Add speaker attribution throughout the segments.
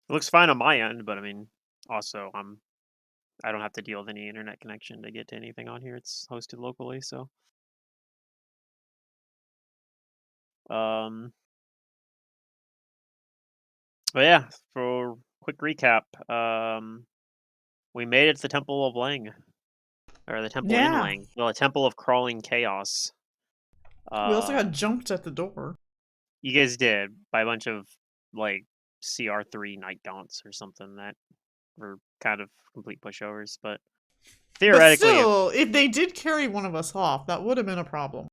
Speaker 1: It looks fine on my end, but I mean, also I don't have to deal with any internet connection to get to anything on here. It's hosted locally, so um but yeah, for quick recap, we made it to the Temple of Lang. Or the Temple in
Speaker 2: Yeah.
Speaker 1: Lang. Well, a Temple of Crawling Chaos.
Speaker 2: We also got
Speaker 1: Um
Speaker 2: jumped at the door.
Speaker 1: you guys did by a bunch of like CR3 night gaunts or something that were kind of complete pushovers, but
Speaker 2: But
Speaker 1: theoretically if
Speaker 2: still, if they did carry one of us off, that would have been a problem.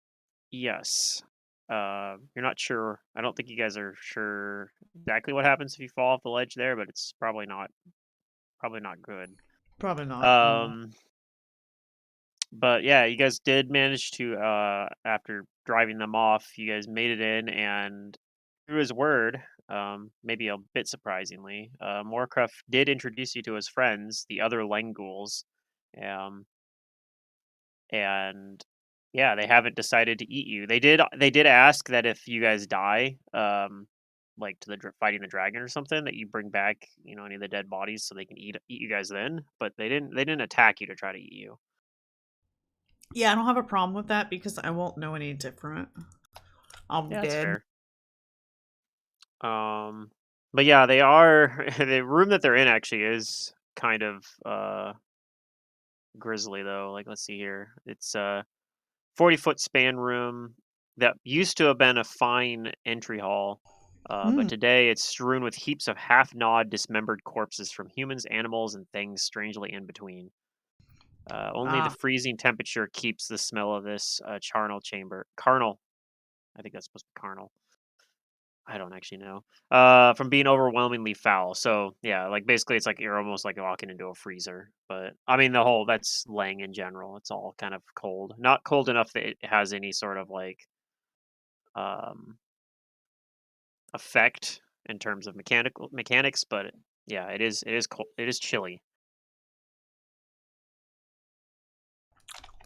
Speaker 1: yes. You're not sure. I don't think you guys are sure exactly what happens if you fall off the ledge there, but it's probably not good.
Speaker 2: Probably not, no.
Speaker 1: Um, but yeah, you guys did manage to after driving them off, you guys made it in and through his word, maybe a bit surprisingly, Morcroft did introduce you to his friends, the other Lenguls. Um, and yeah, they haven't decided to eat you. They did ask that if you guys die, like to the fighting the dragon or something, that you bring back, any of the dead bodies so they can eat you guys then. But they didn't attack you to try to eat you.
Speaker 2: Yeah, I don't have a problem with that because I won't know any different. I'll be
Speaker 1: Yeah, that's
Speaker 2: dead.
Speaker 1: fair. Um, but yeah, they are the room that they're in actually is kind of grisly though. Like let's see here, it's 40-foot span room that used to have been a fine entry hall, but
Speaker 2: Mm.
Speaker 1: today it's strewn with heaps of half-gnawed, dismembered corpses from humans, animals, and things strangely in between. Only the
Speaker 2: Ah.
Speaker 1: freezing temperature keeps the smell of this charnel chamber. Carnal. I think that's supposed to be carnal. I don't actually know. From being overwhelmingly foul. So yeah, like basically it's like you're almost like walking into a freezer. But I mean that's Lang in general. It's all kind of cold. Not cold enough that it has any sort of like um effect in terms of mechanics, but yeah, it is cold. It is chilly.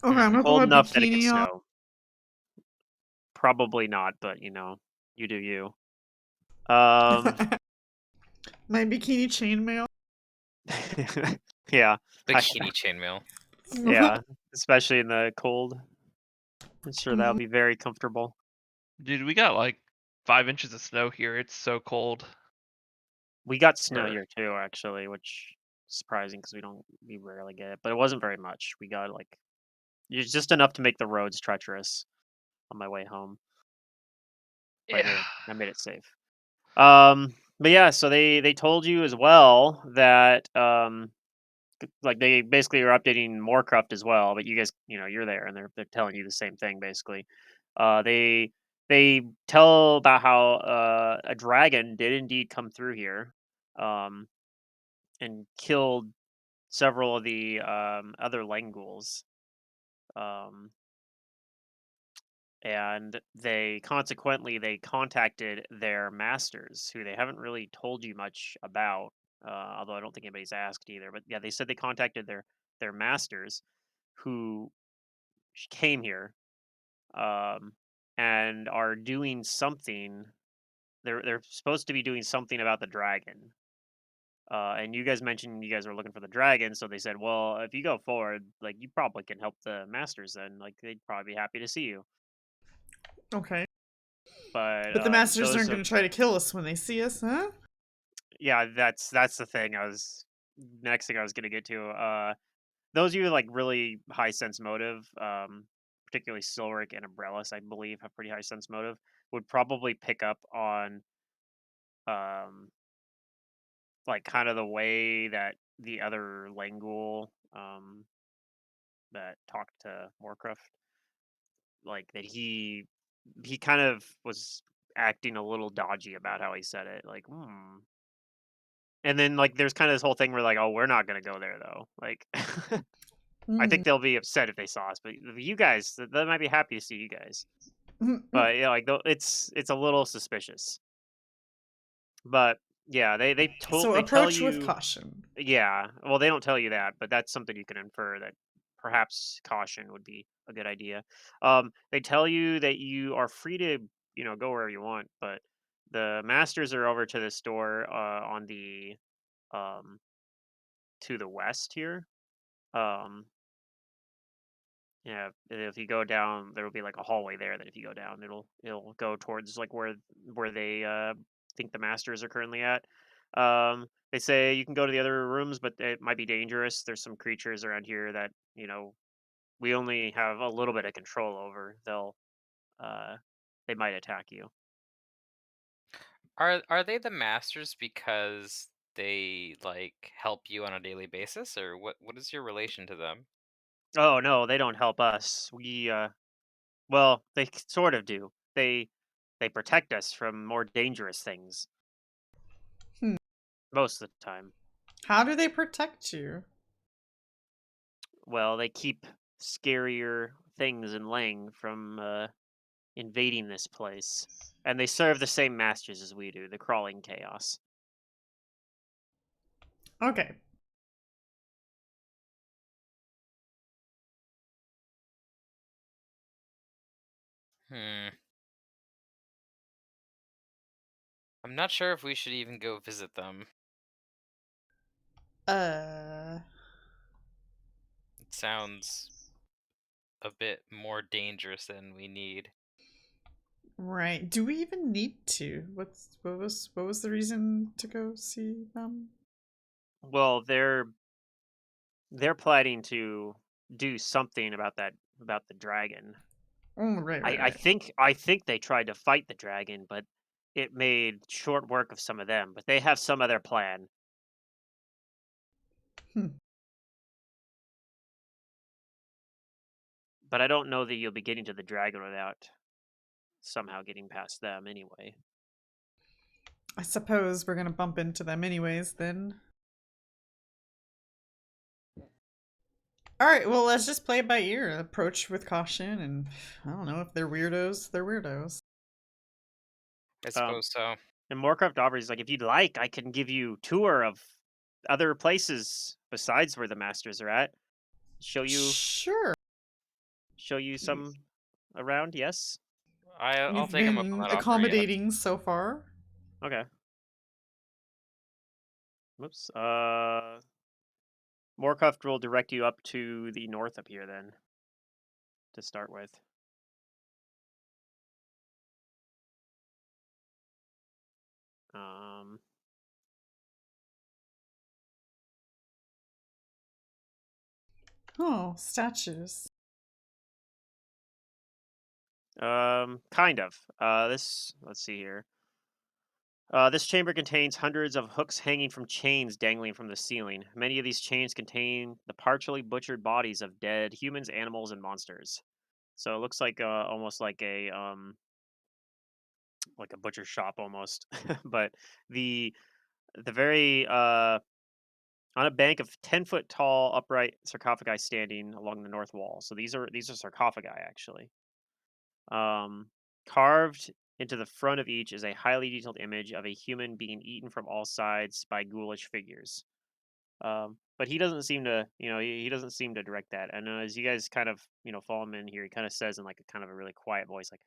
Speaker 2: Okay, I'm gonna put
Speaker 1: Cold
Speaker 2: my
Speaker 1: enough that it could
Speaker 2: bikini on.
Speaker 1: snow. Probably not, but you do you. Um
Speaker 2: My bikini chainmail.
Speaker 1: yeah. I,
Speaker 3: Bikini chainmail.
Speaker 1: yeah, especially in the cold. I'm sure that'll
Speaker 2: Mhm.
Speaker 1: be very comfortable.
Speaker 4: Dude, we got like 5 inches of snow here. It's so cold.
Speaker 1: We got snow
Speaker 4: For
Speaker 1: here too, actually, which is surprising because we rarely get it, but it wasn't very much. We got like it's just enough to make the roads treacherous on my way home. But
Speaker 4: yeah.
Speaker 1: hey, I made it safe. But yeah, so they told you as well that like they basically are updating Moorcroft as well, but you guys, you're there and they're telling you the same thing basically. They tell about how a dragon did indeed come through here, um, and killed several of the other Lenguls. Um, and they consequently they contacted their masters, who they haven't really told you much about. Although I don't think anybody's asked either. But yeah, they said they contacted their masters, who came here, um, and are doing something. They're supposed to be doing something about the dragon. And you guys mentioned you guys were looking for the dragon, so they said, "Well, if you go forward, like you probably can help the masters. Then, like they'd probably be happy to see you."
Speaker 2: Okay.
Speaker 1: But
Speaker 2: But the masters
Speaker 1: those
Speaker 2: aren't
Speaker 1: are,
Speaker 2: gonna try to kill us when they see us, huh?
Speaker 1: yeah, that's the thing. Next thing I was gonna get to. Those of you with, like really high sense motive, particularly Silric and Umbrellas, I believe, have pretty high sense motive, would probably pick up on um like kind of the way that the other Langul that talked to Morcroft, like that he kind of was acting a little dodgy about how he said it, like and then like there's kind of this whole thing where like, oh, we're not gonna go there though, like I
Speaker 2: Mm.
Speaker 1: think they'll be upset if they saw us, but you guys, they might be happy to see you guys. But yeah, like it's a little suspicious. But yeah,
Speaker 2: So
Speaker 1: they tell
Speaker 2: approach with
Speaker 1: you,
Speaker 2: caution.
Speaker 1: yeah. Well, they don't tell you that, but that's something you can infer, that perhaps caution would be a good idea. They tell you that you are free to go wherever you want, but The masters are over to this door on the um to the west here. Um, yeah, if you go down, there will be like a hallway there. That if you go down, it'll go towards like where they think the masters are currently at. They say you can go to the other rooms, but it might be dangerous. There's some creatures around here that we only have a little bit of control over. Uh, they might attack you.
Speaker 3: Are they the masters because they like help you on a daily basis, or what is your relation to them?
Speaker 1: Oh no, they don't help us. Well, they sort of do. They protect us from more dangerous things
Speaker 2: Hmm.
Speaker 1: most of the time.
Speaker 2: How do they protect you?
Speaker 1: Well, they keep scarier things in Lang from invading this place, and they serve the same masters as we do, the crawling chaos.
Speaker 2: Okay.
Speaker 3: Hmm. I'm not sure if we should even go visit them.
Speaker 2: Uh,
Speaker 3: It sounds a bit more dangerous than we need.
Speaker 2: right. Do we even need to? What was the reason to go see them?
Speaker 1: Well, they're planning to do something about the dragon.
Speaker 2: Oh, right,
Speaker 1: I,
Speaker 2: right,
Speaker 1: I
Speaker 2: right.
Speaker 1: think I think they tried to fight the dragon, but it made short work of some of them. But they have some other plan.
Speaker 2: Hmm.
Speaker 1: But I don't know that you'll be getting to the dragon without somehow getting past them anyway.
Speaker 2: I suppose we're gonna bump into them anyways, then. Alright, well, let's just play it by ear. Approach with caution, and I don't know if they're weirdos, they're weirdos.
Speaker 3: I
Speaker 1: Um,
Speaker 3: suppose so.
Speaker 1: and Moorcraft offers like, if you'd like, I can give you tour of other places besides where the masters are at. Show you
Speaker 2: Sure.
Speaker 1: show you
Speaker 2: You-
Speaker 1: some around. Yes.
Speaker 3: I'll
Speaker 2: You've
Speaker 3: take him up on
Speaker 2: been
Speaker 3: that offer. Yes.
Speaker 2: accommodating so far.
Speaker 1: Okay. Whoops. Moorcraft will direct you up to the north up here then to start with. Um,
Speaker 2: Oh, statues.
Speaker 1: kind of. This. Let's see here. This chamber contains hundreds of hooks hanging from chains dangling from the ceiling. Many of these chains contain the partially butchered bodies of dead humans, animals, and monsters. So it looks like almost like a butcher shop almost. But the the very on a bank of 10-foot tall upright sarcophagi standing along the north wall. So these are sarcophagi actually. Um, Carved into the front of each is a highly detailed image of a human being eaten from all sides by ghoulish figures. But he doesn't seem to, he doesn't seem to direct that. And as you guys kind of, follow him in here, he kind of says in like a kind of a really quiet voice, like,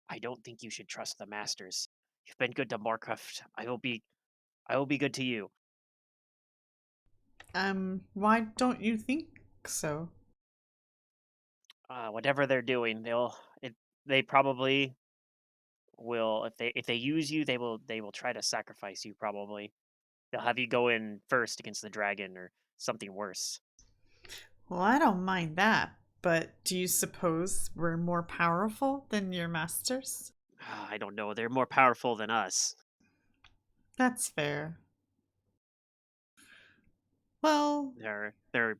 Speaker 1: "I don't think you should trust the masters. You've been good to Markov. I will be good to you.
Speaker 2: Why don't you think so?
Speaker 1: Whatever they're doing, they probably will. If they use you, they will try to sacrifice you. Probably they'll have you go in first against the dragon or something worse.
Speaker 2: Well, I don't mind that, but do you suppose we're more powerful than your masters?
Speaker 1: I don't know. They're more powerful than us.
Speaker 2: That's fair. Well,
Speaker 1: They're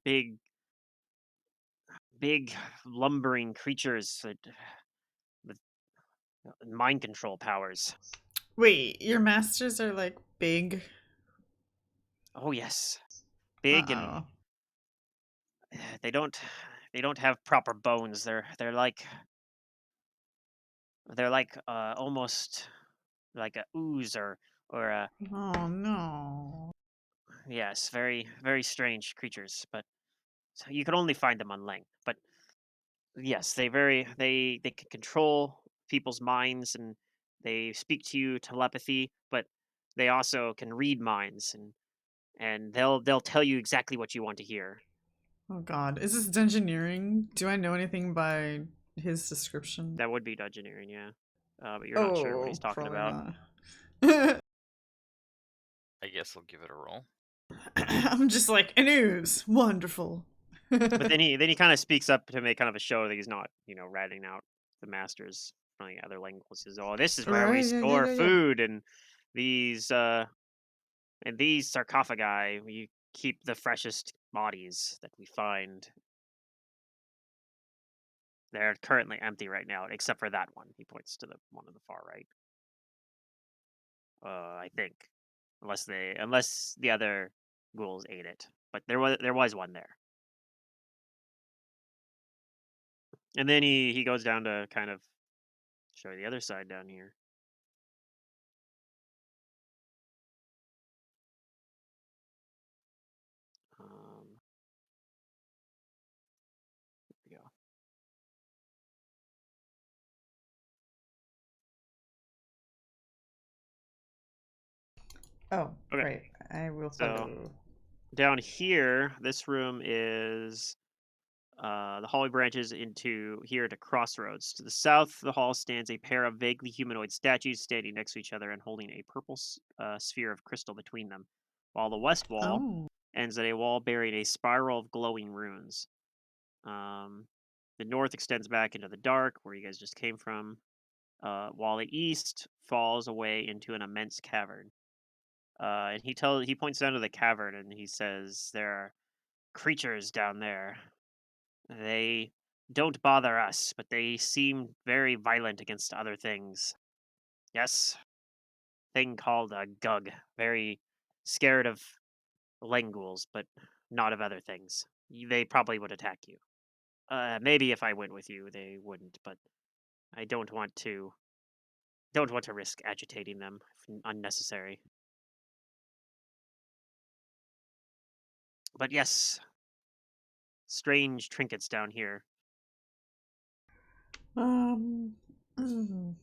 Speaker 1: big lumbering creatures with mind control powers.
Speaker 2: wait, your masters are like big.
Speaker 1: Oh yes, big, and
Speaker 2: Uh-oh.
Speaker 1: they don't they don't have proper bones. They're like almost like a ooze or a
Speaker 2: Oh no.
Speaker 1: yes, very very strange creatures. But so you can only find them on Leng. But yes, they can control people's minds, and They speak to you telepathy, but they also can read minds, and they'll tell you exactly what you want to hear.
Speaker 2: Oh God, is this dungeoneering? Do I know anything by his description?
Speaker 1: That would be dungeoneering, yeah. But you're not sure what he's
Speaker 2: Oh,
Speaker 1: talking
Speaker 2: probably
Speaker 1: about.
Speaker 2: not.
Speaker 3: I guess I'll give it a roll.
Speaker 2: I'm just like, news, wonderful.
Speaker 1: But then he kind of speaks up to make kind of a show that he's not, ratting out the masters from the other languages. He says, "Oh, this is where we
Speaker 2: Right, yeah, yeah,
Speaker 1: store
Speaker 2: yeah, yeah.
Speaker 1: food, these uh and these sarcophagi. We keep the freshest bodies that we find. They're currently empty right now, except for that one." He points to the one on the far right. I think, unless the other ghouls ate it, but there was one there. And then he goes down to kind of show you the other side down here. Um, here we go.
Speaker 2: Oh,
Speaker 1: Okay,
Speaker 2: right. I will
Speaker 1: so
Speaker 2: follow.
Speaker 1: down here, this room is the hallway branches into here at a crossroads. To the south of the hall stands a pair of vaguely humanoid statues standing next to each other and holding a purple sphere of crystal between them, while the west wall
Speaker 2: Oh.
Speaker 1: ends at a wall bearing a spiral of glowing runes. Um, the north extends back into the dark, where you guys just came from, while the east falls away into an immense cavern. And he points down to the cavern and he says, "There are creatures down there. They don't bother us, but they seem very violent against other things. Yes, thing called a gug. Very scared of lenguls, but not of other things. They probably would attack you. Maybe if I went with you, they wouldn't, but I don't want to risk agitating them if unnecessary. But yes, strange trinkets down here.
Speaker 2: Um. mm.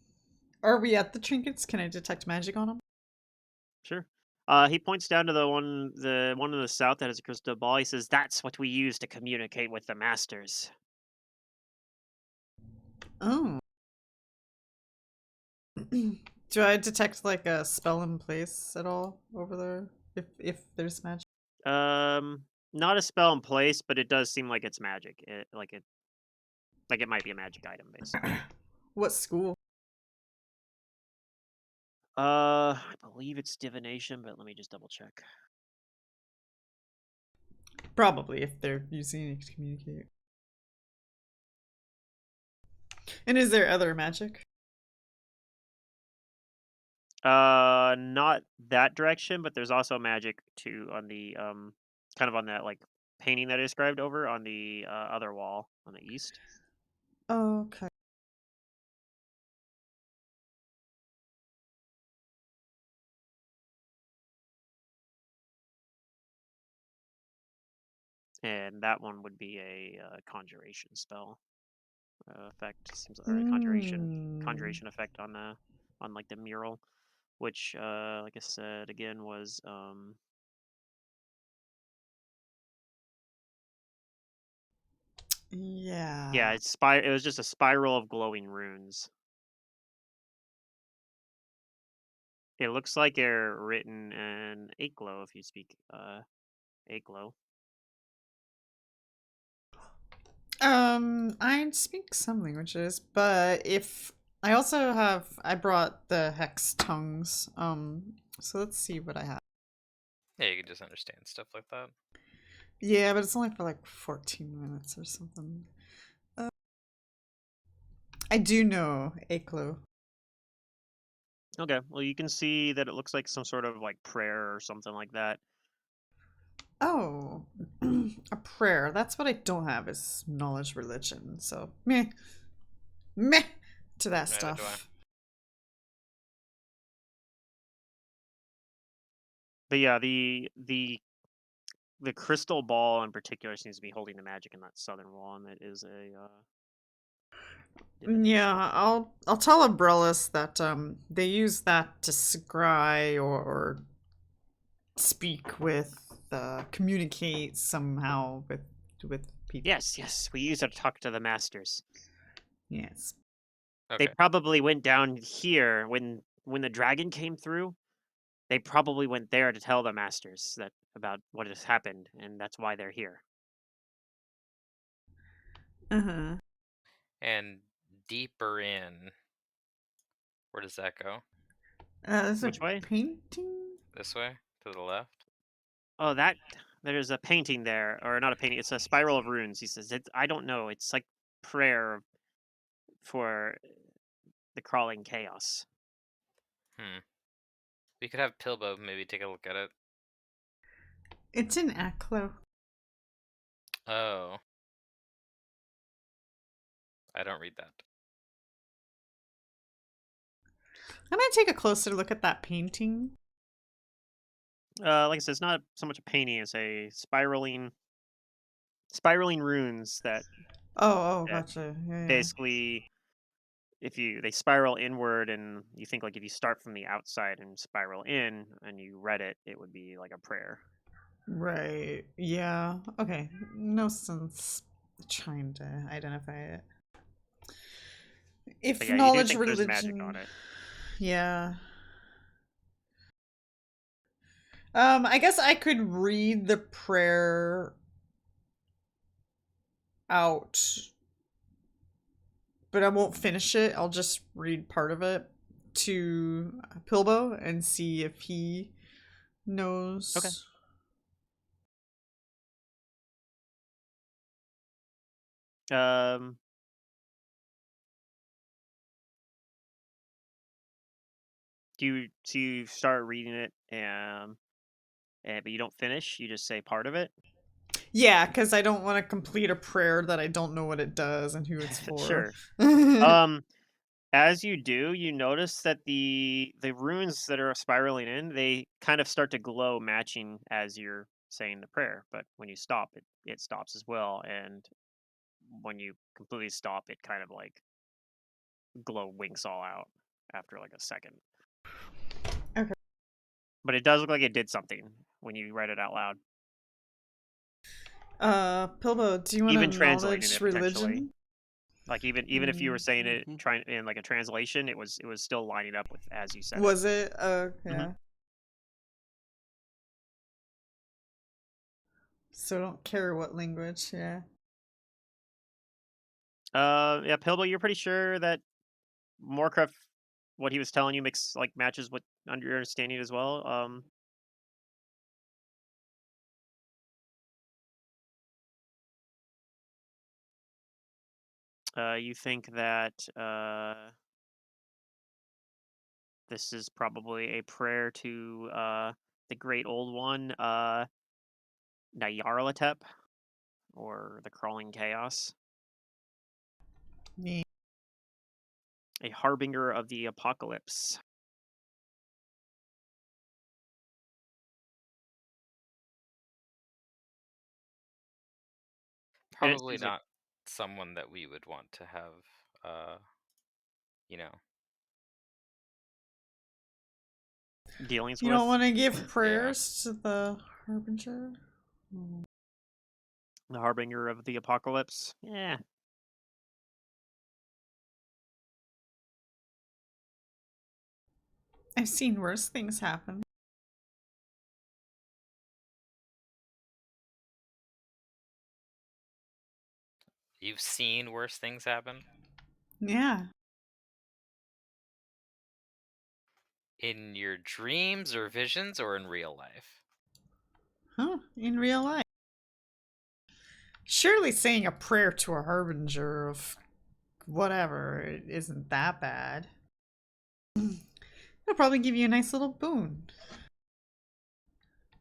Speaker 2: Are we at the trinkets? Can I detect magic on them?
Speaker 1: Sure." He points down to the one in the south that has a crystal ball. He says, "That's what we use to communicate with the masters."
Speaker 2: Oh. Do I detect like a spell in place at all over there? If there's magic.
Speaker 1: Not a spell in place, but it does seem like it's magic. Like it might be a magic item, basically.
Speaker 2: What school?
Speaker 1: I believe it's divination, but let me just double check.
Speaker 2: Probably if they're using it to communicate. And is there other magic?
Speaker 1: Not that direction, but there's also magic too on the kind of on that like painting that I described over on the other wall on the east.
Speaker 2: Okay.
Speaker 1: And that one would be a conjuration spell effect, seems, or a
Speaker 2: Mm.
Speaker 1: conjuration effect on like the mural, which like I said again was yeah,
Speaker 2: Yeah.
Speaker 1: it was just a spiral of glowing runes. It looks like they're written in Aglo if you speak Aglo.
Speaker 2: I speak some languages, but if I brought the hex tongues. So let's see what I have.
Speaker 3: Yeah, you can just understand stuff like that.
Speaker 2: Yeah, but it's only for like 14 minutes or something. I do know Aklo.
Speaker 1: Okay, well you can see that it looks like some sort of like prayer or something like that.
Speaker 2: Oh, a prayer. That's what I don't have is knowledge religion. So meh, meh to that
Speaker 3: Neither do I.
Speaker 2: stuff.
Speaker 1: But yeah, the crystal ball in particular seems to be holding the magic in that southern wall, and it is a
Speaker 2: Yeah, I'll tell Umbrellas that they use that to scry or speak with, communicate somehow with people.
Speaker 1: Yes, yes, we use it to talk to the masters.
Speaker 2: Yes.
Speaker 1: They
Speaker 3: Okay.
Speaker 1: probably went down here when the dragon came through. They probably went there to tell the masters that about what has happened, and that's why they're here.
Speaker 2: Uh-huh.
Speaker 3: And deeper in, where does that go?
Speaker 2: There's a
Speaker 1: Which way?
Speaker 2: painting?
Speaker 3: This way? To the left?
Speaker 1: Oh, that there's a painting there, or not a painting. It's a spiral of runes. He says, I don't know. It's like prayer for the crawling chaos."
Speaker 3: Hmm. We could have Pilbo maybe take a look at it.
Speaker 2: It's in Aklo.
Speaker 3: Oh. I don't read that.
Speaker 2: I'm gonna take a closer look at that painting.
Speaker 1: Like I said, it's not so much a painting as a spiraling runes
Speaker 2: Oh,
Speaker 1: that
Speaker 2: gotcha. Yeah.
Speaker 1: basically, if they spiral inward, and you think like if you start from the outside and spiral in and you read it, it would be like a prayer.
Speaker 2: Right. Yeah. Okay. No sense trying to identify it.
Speaker 1: But
Speaker 2: If
Speaker 1: yeah, you do
Speaker 2: knowledge
Speaker 1: think there's magic on
Speaker 2: religion.
Speaker 1: it.
Speaker 2: Yeah. I guess I could read the prayer out, but I won't finish it. I'll just read part of it to Pilbo and see if he
Speaker 1: Okay.
Speaker 2: knows.
Speaker 1: Um, do you start reading it, but you don't finish? You just say part of it?
Speaker 2: Yeah, because I don't want to complete a prayer that I don't know what it does and who it's for.
Speaker 1: Sure. Um, as you do, you notice that the runes that are spiraling in, they kind of start to glow, matching as you're saying the prayer. But when you stop, it stops as well. And when you completely stop, it kind of like glow winks all out after like a second.
Speaker 2: Okay.
Speaker 1: But it does look like it did something when you read it out loud.
Speaker 2: Pilbo, do you want to
Speaker 1: Even translating
Speaker 2: knowledge
Speaker 1: it potentially.
Speaker 2: religion?
Speaker 1: Like even if you were saying it trying in like a translation, it was still lining up with as you said it.
Speaker 2: Was it?
Speaker 1: hmm
Speaker 2: Yeah. So don't care what language, yeah.
Speaker 1: Yeah, Pilbo, you're pretty sure that Moorcraft, what he was telling you makes like matches what under your understanding as well. You think that this is probably a prayer to the Great Old One, Nyarlathotep, or the Crawling Chaos,
Speaker 2: Me.
Speaker 1: a harbinger of the apocalypse. And it
Speaker 3: Probably
Speaker 1: seems like
Speaker 3: not someone that we would want to have, uh, you know.
Speaker 1: dealings
Speaker 2: You don't
Speaker 1: with
Speaker 2: want to give
Speaker 3: Yeah.
Speaker 2: prayers to the Harbinger?
Speaker 1: the harbinger of the apocalypse. Yeah,
Speaker 2: I've seen worse things happen.
Speaker 3: You've seen worse things happen?
Speaker 2: Yeah.
Speaker 3: In your dreams or visions or in real life?
Speaker 2: Huh? In real life. Surely saying a prayer to a Harbinger of whatever isn't that bad. It'll probably give you a nice little boon.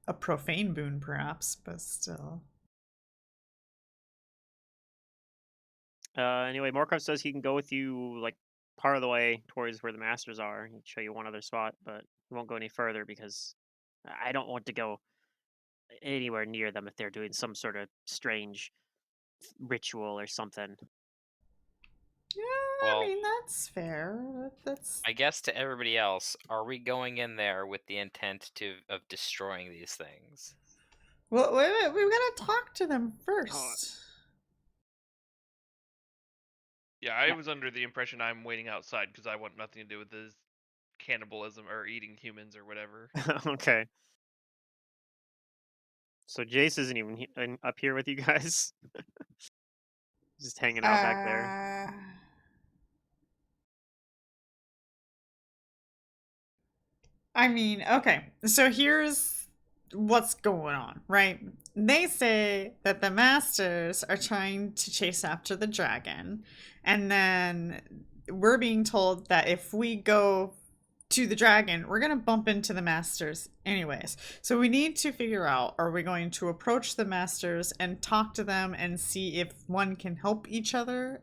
Speaker 2: A profane boon, perhaps, but still.
Speaker 1: Anyway, Morkov says he can go with you like part of the way towards where the masters are. He'll show you one other spot, but he won't go any further because I don't want to go anywhere near them if they're doing some sort of strange ritual or something.
Speaker 2: Yeah,
Speaker 3: Well,
Speaker 2: I mean, that's fair. That's
Speaker 3: I guess to everybody else, are we going in there with the intent of destroying these things?
Speaker 2: well. Wait, we've got to talk to them
Speaker 1: Oh,
Speaker 2: first.
Speaker 4: Yeah, I was under the impression I'm waiting outside because I want nothing to do with this cannibalism or eating humans or whatever.
Speaker 1: okay. So Jace isn't even up here with you guys. Just hanging out back there.
Speaker 2: Uh, I mean, okay. So here's what's going on, right? They say that the masters are trying to chase after the dragon, and then we're being told that if we go to the dragon, we're going to bump into the masters anyways. So we need to figure out, are we going to approach the masters and talk to them and see if one can help each other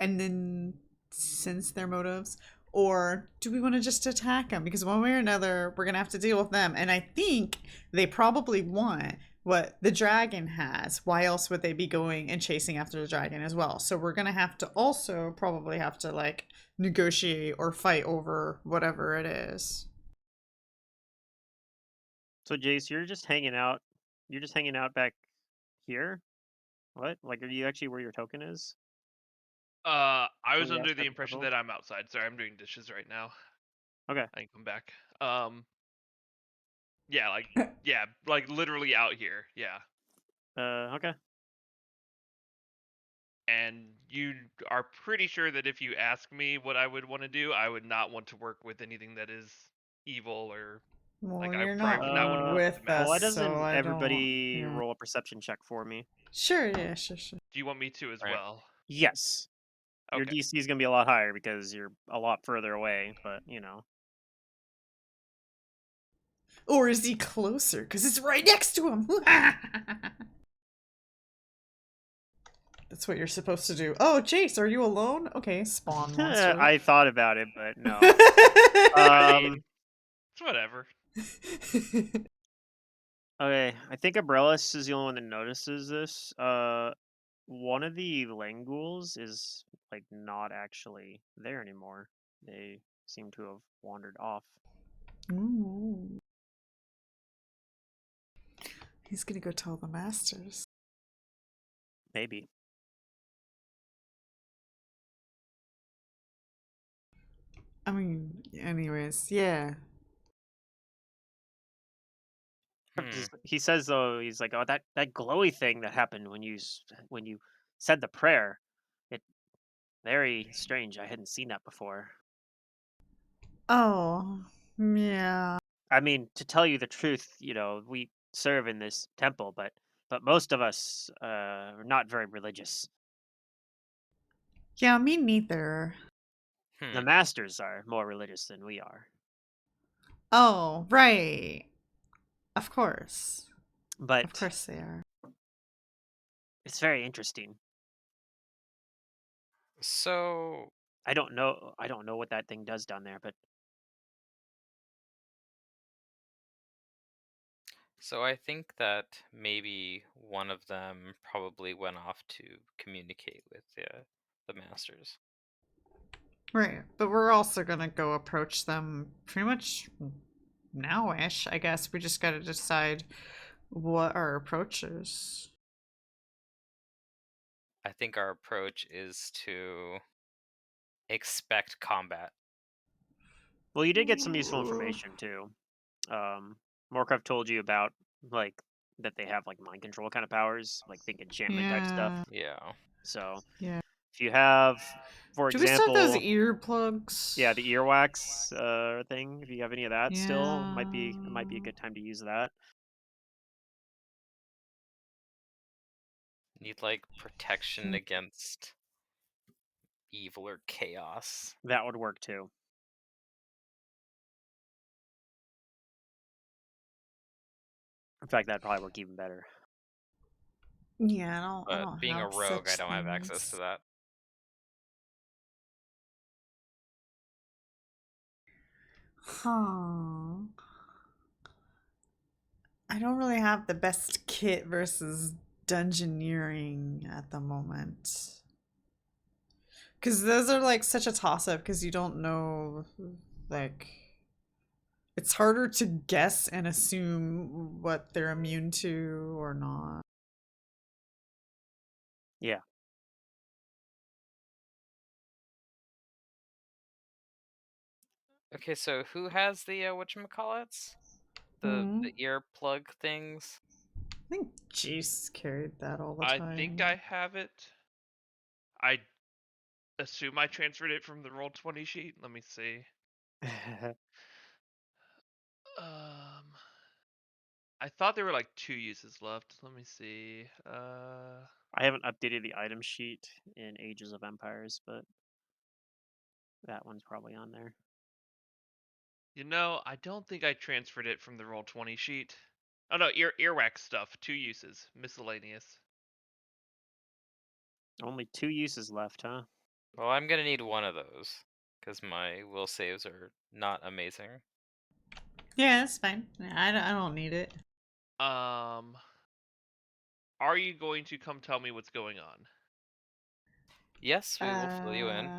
Speaker 2: and then sense their motives, or do we want to just attack them? Because one way or another, we're going to have to deal with them. And I think they probably want what the dragon has. Why else would they be going and chasing after the dragon as well? So we're going to have to also probably have to like negotiate or fight over whatever it is.
Speaker 1: So Jace, you're just hanging out. You're just hanging out back here. What? Like, are you actually where your token is?
Speaker 4: I
Speaker 1: On
Speaker 4: was
Speaker 1: the
Speaker 4: under the
Speaker 1: outside
Speaker 4: impression
Speaker 1: circle?
Speaker 4: that I'm outside. Sorry, I'm doing dishes right now.
Speaker 1: Okay.
Speaker 4: I can come back. Yeah, like literally out here. Yeah.
Speaker 1: Okay.
Speaker 4: And you are pretty sure that if you ask me what I would want to do, I would not want to work with anything that is evil or
Speaker 2: Well,
Speaker 4: like I
Speaker 2: you're
Speaker 4: probably
Speaker 2: not
Speaker 4: would not want to work with the
Speaker 2: with
Speaker 1: Why
Speaker 2: us,
Speaker 4: masters.
Speaker 2: so
Speaker 1: doesn't
Speaker 2: I don't.
Speaker 1: everybody
Speaker 2: Yeah.
Speaker 1: roll a perception check for me?
Speaker 2: Sure, yeah, sure.
Speaker 4: Do you want me to as
Speaker 3: Right.
Speaker 4: well?
Speaker 1: Yes. Your
Speaker 4: Okay.
Speaker 1: DC is gonna be a lot higher because you're a lot further away, but you know.
Speaker 2: Or is he closer? Because it's right next to him. That's what you're supposed to do. Oh, Jace, are you alone? Okay, spawn monster.
Speaker 1: I thought about it, but no.
Speaker 4: I mean, it's whatever.
Speaker 1: Okay, I think Abrellis is the only one that notices this. One of the Languls is like not actually there anymore. They seem to have wandered off.
Speaker 2: Ooh. He's gonna go tell the masters.
Speaker 1: Maybe.
Speaker 2: I mean, anyways, yeah.
Speaker 3: Hmm.
Speaker 1: He says though, he's like, oh, that glowy thing that happened when you said the prayer. It very strange. I hadn't seen that before.
Speaker 2: Oh, yeah.
Speaker 1: I mean, to tell you the truth, we serve in this temple, but most of us are not very religious.
Speaker 2: Yeah, me neither.
Speaker 1: The
Speaker 3: Hmm.
Speaker 1: masters are more religious than we are.
Speaker 2: Oh, right. Of course. Of
Speaker 1: But
Speaker 2: course they are.
Speaker 1: it's very interesting.
Speaker 3: So,
Speaker 1: I don't know what that thing does down there, but
Speaker 3: so I think that maybe one of them probably went off to communicate with the masters.
Speaker 2: Right. But we're also gonna go approach them pretty much now-ish, I guess. We just gotta decide what our approach is.
Speaker 3: I think our approach is to expect combat.
Speaker 1: well, you did get some useful information too. Morkov told you about like that they have like mind control kind of powers, like think enchantment type stuff.
Speaker 2: Yeah.
Speaker 3: Yeah.
Speaker 1: So
Speaker 2: Yeah.
Speaker 1: if you have, for
Speaker 2: Do we still have those
Speaker 1: example,
Speaker 2: earplugs?
Speaker 1: yeah, the earwax thing. If you have any of that still, it might be a
Speaker 2: Yeah.
Speaker 1: good time to use that.
Speaker 3: Need like protection against evil or chaos.
Speaker 1: That would work too. In fact, that'd probably work even better.
Speaker 2: Yeah, I
Speaker 3: But
Speaker 2: don't
Speaker 3: being a
Speaker 2: have
Speaker 3: rogue, I
Speaker 2: such
Speaker 3: don't have access to
Speaker 2: things.
Speaker 3: that.
Speaker 2: Huh. I don't really have the best kit versus dungeoneering at the moment. Because those are like such a toss up because you don't know, like, it's harder to guess and assume what they're immune to or not.
Speaker 1: Yeah.
Speaker 3: Okay, so who has the whatchamacallits? The ear plug things?
Speaker 2: I think Jace carried that all the
Speaker 4: I
Speaker 2: time.
Speaker 4: think I have it. I assume I transferred it from the Roll20 sheet. Let me see. I thought there were like 2 uses left. Let me see.
Speaker 1: I haven't updated the item sheet in Ages of Empires, but that one's probably on there.
Speaker 4: You know, I don't think I transferred it from the Roll20 sheet. Oh no, earwax stuff. 2 uses. Miscellaneous.
Speaker 1: Only 2 uses left, huh?
Speaker 3: Well, I'm gonna need one of those because my will saves are not amazing.
Speaker 2: Yeah, that's fine. I don't need it.
Speaker 4: Are you going to come tell me what's going on?
Speaker 3: Yes, we will fill you in.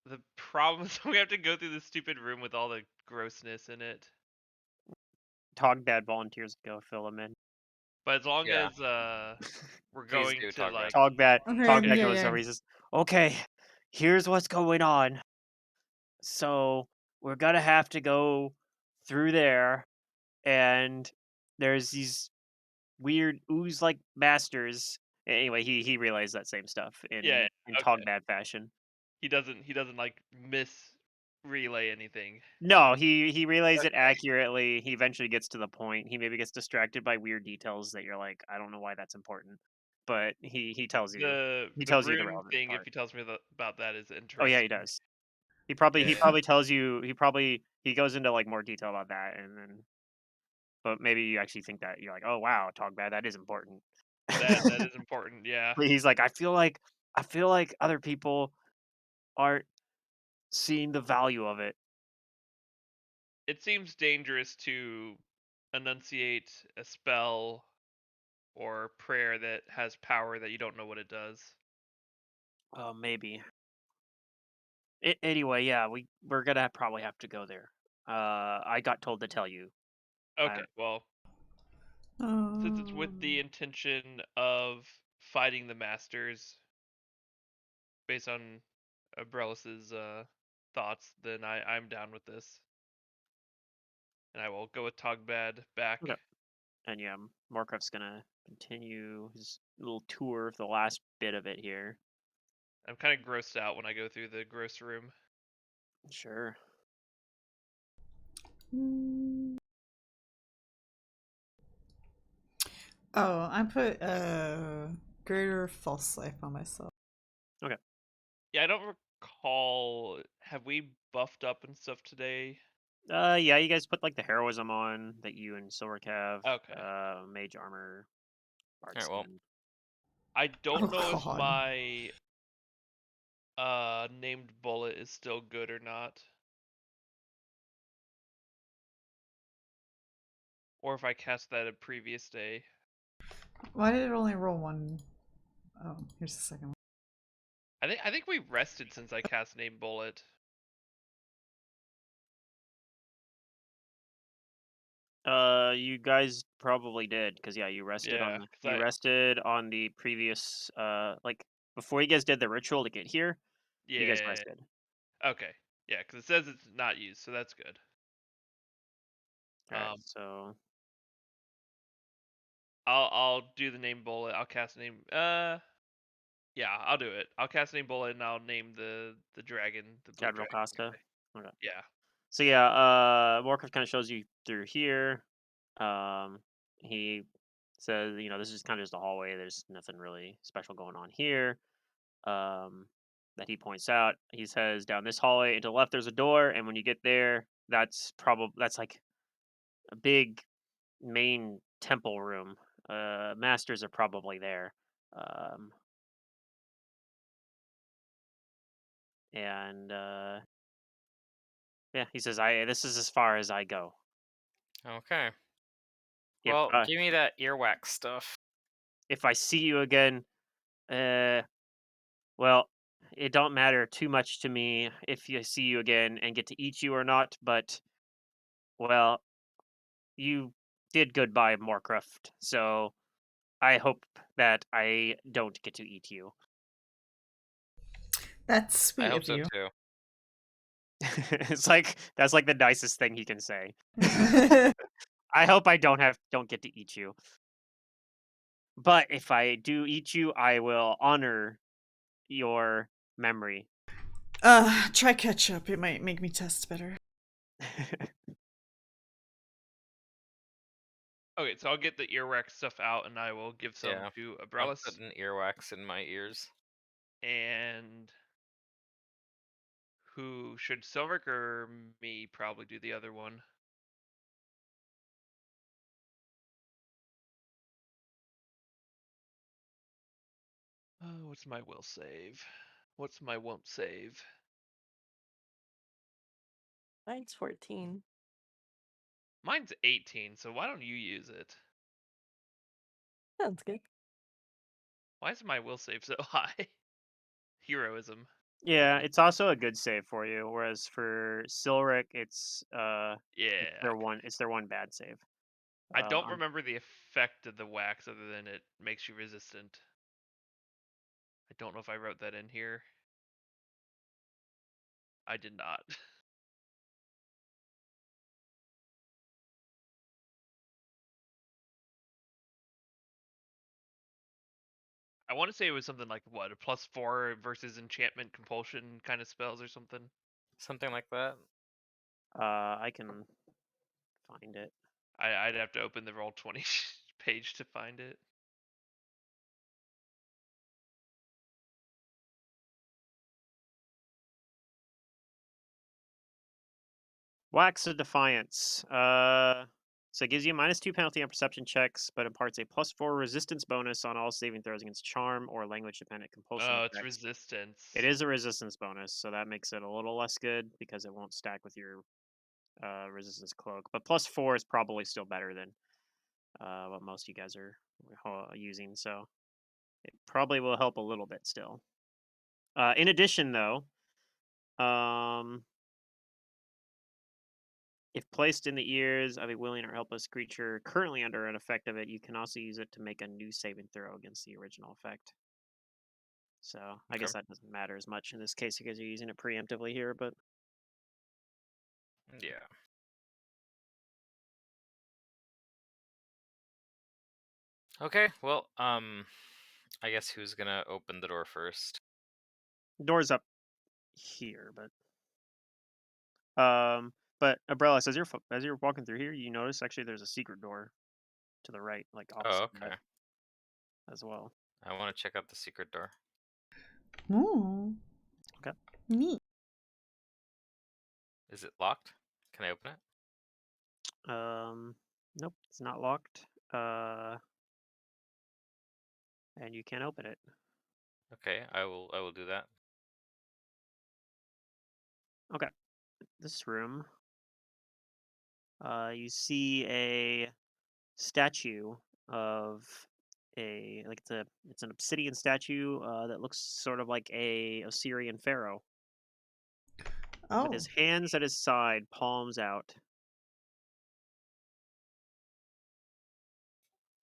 Speaker 4: The problem is we have to go through this stupid room with all the grossness in it.
Speaker 1: Togbad volunteers to go fill them in.
Speaker 4: But as long
Speaker 3: Yeah.
Speaker 4: as we're
Speaker 3: Please
Speaker 4: going
Speaker 3: do
Speaker 4: to
Speaker 3: talk about
Speaker 4: like
Speaker 3: it.
Speaker 1: Togbad
Speaker 2: yeah,
Speaker 1: goes
Speaker 2: yeah.
Speaker 1: over. He says, "Okay, here's what's going on. So we're gonna have to go through there, and there's these weird ooze-like masters." Anyway, he realized that same stuff
Speaker 4: yeah,
Speaker 1: in
Speaker 4: okay.
Speaker 1: Togbad fashion.
Speaker 4: He doesn't like relay anything.
Speaker 1: No, he relays it
Speaker 3: Okay.
Speaker 1: accurately. He eventually gets to the point. He maybe gets distracted by weird details that you're like, I don't know why that's important, but he tells you. He
Speaker 4: The
Speaker 1: tells you the
Speaker 4: rune
Speaker 1: relevant
Speaker 4: thing, if
Speaker 1: part.
Speaker 4: he tells me about that, is
Speaker 1: Oh yeah, he
Speaker 4: interesting.
Speaker 1: does. He
Speaker 4: Yeah,
Speaker 1: probably tells you. He goes into like more detail about that, and then but maybe you actually think that you're like, oh wow, talk bad. That is important.
Speaker 4: that is important. Yeah,
Speaker 1: But he's like, I feel like other people aren't seeing the value of it.
Speaker 4: it seems dangerous to enunciate a spell or prayer that has power that you don't know what it does.
Speaker 1: Oh, maybe. Anyway, yeah, we're gonna probably have to go there. I got told to tell you. I
Speaker 4: Okay, well, since it's with the intention of fighting the masters based on Abrelis's thoughts, then I'm down with this. And I will go with Togbad back.
Speaker 1: Okay. And yeah, Morkrov's gonna continue his little tour of the last bit of it here.
Speaker 4: I'm kind of grossed out when I go through the gross room.
Speaker 1: Sure.
Speaker 2: Oh, I put greater false life on myself.
Speaker 1: Okay.
Speaker 4: Yeah, I don't recall. Have we buffed up and stuff today?
Speaker 1: Yeah, you guys put like the heroism on that you and Silric have.
Speaker 4: Okay.
Speaker 1: Mage armor, bard
Speaker 3: Alright, well,
Speaker 1: skin.
Speaker 4: I don't know if
Speaker 2: God.
Speaker 4: my named bullet is still good or not. Or if I cast that a previous day.
Speaker 2: Why did it only roll one? Oh, here's the second one.
Speaker 4: I think we rested since I cast named bullet.
Speaker 1: You guys probably did because yeah, you rested on
Speaker 4: Yeah,
Speaker 1: the
Speaker 4: cuz
Speaker 1: previous like before you guys did the ritual to get here. You guys
Speaker 4: yeah.
Speaker 1: rested.
Speaker 4: Okay. Yeah, cuz it says it's not used, so that's good.
Speaker 1: All right,
Speaker 4: Um
Speaker 1: so
Speaker 4: I'll do the name bullet. I'll cast name yeah, I'll do it. I'll cast name bullet and I'll name the dragon, the blue
Speaker 1: Cadril
Speaker 4: dragon
Speaker 1: Costa.
Speaker 4: guy.
Speaker 1: Okay.
Speaker 4: Yeah.
Speaker 1: So yeah, Morkov kind of shows you through here. He says, you know, this is kind of just a hallway. There's nothing really special going on here. That he points out. He says down this hallway and to the left there's a door, and when you get there, that's like a big main temple room. Masters are probably there. Um, and yeah, he says, I this is as far as I go.
Speaker 3: okay.
Speaker 1: If
Speaker 3: Well, give me that earwax stuff.
Speaker 1: if I see you again, uh, Well, it don't matter too much to me if you see you again and get to eat you or not, but well, you did good by Morcroft, so I hope that I don't get to eat you.
Speaker 2: That's
Speaker 3: I
Speaker 2: sweet
Speaker 3: hope
Speaker 2: of
Speaker 3: so
Speaker 2: you.
Speaker 3: too.
Speaker 1: It's like that's like the nicest thing he can say. I hope I don't get to eat you. But if I do eat you, I will honor your memory.
Speaker 2: Try ketchup. It might make me taste better.
Speaker 4: Okay, so I'll get the earwax stuff out, and I will give some
Speaker 3: Yeah.
Speaker 4: to
Speaker 3: I'm
Speaker 4: Abrellis.
Speaker 3: putting earwax in my ears.
Speaker 4: And who should Silveric or me probably do the other one? What's my will save? What's my won't save?
Speaker 5: Mine's 14.
Speaker 4: Mine's 18, so why don't you use it?
Speaker 5: Sounds good.
Speaker 4: Why is my will save so high? Heroism.
Speaker 1: Yeah, it's also a good save for you, whereas for Silric,
Speaker 4: Yeah.
Speaker 1: it's their one bad save.
Speaker 4: I don't
Speaker 1: Um,
Speaker 4: remember the effect of the wax other than it makes you resistant. I don't know if I wrote that in here. I did not. I want to say it was something like what, a +4 versus enchantment compulsion kind of spells or something.
Speaker 3: Something like that.
Speaker 1: I can find it.
Speaker 4: I'd have to open the Roll20 page to find it.
Speaker 1: Wax of Defiance. So it gives you a -2 penalty on perception checks, but imparts a +4 resistance bonus on all saving throws against charm or language-dependent compulsion
Speaker 4: Oh, it's
Speaker 1: effects. It
Speaker 4: resistance.
Speaker 1: is a resistance bonus, so that makes it a little less good because it won't stack with your resistance cloak. But +4 is probably still better than what most of you guys are using, so it probably will help a little bit still. In addition, though, um, if placed in the ears of a willing or helpless creature currently under an effect of it, you can also use it to make a new saving throw against the original effect. So I guess
Speaker 3: Okay.
Speaker 1: that doesn't matter as much in this case because you're using it preemptively here, but
Speaker 3: Yeah. Okay. Well, I guess who's gonna open the door first?
Speaker 1: door's up here, but Umbrella, as you're walking through here, you notice actually there's a secret door to the right, like
Speaker 3: Oh,
Speaker 1: opposite that
Speaker 3: okay.
Speaker 1: as well.
Speaker 3: I want to check out the secret door.
Speaker 2: Ooh,
Speaker 1: Okay.
Speaker 2: neat.
Speaker 3: Is it locked? Can I open it?
Speaker 1: Nope, it's not locked. And you can't open it.
Speaker 3: Okay, I will do that.
Speaker 1: Okay. This room, you see a statue of it's an obsidian statue that looks sort of like a Assyrian pharaoh with
Speaker 2: Oh,
Speaker 1: his hands at his side, palms out.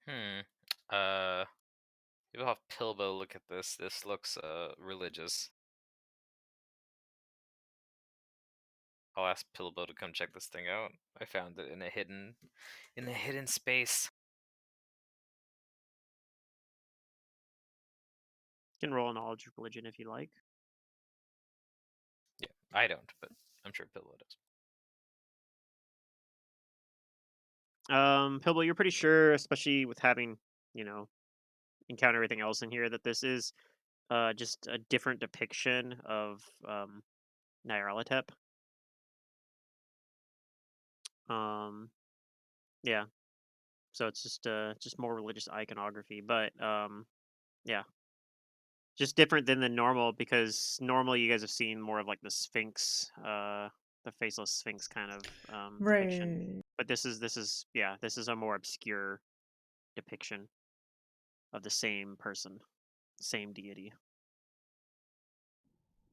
Speaker 3: Hmm. Uh, maybe I'll have Pilbo look at this. This looks religious. I'll ask Pilbo to come check this thing out. I found it in a hidden space.
Speaker 1: You can roll a knowledge of religion if you like.
Speaker 3: Yeah, I don't, but I'm sure Pilbo does.
Speaker 1: Pilbo, you're pretty sure, especially with having, you know, encounter everything else in here, that this is just a different depiction of Nyarlathotep. Um, yeah, so it's just more religious iconography, but yeah, just different than the normal because normally you guys have seen more of like the Sphinx, the faceless Sphinx kind of depiction,
Speaker 2: right.
Speaker 1: but this is a more obscure depiction of the same person, same deity.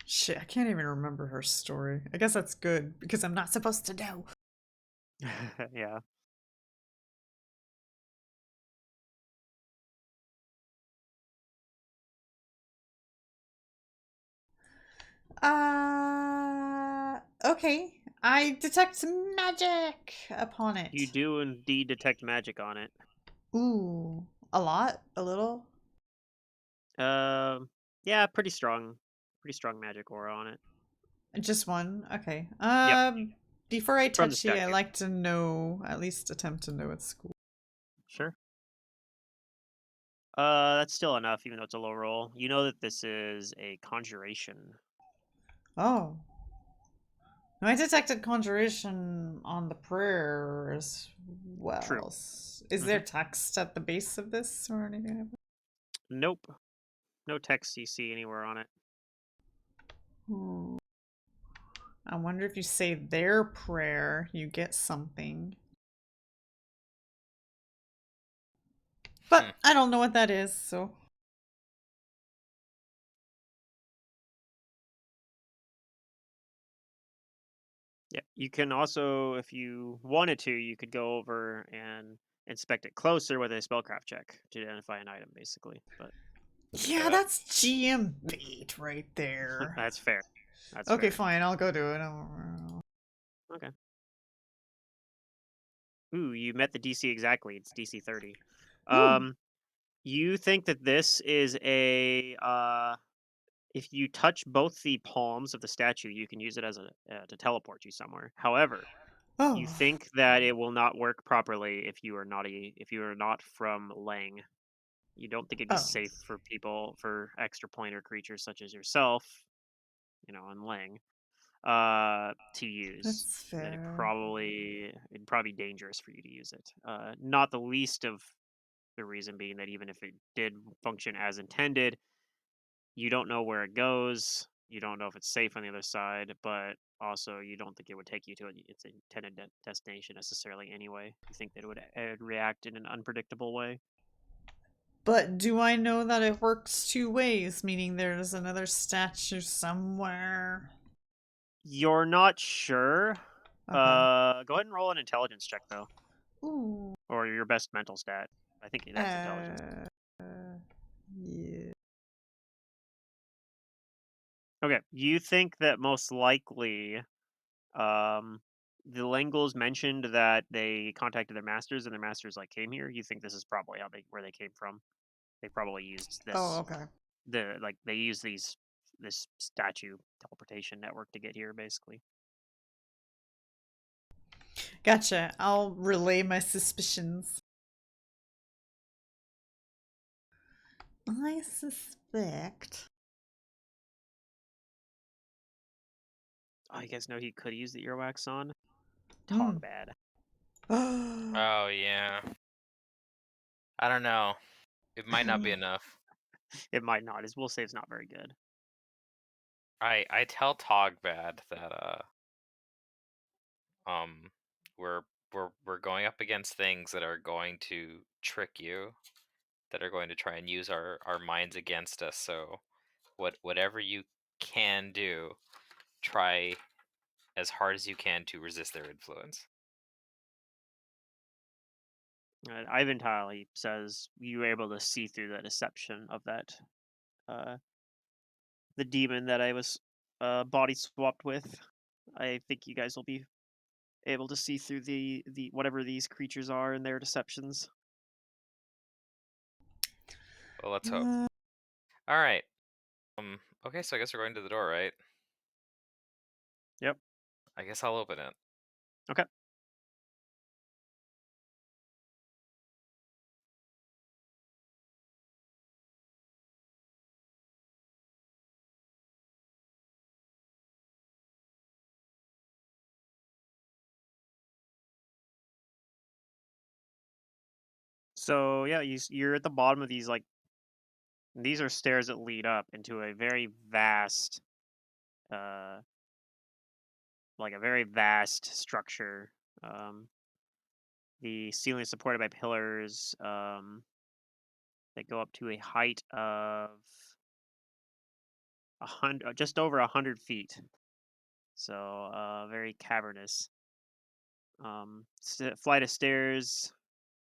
Speaker 2: Shit, I can't even remember her story. I guess that's good because I'm not supposed to know.
Speaker 1: Yeah.
Speaker 2: Okay. I detect magic upon
Speaker 1: You
Speaker 2: it.
Speaker 1: do indeed detect magic on it.
Speaker 2: Ooh, a lot? A little?
Speaker 1: Yeah, pretty strong. Pretty strong magic aura on it.
Speaker 2: Just one? Okay.
Speaker 1: Yep,
Speaker 2: Before I
Speaker 1: from the
Speaker 2: touch you, I
Speaker 1: statue.
Speaker 2: like to know, at least attempt to know its school.
Speaker 1: Sure. That's still enough, even though it's a low roll. You know that this is a conjuration.
Speaker 2: Oh. I detected conjuration on the prayer as
Speaker 1: True.
Speaker 2: well. Is there text at the base of this or anything like that?
Speaker 1: Nope. No text you see anywhere on it.
Speaker 2: Hmm. I wonder if you say their prayer, you get something. But I don't know what that is, so.
Speaker 1: Yeah, you can also, if you wanted to, you could go over and inspect it closer with a spellcraft check to identify an item, basically. But
Speaker 2: Yeah, that's GM bait right there.
Speaker 1: that's fair. That's
Speaker 2: Okay,
Speaker 1: fair.
Speaker 2: fine, I'll go do it.
Speaker 1: Okay. Ooh, you met the DC exactly. It's DC 30.
Speaker 2: Ooh.
Speaker 1: You think that this is a if you touch both the palms of the statue, you can use it as a to teleport you somewhere. However, you
Speaker 2: Oh.
Speaker 1: think that it will not work properly if you are not from Lang. You don't think it'd be
Speaker 2: Oh.
Speaker 1: safe for people for extra planar creatures such as yourself, and Lang, to use.
Speaker 2: That's
Speaker 1: That
Speaker 2: fair.
Speaker 1: it'd probably be dangerous for you to use it. Not the least of the reason being that even if it did function as intended, you don't know where it goes. You don't know if it's safe on the other side, but also you don't think it would take you to its intended destination necessarily anyway. You think that it would react in an unpredictable way.
Speaker 2: But do I know that it works two ways, meaning there's another statue somewhere?
Speaker 1: You're not sure.
Speaker 2: Okay.
Speaker 1: Go ahead and roll an intelligence check though,
Speaker 2: Ooh.
Speaker 1: or your best mental stat. I think that's intelligence.
Speaker 2: Yeah.
Speaker 1: Okay, you think that most likely, the Lengles mentioned that they contacted their masters, and their masters came here. You think this is probably where they came from. They probably used
Speaker 2: Oh, okay.
Speaker 1: they use this statue teleportation network to get here, basically.
Speaker 2: Gotcha. I'll relay my suspicions. I suspect.
Speaker 1: Oh, you guys know he could use the earwax on
Speaker 2: Hmm.
Speaker 1: Togbad.
Speaker 3: Oh yeah. I don't know. It might not be enough.
Speaker 1: It might not. His will save's not very good.
Speaker 3: I tell Togbad that um we're we're going up against things that are going to trick you, that are going to try and use our minds against us. So whatever you can do, try as hard as you can to resist their influence.
Speaker 1: Ivan Talley says you were able to see through the deception of that, the demon that I was body swapped with. I think you guys will be able to see through the whatever these creatures are and their deceptions.
Speaker 3: Well, let's hope. All right. Okay, so I guess we're going to the door, right?
Speaker 1: Yep.
Speaker 3: I guess I'll open it.
Speaker 1: Okay. So yeah, you're at the bottom of these these are stairs that lead up into a very vast, uh, a very vast structure. Um, the ceiling is supported by pillars that go up to a height of just over 100 feet. So very cavernous. Flight of stairs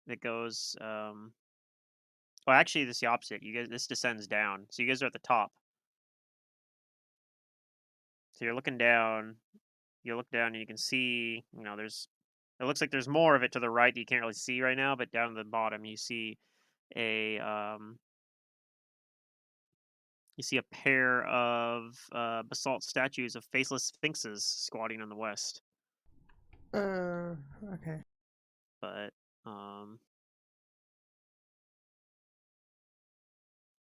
Speaker 1: that goes. Well, actually, this is the opposite. You guys, this descends down. So you guys are at the top. So you're looking down. You look down and you can see. There's. It looks like there's more of it to the right that you can't really see right now, but down at the bottom you see a pair of basalt statues of faceless sphinxes squatting in the west.
Speaker 2: Okay.
Speaker 1: But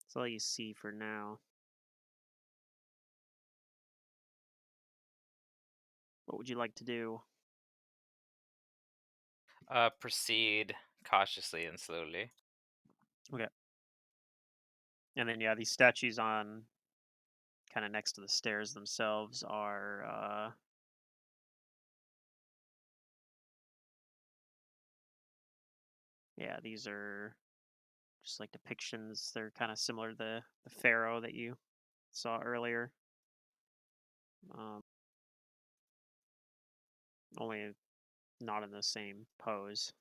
Speaker 1: that's all you see for now. What would you like to do?
Speaker 3: Proceed cautiously and slowly.
Speaker 1: Okay. And then these statues on kind of next to the stairs themselves are these are just like depictions. They're kind of similar to the pharaoh that you saw earlier. Only not in the same pose.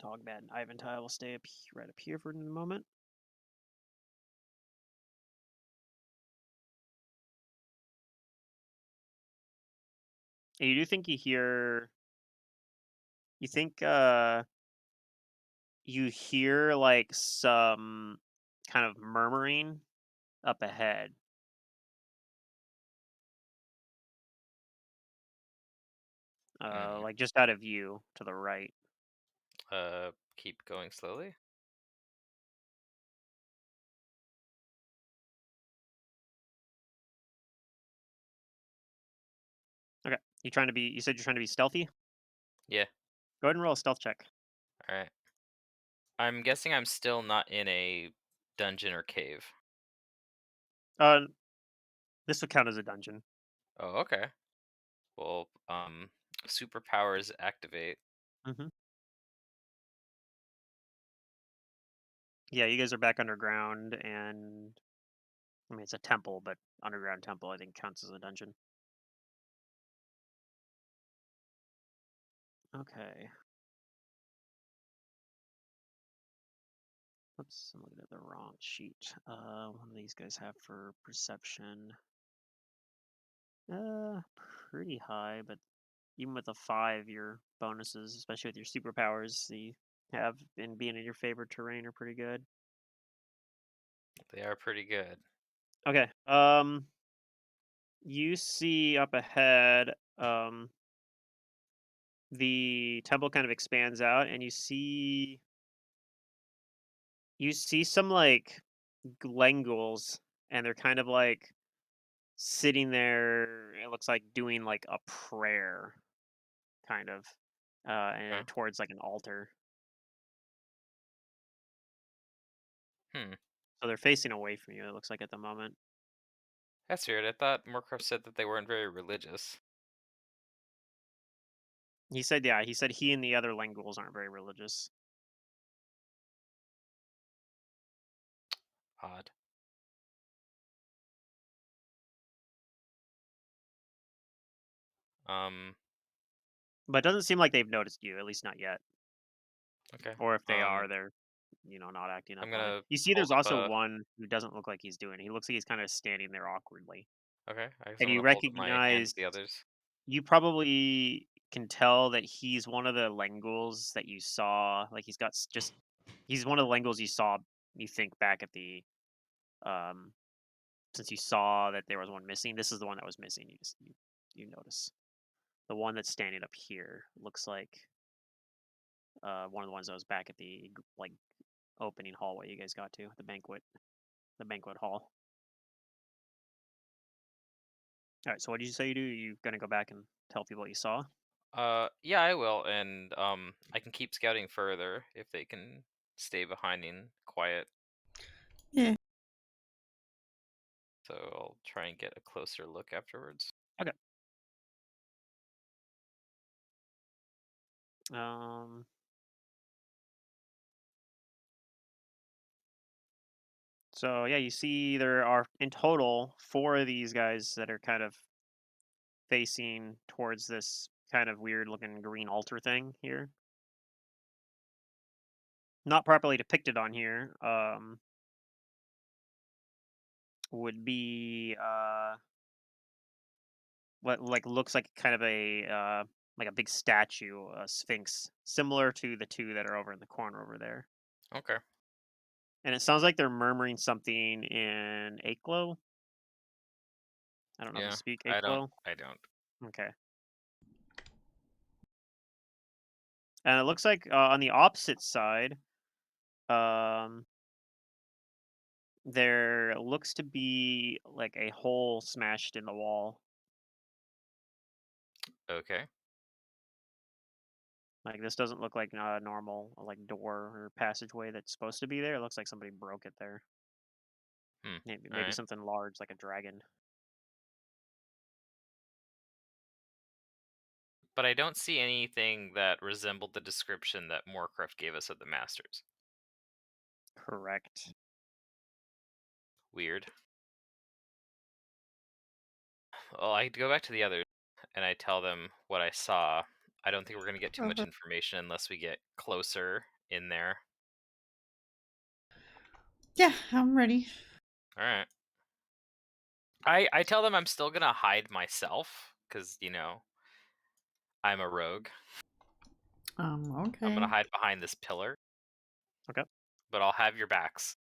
Speaker 1: Dogbat and Ivanti will stay right up here for a moment. And you do think you hear. You think you hear like some kind of murmuring up ahead.
Speaker 3: Mm.
Speaker 1: Like just out of view to the right.
Speaker 3: Keep going slowly.
Speaker 1: Okay. You said you're trying to be stealthy?
Speaker 3: Yeah.
Speaker 1: Go ahead and roll a stealth check.
Speaker 3: All right. I'm guessing I'm still not in a dungeon or cave.
Speaker 1: Uh, this would count as a dungeon.
Speaker 3: Oh, okay. Well, superpowers activate.
Speaker 1: Mm-hmm. Yeah, you guys are back underground, and I mean it's a temple, but underground temple I think counts as a dungeon. Okay. Oops, I'm looking at the wrong sheet. What do these guys have for perception? Pretty high, but even with a 5, your bonuses, especially with your superpowers, you have in being in your favorite terrain are pretty good.
Speaker 3: They are pretty good.
Speaker 1: Okay. You see up ahead, the temple kind of expands out, and you see some like Glengulls, and they're kind of like sitting there. It looks like doing like a prayer, kind of,
Speaker 3: Okay.
Speaker 1: and towards like an altar.
Speaker 3: Hmm.
Speaker 1: So they're facing away from you. It looks like at the moment.
Speaker 3: That's weird. I thought Moorcroft said that they weren't very religious.
Speaker 1: He said he and the other Lengulls aren't very religious.
Speaker 3: Odd. Um.
Speaker 1: But it doesn't seem like they've noticed you, at least not yet.
Speaker 3: Okay.
Speaker 1: Or if they are, they're not acting up
Speaker 3: I'm
Speaker 1: on it.
Speaker 3: gonna
Speaker 1: You see,
Speaker 3: hold
Speaker 1: there's
Speaker 3: up
Speaker 1: also
Speaker 3: a.
Speaker 1: one who doesn't look like he's doing it. He looks like he's kind of standing there awkwardly.
Speaker 3: Okay. I guess
Speaker 1: And
Speaker 3: I'm
Speaker 1: you
Speaker 3: gonna hold up my hand to
Speaker 1: recognize,
Speaker 3: the others.
Speaker 1: you probably can tell that he's one of the Lengulls that you saw. Like he's one of the Lengulls you saw. You think back at the um, since you saw that there was one missing. This is the one that was missing. You notice the one that's standing up here looks like one of the ones that was back at the like opening hallway you guys got to the banquet hall. All right. So what did you say you do? You gonna go back and tell people what you saw?
Speaker 3: Yeah, I will, and I can keep scouting further if they can stay behind and quiet.
Speaker 2: Yeah.
Speaker 3: So I'll try and get a closer look afterwards.
Speaker 1: Okay. Um. So yeah, you see there are in total 4 of these guys that are kind of facing towards this kind of weird looking green altar thing here. Not properly depicted on here. Would be what like looks like kind of like a big statue, a sphinx, similar to the 2 that are over in the corner over there.
Speaker 3: Okay.
Speaker 1: And it sounds like they're murmuring something in Aklo. I don't know if you
Speaker 3: Yeah.
Speaker 1: speak
Speaker 3: I don't.
Speaker 1: Aklo.
Speaker 3: I don't.
Speaker 1: Okay. And it looks like on the opposite side, um, there looks to be like a hole smashed in the wall.
Speaker 3: Okay.
Speaker 1: Like this doesn't look like a normal like door or passageway that's supposed to be there. It looks like somebody broke it there.
Speaker 3: All
Speaker 1: Maybe
Speaker 3: right.
Speaker 1: something large like a dragon.
Speaker 3: But I don't see anything that resembled the description that Moorcroft gave us of the Masters.
Speaker 1: Correct.
Speaker 3: Weird. Well, I go back to the others and I tell them what I saw. I don't think we're going to get too much
Speaker 2: Okay.
Speaker 3: information unless we get closer in there.
Speaker 2: Yeah, I'm ready.
Speaker 3: All right. I tell them I'm still going to hide myself because, I'm a rogue. I'm going
Speaker 2: Okay.
Speaker 3: to hide behind this pillar.
Speaker 1: Okay.
Speaker 3: But I'll have your backs.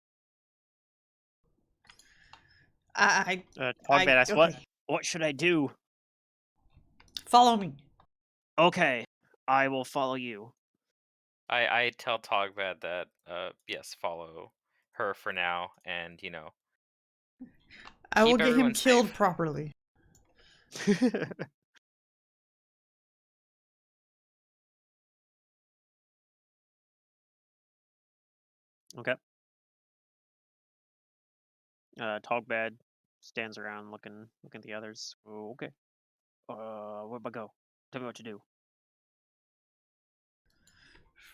Speaker 1: Togbad asks,
Speaker 2: okay.
Speaker 1: What should I do?
Speaker 2: Follow me.
Speaker 1: Okay, I will follow you.
Speaker 3: I tell Togbad that, yes, follow her for now, and,
Speaker 2: I will
Speaker 3: keep
Speaker 2: get him
Speaker 3: everyone
Speaker 2: killed
Speaker 3: safe.
Speaker 2: properly.
Speaker 1: Okay. Togbad stands around looking at the others. Oh, okay. Where'd I go? Tell me what to do.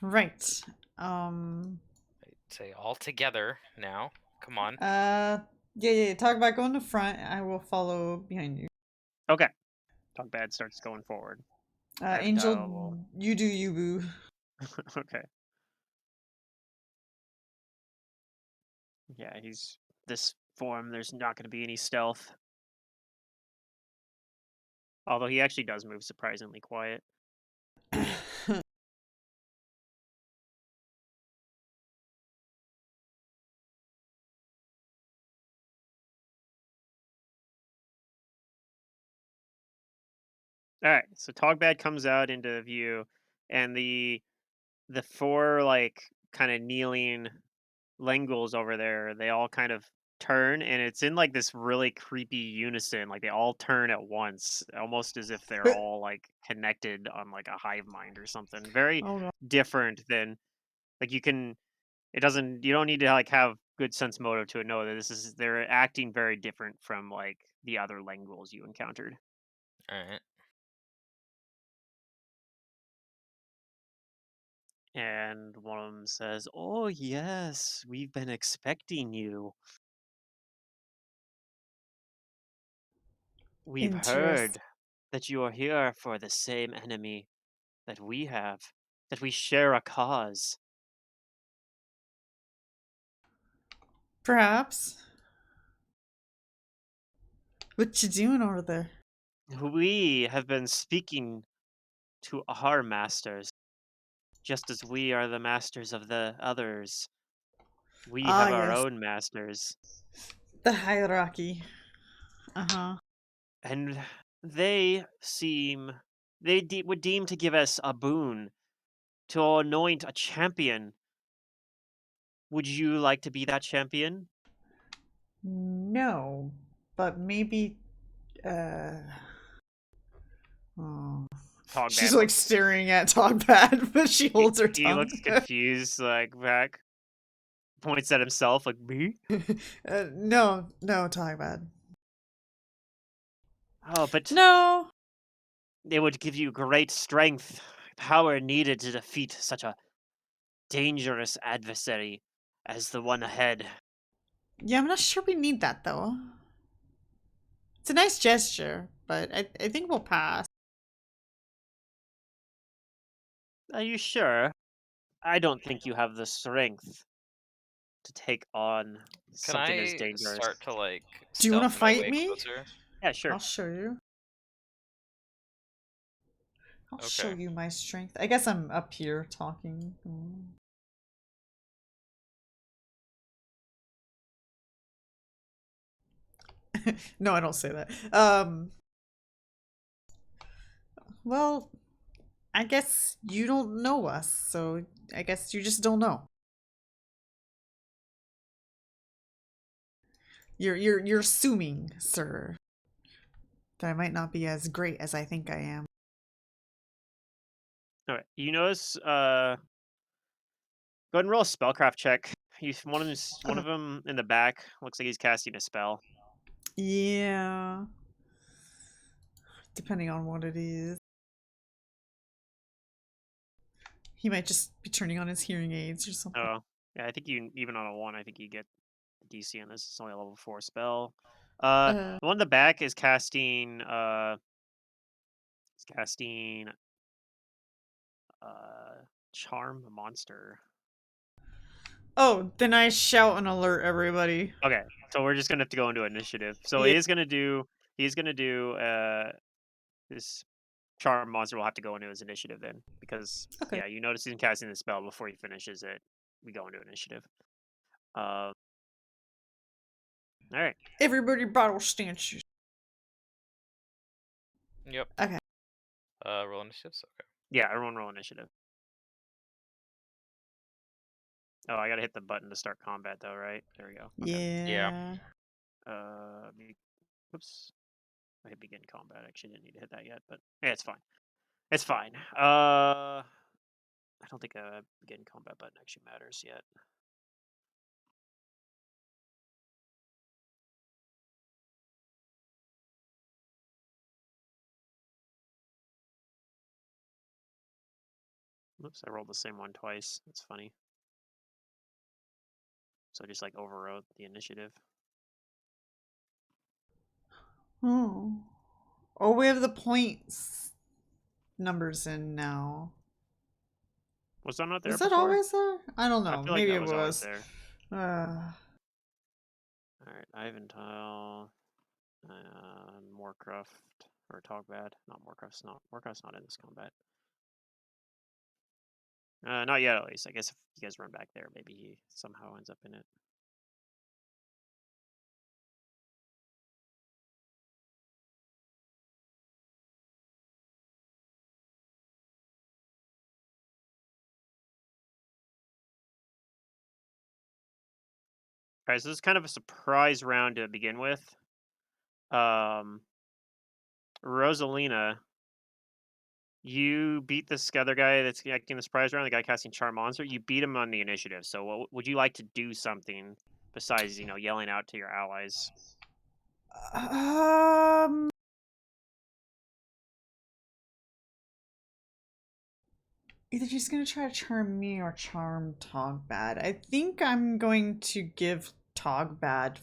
Speaker 2: Right.
Speaker 3: I'd say all together now. Come on.
Speaker 2: Yeah. Talk about going to front. I will follow behind you.
Speaker 1: Okay. Togbad starts going forward.
Speaker 2: Angel,
Speaker 1: will.
Speaker 2: you do you, boo.
Speaker 1: Okay. Yeah, he's this form. There's not going to be any stealth. Although he actually does move surprisingly quiet. All right, so Togbad comes out into view, and the 4 like kind of kneeling Lengul's over there. They all kind of turn, and it's in like this really creepy unison. Like they all turn at once, almost as if they're all like connected on like a hive mind or something. Very
Speaker 2: Oh no.
Speaker 1: different than like you can. It doesn't. You don't need to like have good sense motive to know that this is. They're acting very different from like the other Lenguls you encountered.
Speaker 3: All right.
Speaker 1: And one of them says, "Oh yes, we've been expecting you. We've
Speaker 2: Interest.
Speaker 1: heard that you are here for the same enemy that we have, that we share a cause.
Speaker 2: Perhaps. What you doing over there?
Speaker 1: We have been speaking to our masters, just as we are the masters of the others. We
Speaker 2: Ah,
Speaker 1: have our
Speaker 2: yes.
Speaker 1: own masters,
Speaker 2: The hierarchy. Uh-huh.
Speaker 1: and they seem would deem to give us a boon to anoint a champion. Would you like to be that champion?"
Speaker 2: No. But maybe oh.
Speaker 1: Togbad
Speaker 2: She's like
Speaker 1: looks
Speaker 2: staring at Togbad, but she holds her
Speaker 1: he
Speaker 2: tongue.
Speaker 1: looks confused, like back, points at himself, like me.
Speaker 2: No, Togbad.
Speaker 1: Oh, but
Speaker 2: No.
Speaker 1: it would give you great strength, power needed to defeat such a dangerous adversary as the one ahead.
Speaker 2: Yeah, I'm not sure we need that though. It's a nice gesture, but I think we'll pass.
Speaker 1: Are you sure? I don't think you have the strength to take on
Speaker 3: Can
Speaker 1: something as
Speaker 3: I
Speaker 1: dangerous.
Speaker 3: start to like
Speaker 2: Do you want to
Speaker 3: stealth my
Speaker 2: fight
Speaker 3: way
Speaker 2: me?
Speaker 3: closer?
Speaker 1: Yeah, sure.
Speaker 2: I'll show you. I'll show
Speaker 3: Okay.
Speaker 2: you my strength. I guess I'm up here talking. No, I don't say that. Well, I guess you don't know us, so I guess you just don't know. You're assuming, sir, that I might not be as great as I think I am.
Speaker 1: All right. You notice. Go ahead and roll a spellcraft check. One of them in the back looks like he's casting a spell.
Speaker 2: Yeah. Depending on what it is. He might just be turning on his hearing aids or something.
Speaker 1: Oh, yeah. I think you even on a 1, I think you get DC on this. It's only a level 4 spell. The one in the back is casting. It's casting. Charm monster.
Speaker 2: Oh, then I shout and alert everybody.
Speaker 1: Okay, so we're just gonna have to go into initiative. So
Speaker 2: Yeah.
Speaker 1: he's gonna do. This charm monster will have to go into his initiative then, because
Speaker 2: Okay.
Speaker 1: yeah, you notice he's casting the spell before he finishes it. We go into initiative. All right.
Speaker 2: Everybody battle stances.
Speaker 3: Yep.
Speaker 2: Okay.
Speaker 3: Roll initiatives. Okay.
Speaker 1: Yeah, everyone roll initiative. Oh, I gotta hit the button to start combat though, right? There we go. Okay.
Speaker 2: Yeah.
Speaker 1: Oops. I hit begin combat. Actually, didn't need to hit that yet, but yeah, it's fine. It's fine. I don't think a begin combat button actually matters yet. Oops, I rolled the same one twice. That's funny. So I just like overwrote the initiative.
Speaker 2: Oh. Oh, we have the points numbers in now.
Speaker 1: Was that not there
Speaker 2: Was that
Speaker 1: before?
Speaker 2: always there? I don't
Speaker 1: I
Speaker 2: know.
Speaker 1: feel like
Speaker 2: Maybe
Speaker 1: that
Speaker 2: it
Speaker 1: was always
Speaker 2: was.
Speaker 1: there. All right, Ivantil, Moorcraft or Togbad. Not Moorcraft's not. Moorcraft's not in this combat. Not yet, at least. I guess if you guys run back there, maybe he somehow ends up in it. All right, so this is kind of a surprise round to begin with. Rosalina, you beat this other guy that's acting the surprise round, the guy casting Charm Monster. You beat him on the initiative. So, would you like to do something besides, yelling out to your allies?
Speaker 2: Either she's gonna try to charm me or charm Togbad. I think I'm going to give Togbad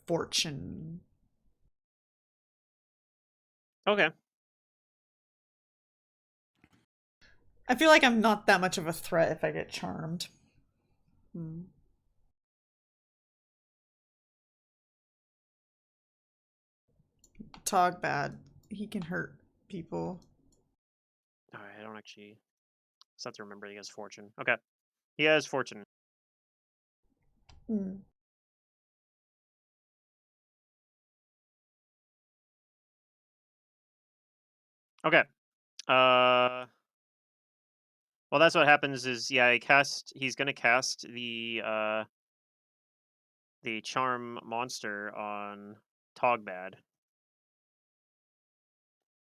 Speaker 2: fortune.
Speaker 1: Okay.
Speaker 2: I feel like I'm not that much of a threat if I get charmed. Togbad. He can hurt people.
Speaker 1: All right, I don't actually. Just have to remember he has fortune. Okay, he has fortune. Okay. Well, that's what happens. Is yeah, he's gonna cast the charm monster on Togbad,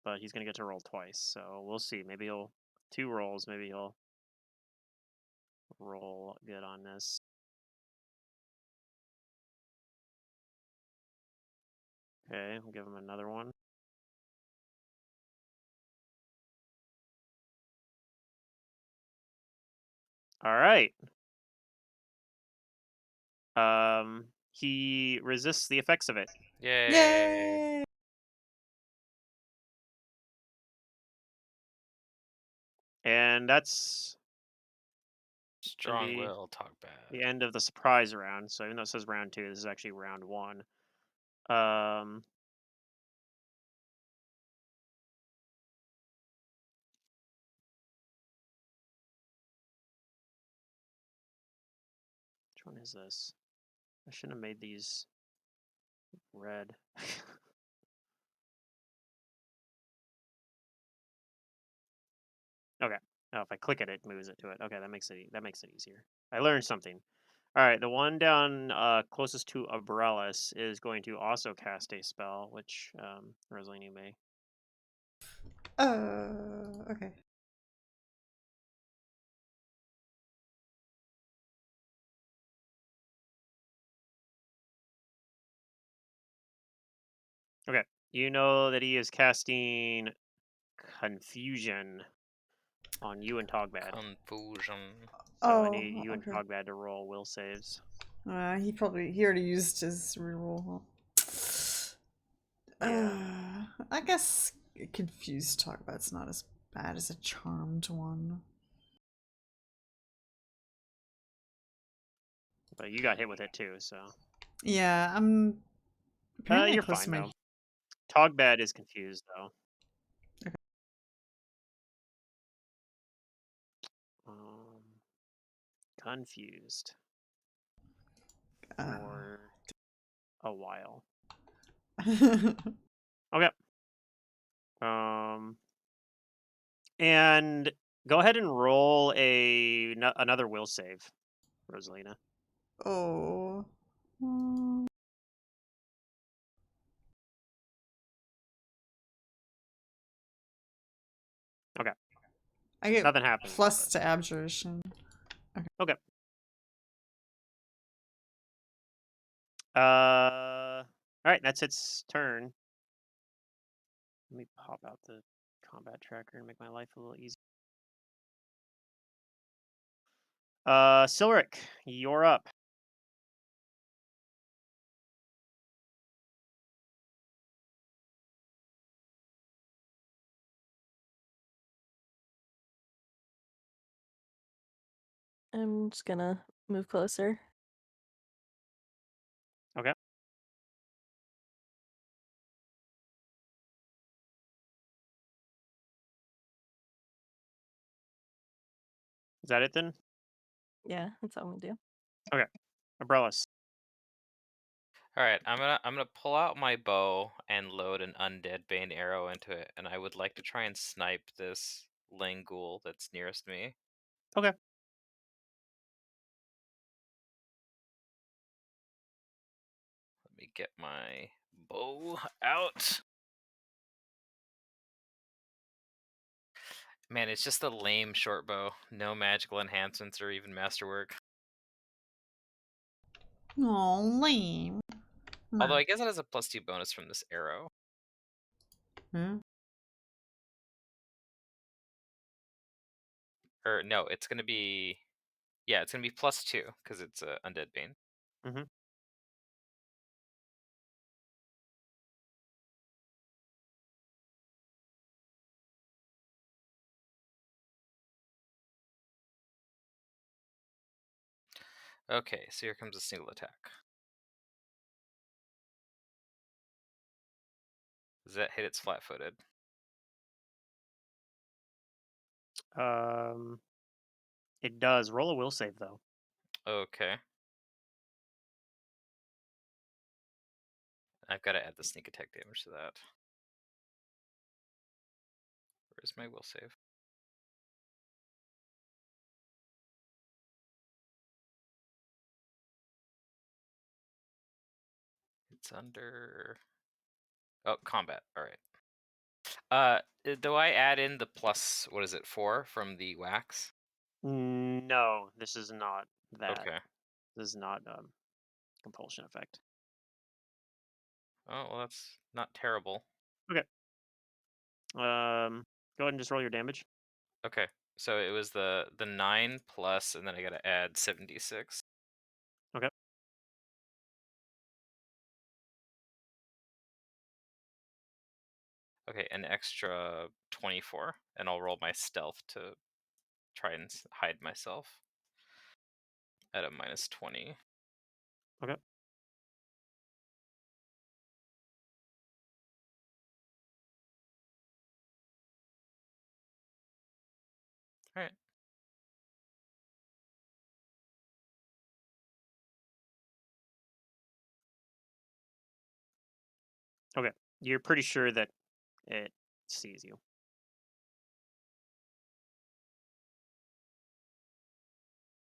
Speaker 1: but he's gonna get to roll twice. So we'll see. Maybe he'll 2 rolls. Maybe he'll roll good on this. Okay, we'll give him another one. All right. he resists the effects of it.
Speaker 3: Yay!
Speaker 2: Yay!
Speaker 1: And that's gonna
Speaker 3: Strong
Speaker 1: be
Speaker 3: will, talk
Speaker 1: the
Speaker 3: bad.
Speaker 1: end of the surprise round. So even though it says round 2, this is actually round 1. Um, which one is this? I shouldn't have made these red. Okay. Oh, if I click it, it moves it to it. Okay, that makes it easier. I learned something. All right, the one down closest to Abrellis is going to also cast a spell, which Rosalini may.
Speaker 2: Okay.
Speaker 1: Okay, you know that he is casting Confusion on you and Togbad.
Speaker 3: Confusion.
Speaker 1: So I need
Speaker 2: Oh,
Speaker 1: you and
Speaker 2: okay.
Speaker 1: Togbad to roll will saves.
Speaker 2: He already used his reroll.
Speaker 1: Yeah.
Speaker 2: I guess confused talk about it's not as bad as a charmed one.
Speaker 1: But you got hit with it too, so.
Speaker 2: Yeah, I'm apparently
Speaker 1: You're
Speaker 2: close
Speaker 1: fine
Speaker 2: to my.
Speaker 1: though. Togbad is confused though.
Speaker 2: Okay.
Speaker 1: Confused
Speaker 2: Uh,
Speaker 1: for a while. Okay. And go ahead and roll another will save, Rosalina.
Speaker 2: oh.
Speaker 1: Okay.
Speaker 2: I get
Speaker 1: Nothing happens.
Speaker 2: plus to abjuration.
Speaker 1: Okay. All right, that's its turn. Let me pop out the combat tracker and make my life a little easier. Silric, you're up.
Speaker 5: I'm just gonna move closer.
Speaker 1: Okay. Is that it then?
Speaker 5: Yeah, that's all I'm gonna do.
Speaker 1: Okay. Abrellis.
Speaker 3: All right, I'm gonna pull out my bow and load an undead bane arrow into it, and I would like to try and snipe this Langul that's nearest me.
Speaker 1: Okay.
Speaker 3: Let me get my bow out. Man, it's just a lame short bow. No magical enhancements or even masterwork.
Speaker 2: Oh, lame.
Speaker 3: Although I guess it has a +2 bonus from this arrow.
Speaker 2: Hmm?
Speaker 3: Or no, it's gonna be, yeah, it's gonna be +2 because it's a undead bane.
Speaker 1: Mm-hmm.
Speaker 3: Okay, so here comes a single attack. Does that hit its flat-footed?
Speaker 1: It does. Roll a will save though.
Speaker 3: Okay. I've got to add the sneak attack damage to that. Where's my will save? It's under... Oh, combat. All right. Do I add in the plus, what is it, 4 from the wax?
Speaker 1: No, this is not that.
Speaker 3: Okay.
Speaker 1: This is not compulsion effect.
Speaker 3: Oh, well, that's not terrible.
Speaker 1: Okay. Go ahead and just roll your damage.
Speaker 3: Okay. So it was the 9 plus, and then I got to add 76.
Speaker 1: Okay.
Speaker 3: Okay, an extra 24, and I'll roll my stealth to try and hide myself at a -20.
Speaker 1: Okay.
Speaker 3: All right.
Speaker 1: Okay. You're pretty sure that it sees you.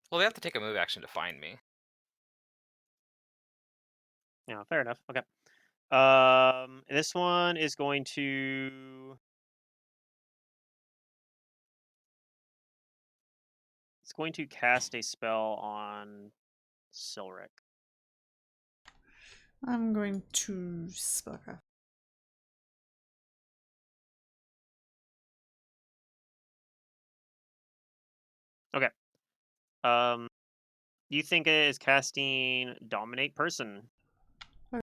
Speaker 3: Well, they have to take a move action to find me.
Speaker 1: Yeah, fair enough. Okay. This one is going to. It's going to cast a spell on Silric.
Speaker 2: I'm going to spellcraft.
Speaker 1: Okay. You think it is casting Dominate Person.
Speaker 2: Okay.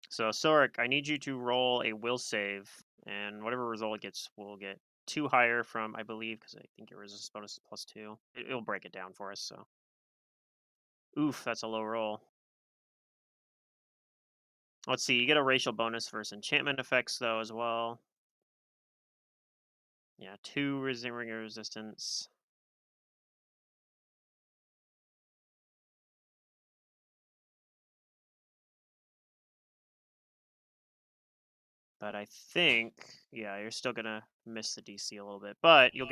Speaker 1: So Silric, I need you to roll a will save, and whatever result it gets will get 2 higher from, I believe, because I think your resistance bonus is +2. It'll break it down for us. So, oof, that's a low roll. Let's see. You get a racial bonus versus enchantment effects though as well. Yeah, 2 ring resistance. But I think, yeah, you're still gonna miss the DC a little bit, but you'll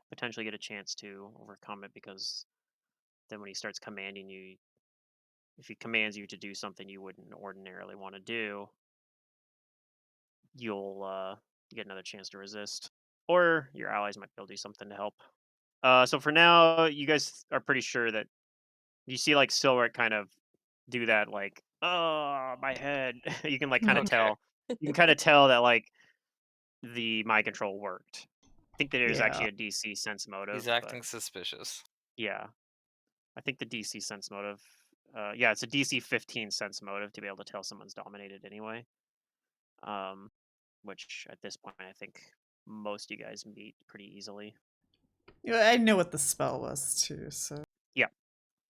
Speaker 1: potentially get a chance to overcome it, because then when he starts commanding you, if he commands you to do something you wouldn't ordinarily want to do, you'll get another chance to resist, or your allies might be able to do something to help. So for now, you guys are pretty sure that you see like Silric kind of do that, like, oh, my head. You can like kind of
Speaker 3: Okay.
Speaker 1: tell. You can kind of tell that like the mind control worked. I think that there's
Speaker 2: Yeah.
Speaker 1: actually a DC sense motive,
Speaker 3: He's
Speaker 1: but
Speaker 3: acting suspicious.
Speaker 1: yeah, I think the DC sense motive. Yeah, it's a DC 15 sense motive to be able to tell someone's dominated anyway. Um, which at this point I think most of you guys meet pretty easily.
Speaker 2: Yeah, I know what the spell was too, so.
Speaker 1: Yeah,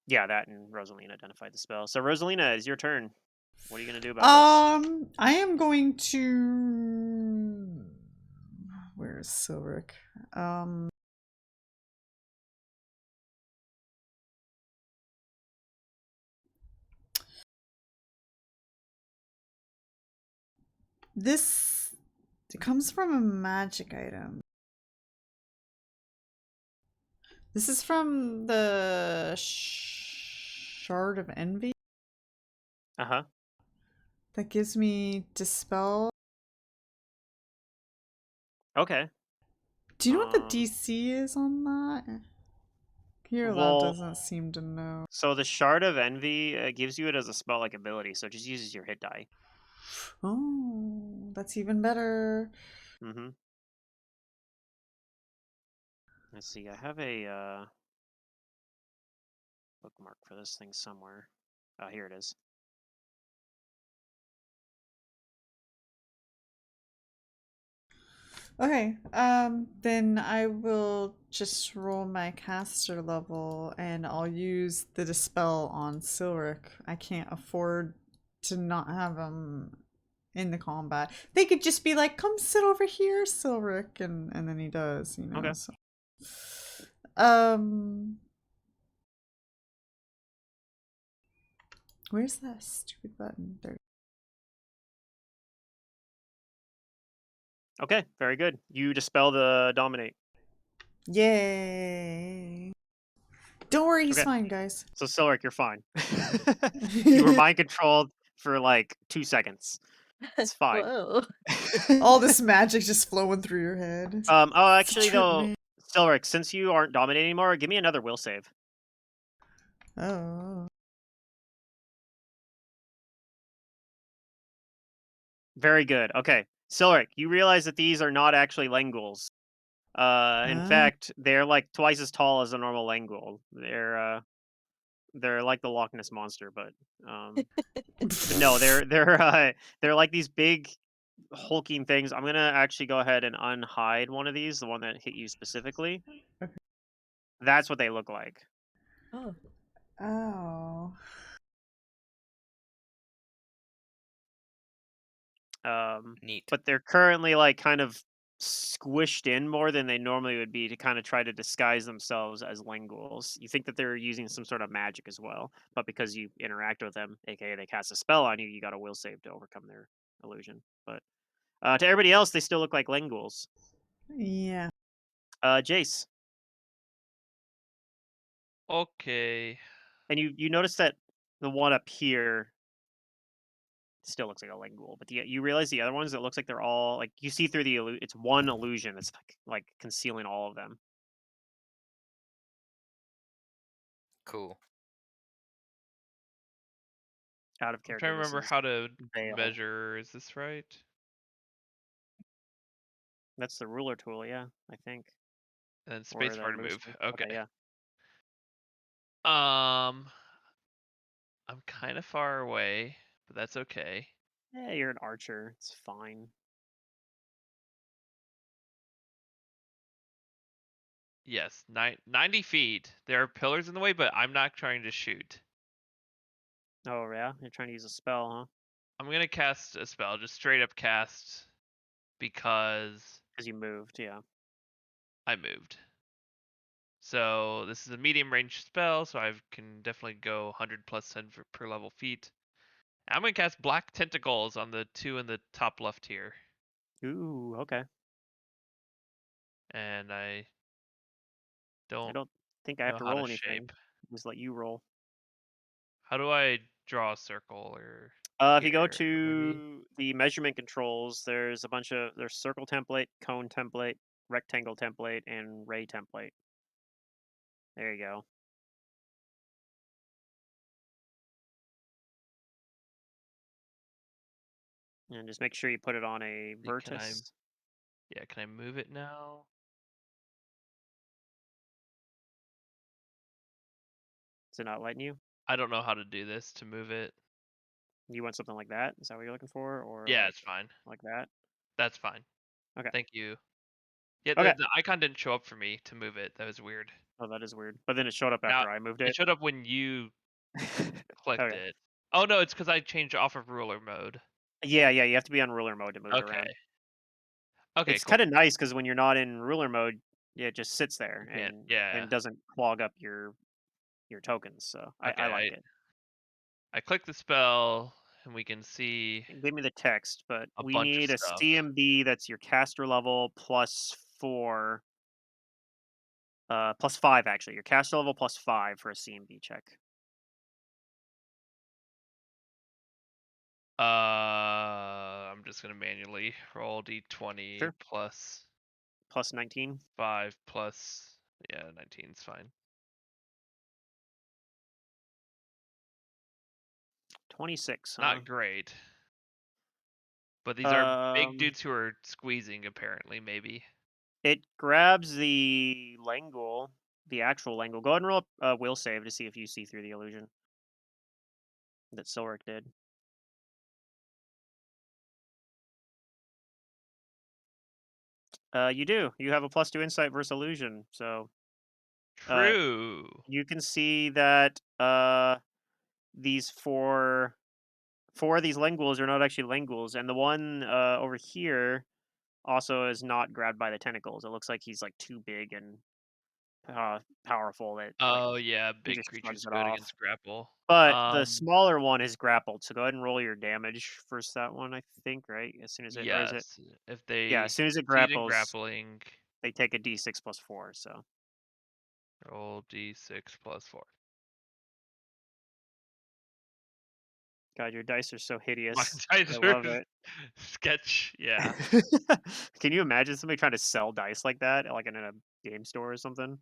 Speaker 1: yeah, that and Rosalina identified the spell. So Rosalina, it's your turn. What are you gonna do about this?
Speaker 2: I am going to. Where's Silric? This comes from a magic item. This is from the Shard of Envy
Speaker 1: Uh-huh.
Speaker 2: that gives me Dispel.
Speaker 1: Okay.
Speaker 2: Do you know what the
Speaker 1: Um,
Speaker 2: DC is on that? Your lab
Speaker 1: well,
Speaker 2: doesn't seem to know.
Speaker 1: so the Shard of Envy gives you it as a spell-like ability, so it just uses your hit die.
Speaker 2: Oh, that's even better.
Speaker 1: Mm-hmm. Let's see, I have a bookmark for this thing somewhere. Oh, here it is.
Speaker 2: Okay, then I will just roll my caster level and I'll use the Dispel on Silric. I can't afford to not have him in the combat. They could just be like, come sit over here, Silric, and then he does, you know.
Speaker 1: Okay.
Speaker 2: So. Um, where's that stupid button? There.
Speaker 1: Okay, very good. You dispel the dominate.
Speaker 2: Yay. Don't worry, he's
Speaker 1: Okay.
Speaker 2: fine, guys.
Speaker 1: So Silric, you're fine. You were mind controlled for like 2 seconds. It's fine.
Speaker 5: Whoa.
Speaker 2: All this magic just flowing through your head.
Speaker 1: Oh,
Speaker 2: It's a
Speaker 1: actually
Speaker 2: trip,
Speaker 1: though,
Speaker 2: man.
Speaker 1: Silric, since you aren't dominating anymore, give me another will save.
Speaker 2: Oh.
Speaker 1: Very good. Okay. Silric, you realize that these are not actually Lenguls. In
Speaker 2: Ah.
Speaker 1: fact, they're like twice as tall as a normal Lengul. They're like the Loch Ness monster, but no, they're like these big hulking things. I'm gonna actually go ahead and unhide one of these, the one that hit you specifically.
Speaker 2: Okay.
Speaker 1: That's what they look like.
Speaker 5: Oh,
Speaker 2: Oh.
Speaker 3: Neat.
Speaker 1: But they're currently like kind of squished in more than they normally would be to kind of try to disguise themselves as linguals. You think that they're using some sort of magic as well, but because you interact with them, aka they cast a spell on you, you got a will save to overcome their illusion. But to everybody else, they still look like linguals.
Speaker 2: Yeah.
Speaker 1: Jace,
Speaker 4: Okay.
Speaker 1: and you notice that the one up here still looks like a lingual, but you realize the other ones, it looks like they're all like you see through the it's one illusion that's like concealing all of them.
Speaker 3: Cool.
Speaker 1: Out of
Speaker 4: I'm trying
Speaker 1: character,
Speaker 4: to
Speaker 1: this
Speaker 4: remember
Speaker 1: is
Speaker 4: how to
Speaker 1: Veil.
Speaker 4: measure. Is this right?
Speaker 1: That's the ruler tool, yeah, I think.
Speaker 4: And then
Speaker 1: Or
Speaker 4: spacebar
Speaker 1: the
Speaker 4: to move.
Speaker 1: motion. Okay,
Speaker 4: Okay.
Speaker 1: yeah.
Speaker 4: Um, I'm kind of far away, but that's okay.
Speaker 1: Yeah, you're an archer. It's fine.
Speaker 4: Yes, 90 feet. There are pillars in the way, but I'm not trying to shoot.
Speaker 1: Oh, yeah? You're trying to use a spell, huh?
Speaker 4: I'm gonna cast a spell, just straight up cast, because
Speaker 1: Because you moved, yeah.
Speaker 4: I moved. So this is a medium range spell, so I can definitely go 100 plus 10 per level feet. I'm gonna cast Black Tentacles on the two in the top left here,
Speaker 1: Ooh, okay.
Speaker 4: and I
Speaker 1: I
Speaker 4: don't
Speaker 1: don't think I have
Speaker 4: know
Speaker 1: to
Speaker 4: how to
Speaker 1: roll anything.
Speaker 4: shape.
Speaker 1: Just let you roll.
Speaker 4: How do I draw a circle or
Speaker 1: If you go
Speaker 4: here? Maybe.
Speaker 1: to the measurement controls, there's circle template, cone template, rectangle template, and ray template. There you go. And just make sure you put it on a
Speaker 4: Can I?
Speaker 1: vertex.
Speaker 4: Yeah, can I move it now?
Speaker 1: Is it not letting you?
Speaker 4: I don't know how to do this to move it.
Speaker 1: You want something like that? Is that what you're looking for? Or
Speaker 4: Yeah, it's fine.
Speaker 1: like that?
Speaker 4: That's fine.
Speaker 1: Okay.
Speaker 4: Thank you. Yeah,
Speaker 1: Okay.
Speaker 4: the icon didn't show up for me to move it. That was weird.
Speaker 1: Oh, that is weird. But then it showed up
Speaker 4: Now
Speaker 1: after I moved
Speaker 4: it
Speaker 1: it.
Speaker 4: showed up when you clicked
Speaker 1: Okay.
Speaker 4: it. Oh no, it's because I changed off of ruler mode.
Speaker 1: Yeah, yeah, you have to be on ruler mode to move it
Speaker 4: Okay.
Speaker 1: around.
Speaker 4: Okay,
Speaker 1: It's
Speaker 4: cool.
Speaker 1: kind of nice because when you're not in ruler mode, it just sits there
Speaker 4: You can't. Yeah.
Speaker 1: and doesn't clog up your tokens. So I
Speaker 4: Okay.
Speaker 1: like it.
Speaker 4: I click the spell and we can see
Speaker 1: Give me the text, but
Speaker 4: a
Speaker 1: we
Speaker 4: bunch of
Speaker 1: need a
Speaker 4: stuff.
Speaker 1: CMB that's your caster level +4, +5 actually. Your caster level +5 for a CMB check.
Speaker 4: I'm just gonna manually roll d20
Speaker 1: Sure.
Speaker 4: plus
Speaker 1: +19.
Speaker 4: 5 plus, yeah, 19 is fine.
Speaker 1: 26, huh?
Speaker 4: Not great, but these are big
Speaker 1: Um,
Speaker 4: dudes who are squeezing apparently, maybe.
Speaker 1: it grabs the Languel, the actual Languel. Go ahead and roll a will save to see if you see through the illusion that Silric did. You do. You have a +2 insight versus illusion, so uh,
Speaker 4: True.
Speaker 1: you can see that these four of these Languels are not actually Languels, and the one over here also is not grabbed by the tentacles. It looks like he's like too big and powerful that like
Speaker 4: Oh yeah,
Speaker 1: he
Speaker 4: big
Speaker 1: just shrugs
Speaker 4: creatures
Speaker 1: it
Speaker 4: good
Speaker 1: off.
Speaker 4: against grapple.
Speaker 1: But the smaller one is grappled, so go ahead and roll your damage versus that one, I think, right? As soon as it, or is it?
Speaker 4: Yes, if
Speaker 1: Yeah, as
Speaker 4: they
Speaker 1: soon as it
Speaker 4: succeed in
Speaker 1: grapples,
Speaker 4: grappling,
Speaker 1: they take a d6 +4. So,
Speaker 4: roll d6 plus 4.
Speaker 1: God, your dice are so
Speaker 4: My
Speaker 1: hideous. I
Speaker 4: dice are
Speaker 1: love it.
Speaker 4: sketch, yeah.
Speaker 1: Can you imagine somebody trying to sell dice like that, like in a game store or something?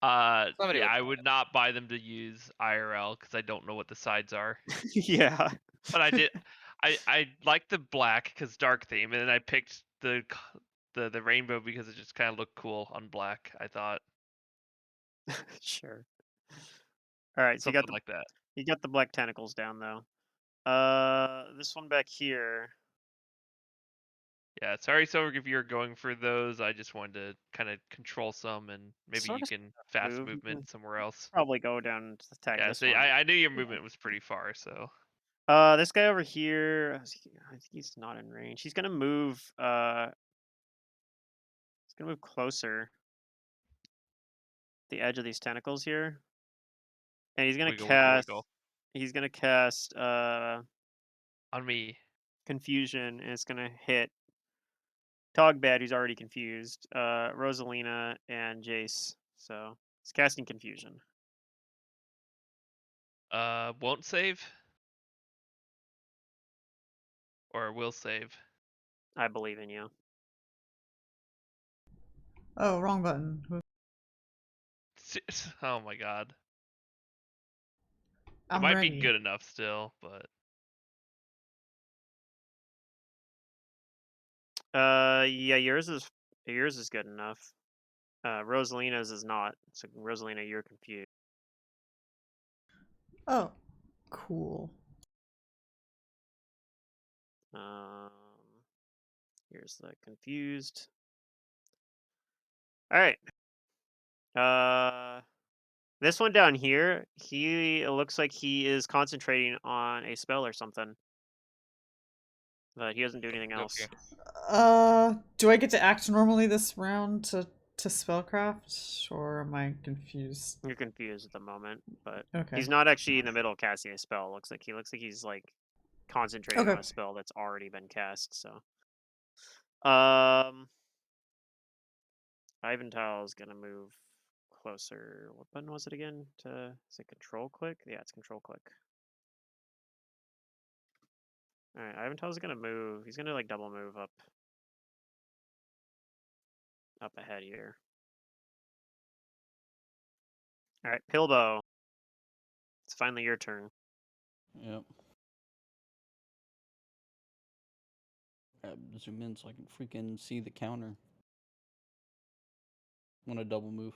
Speaker 3: Somebody
Speaker 4: Yeah,
Speaker 3: would
Speaker 4: I
Speaker 3: buy
Speaker 4: would not buy them to use IRL because I don't know what the sides are.
Speaker 1: Yeah.
Speaker 4: But I did, I like the black because dark theme, and then I picked the rainbow because it just kind of looked cool on black. I thought
Speaker 1: Sure. All right, so
Speaker 4: something like that.
Speaker 1: you got the black tentacles down though. This one back here.
Speaker 4: Yeah, sorry, Silver, if you're going for those. I just wanted to kind of control some, and maybe
Speaker 1: Sort
Speaker 4: you
Speaker 1: of
Speaker 4: can fast
Speaker 1: move. You can
Speaker 4: movement somewhere else.
Speaker 1: probably go down to attack
Speaker 4: Yeah,
Speaker 1: this
Speaker 4: see,
Speaker 1: one.
Speaker 4: I knew your movement was pretty far, so
Speaker 1: This guy over here, I think he's not in range. He's gonna move. He's gonna move closer. The edge of these tentacles here, and he's gonna
Speaker 4: wiggle, wiggle,
Speaker 1: cast.
Speaker 4: wiggle
Speaker 1: He's gonna cast
Speaker 4: on me.
Speaker 1: confusion, and it's gonna hit Togbad, who's already confused, Rosalina, and Jace. So he's casting confusion.
Speaker 4: Won't save or will save.
Speaker 1: I believe in you.
Speaker 2: Oh, wrong button.
Speaker 4: Oh my god, it
Speaker 2: I'm
Speaker 4: might be
Speaker 2: ready.
Speaker 4: good enough still, but
Speaker 1: Yeah, yours is good enough. Rosalina's is not. So Rosalina, you're confused.
Speaker 2: Oh, cool.
Speaker 1: Um, here's the confused. All right. This one down here, it looks like he is concentrating on a spell or something, but he doesn't do anything
Speaker 3: Okay.
Speaker 1: else.
Speaker 2: Do I get to act normally this round to spellcraft, or am I confused?
Speaker 1: You're confused at the moment, but
Speaker 2: Okay.
Speaker 1: he's not actually in the middle of casting a spell. He looks like he's like concentrating on
Speaker 2: Okay.
Speaker 1: a spell that's already been cast. So, um, Ivantile's gonna move closer. What button was it again? Is it control click? Yeah, it's control click. All right, Ivantile's gonna move. He's gonna like double move up ahead here. All right, Pilbo. It's finally your turn.
Speaker 6: Yep. Zoom in so I can freaking see the counter. I'm gonna double move.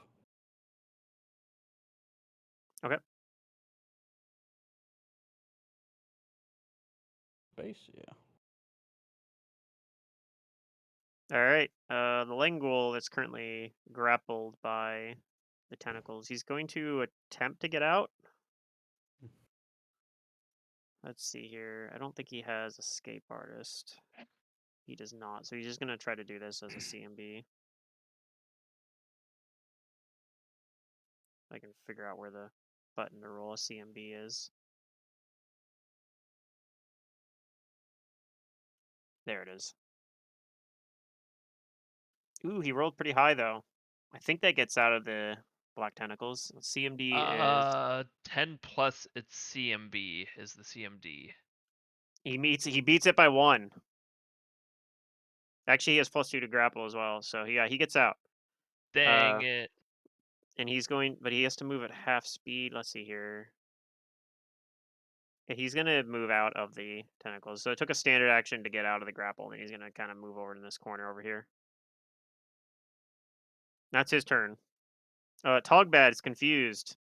Speaker 1: Okay.
Speaker 6: Base, yeah.
Speaker 1: All right. The Lingual that's currently grappled by the tentacles. He's going to attempt to get out. Let's see here. I don't think he has Escape Artist. He does not. So he's just going to try to do this as a CMB. I can figure out where the button to roll a CMB is. There it is. Ooh, he rolled pretty high though. I think that gets out of the Black Tentacles. CMD is
Speaker 4: 10 plus its CMB is the CMD.
Speaker 1: he beats it by 1. Actually, he has +2 to grapple as well. So yeah, he gets out.
Speaker 4: Dang it.
Speaker 1: And he's going, but he has to move at half speed. Let's see here. Yeah, he's gonna move out of the tentacles. So it took a standard action to get out of the grapple, and he's gonna kind of move over to this corner over here. That's his turn. Togbad is confused.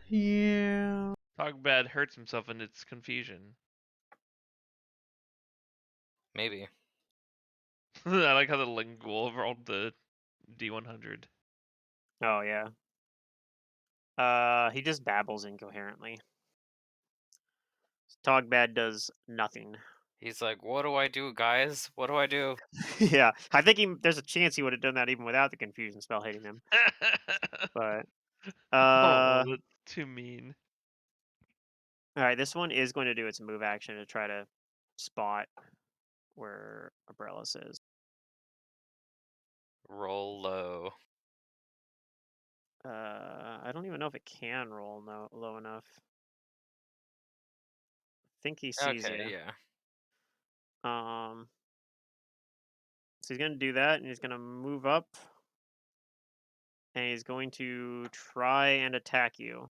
Speaker 2: Yeah.
Speaker 4: Togbad hurts himself in its confusion.
Speaker 3: Maybe.
Speaker 4: I like how the lingual rolled the D100.
Speaker 1: Oh yeah. He just babbles incoherently. Togbad does nothing.
Speaker 3: He's like, what do I do, guys? What do I do?
Speaker 1: Yeah, I think there's a chance he would have done that even without the confusion spell hitting him. But
Speaker 4: Oh, that's too mean.
Speaker 1: all right, this one is going to do its move action to try to spot where Umbrellas is.
Speaker 3: Roll low.
Speaker 1: I don't even know if it can roll low enough. I think he sees
Speaker 3: Okay,
Speaker 1: you.
Speaker 3: yeah.
Speaker 1: So he's gonna do that, and he's gonna move up, and he's going to try and attack you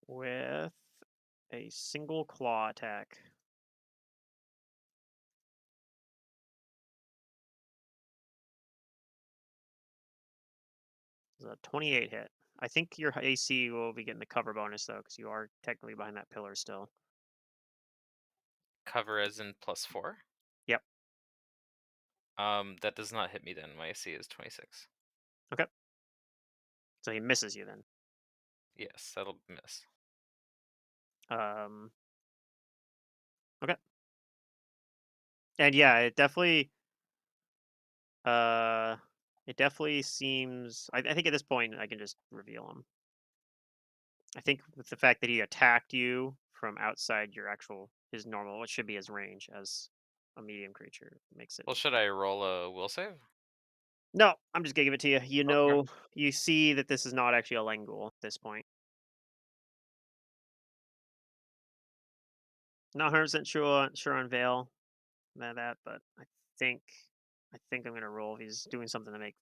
Speaker 1: with a single claw attack. It's a 28 hit. I think your AC will be getting the cover bonus though, because you are technically behind that pillar still.
Speaker 3: Cover as in +4.
Speaker 1: Yep.
Speaker 3: That does not hit me then. My AC is 26.
Speaker 1: Okay. So he misses you then.
Speaker 3: Yes, that'll miss.
Speaker 1: Um. Okay. And yeah, uh, it definitely seems. I think at this point I can just reveal him. I think with the fact that he attacked you from outside his normal, what should be his range as a medium creature, makes it.
Speaker 3: Well, should I roll a will save?
Speaker 1: No, I'm just gonna give it to you. You
Speaker 3: Okay.
Speaker 1: know, you see that this is not actually a Lengul at this point. Not 100% sure on Vale but think I think I'm gonna roll if he's doing something to make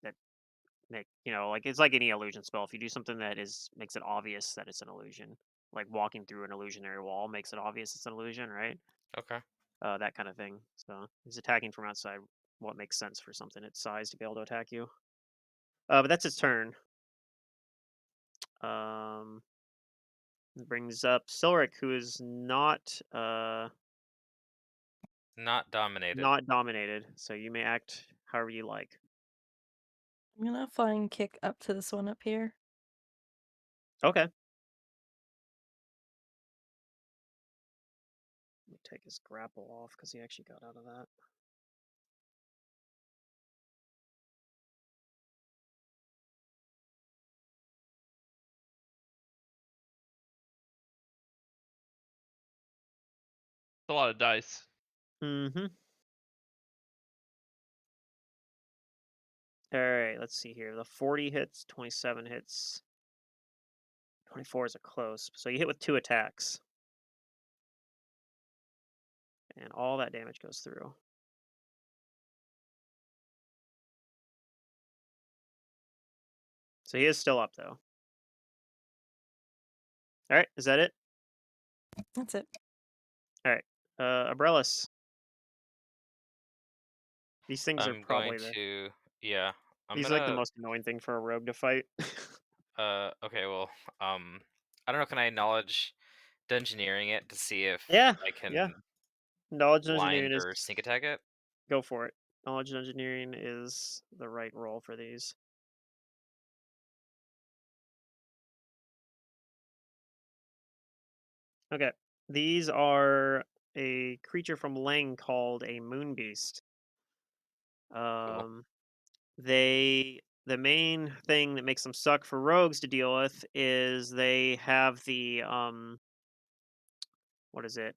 Speaker 1: like it's like any illusion spell. If you do something that is makes it obvious that it's an illusion, like walking through an illusionary wall makes it obvious it's an illusion, right?
Speaker 3: Okay.
Speaker 1: That kind of thing. So he's attacking from outside. What makes sense for something its size to be able to attack you? But that's its turn. Um, it brings up Silric, who is
Speaker 3: Not dominated.
Speaker 1: not dominated. So you may act however you like.
Speaker 5: I'm gonna flying kick up to this one up here.
Speaker 1: Okay. Let me take his grapple off because he actually got out of that.
Speaker 4: It's a lot of dice.
Speaker 1: Mm-hmm. All right, let's see here. The 40 hits, 27 hits, 24 is a close. So you hit with 2 attacks. And all that damage goes through. So he is still up, though. All right, is that it?
Speaker 5: That's it.
Speaker 1: All right. Abrellis. These things are
Speaker 3: I'm going
Speaker 1: probably
Speaker 3: to, yeah. I'm
Speaker 1: these are like the
Speaker 3: gonna,
Speaker 1: most annoying thing for a rogue to fight.
Speaker 3: okay, well, I don't know, can I acknowledge dungeoneering it to see if
Speaker 1: Yeah,
Speaker 3: I
Speaker 1: yeah.
Speaker 3: can
Speaker 1: Knowledge and engineering
Speaker 3: blind
Speaker 1: is
Speaker 3: or sneak attack it?
Speaker 1: go for it. Knowledge and engineering is the right roll for these. Okay. These are a creature from Lang called a moon beast.
Speaker 3: Cool.
Speaker 1: Um, the main thing that makes them suck for rogues to deal with is they have the what is it?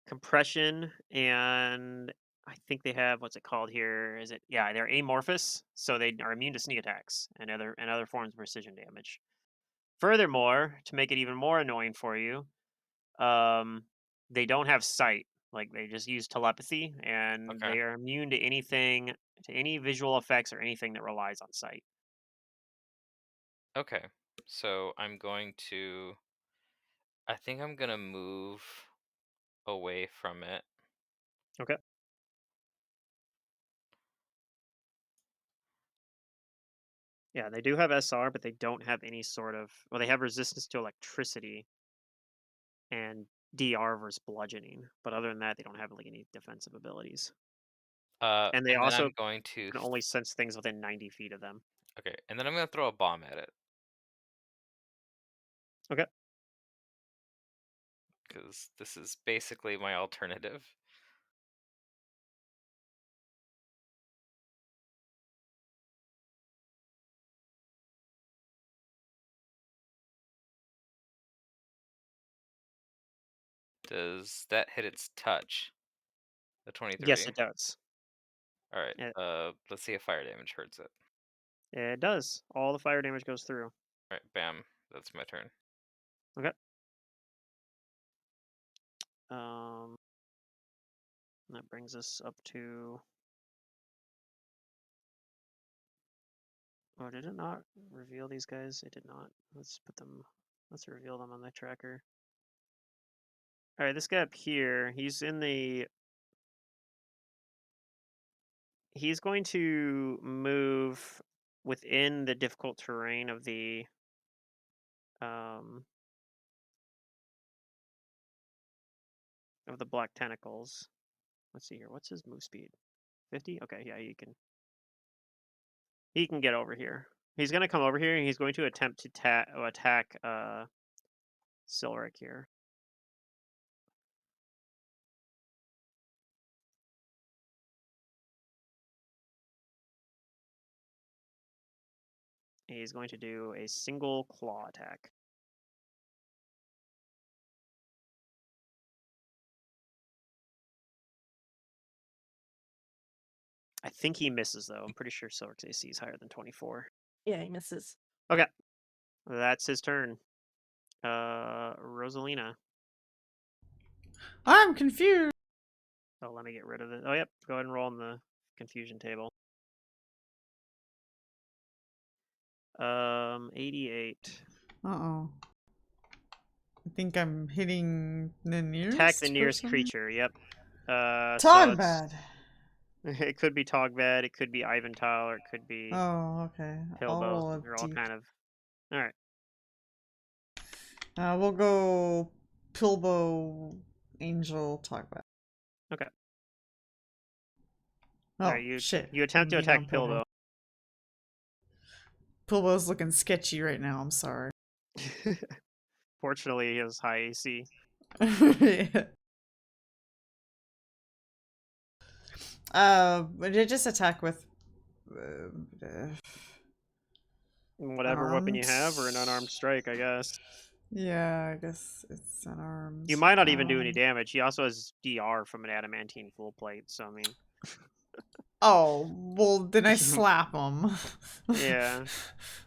Speaker 1: Compression, and I think they have what's it called here? Is it yeah, they're amorphous, so they are immune to sneak attacks and other forms of precision damage. Furthermore, to make it even more annoying for you, um they don't have sight. Like they just use telepathy and
Speaker 3: Okay.
Speaker 1: they are immune to anything to any visual effects or anything that relies on sight.
Speaker 3: Okay. So I think I'm gonna move away from it.
Speaker 1: Okay. Yeah, they do have SR, but they don't have any sort of well, they have resistance to electricity and DR versus bludgeoning. But other than that, they don't have like any defensive abilities. And they
Speaker 3: And then
Speaker 1: also
Speaker 3: I'm going to,
Speaker 1: can only sense things within 90 feet of them.
Speaker 3: okay, and then I'm gonna throw a bomb at it
Speaker 1: Okay.
Speaker 3: because this is basically my alternative. Does that hit its touch? The
Speaker 1: Yes,
Speaker 3: 23.
Speaker 1: it does.
Speaker 3: All right.
Speaker 1: It,
Speaker 3: Let's see if fire damage hurts it.
Speaker 1: it does. All the fire damage goes through.
Speaker 3: All right, bam. That's my turn.
Speaker 1: Okay. Um, that brings us up to. Oh, did it not reveal these guys? It did not. Let's put them. Let's reveal them on the tracker. All right, this guy up here. He's going to move within the difficult terrain of the of the Black Tentacles. Let's see here. What's his move speed? 50? Okay, yeah, he can get over here. He's going to come over here and he's going to attempt to attack Silric here. He's going to do a single claw attack. I think he misses, though. I'm pretty sure Silric's AC is higher than 24.
Speaker 5: Yeah, he misses.
Speaker 1: Okay. That's his turn. Rosalina.
Speaker 2: I'm confused.
Speaker 1: Oh, let me get rid of it. Oh, yep. Go ahead and roll on the confusion table. 88.
Speaker 2: Uh-oh. I think I'm hitting the nearest
Speaker 1: Attack the nearest
Speaker 2: person?
Speaker 1: creature, yep. So
Speaker 2: Togbad.
Speaker 1: it could be Togbad, it could be Ivantal, or it could be
Speaker 2: Oh, okay. I'll
Speaker 1: Pilbo.
Speaker 2: roll a
Speaker 1: They're all
Speaker 2: D.
Speaker 1: kind of... Alright.
Speaker 2: We'll go Pilbo, Angel, Togbad.
Speaker 1: Okay.
Speaker 2: Oh,
Speaker 1: Alright,
Speaker 2: shit.
Speaker 1: you attempt to
Speaker 2: Didn't mean
Speaker 1: attack
Speaker 2: on
Speaker 1: Pilbo.
Speaker 2: Pilbo's looking sketchy right now, I'm sorry.
Speaker 1: Fortunately, he has high AC.
Speaker 2: Yeah. But it just attack with
Speaker 1: Whatever weapon you have, or an unarmed strike, I guess.
Speaker 2: Yeah, I guess it's unarmed.
Speaker 1: You might not even do any damage. He also has DR from an adamantine full plate, so I mean...
Speaker 2: Oh, well, then I slap him.
Speaker 1: Yeah.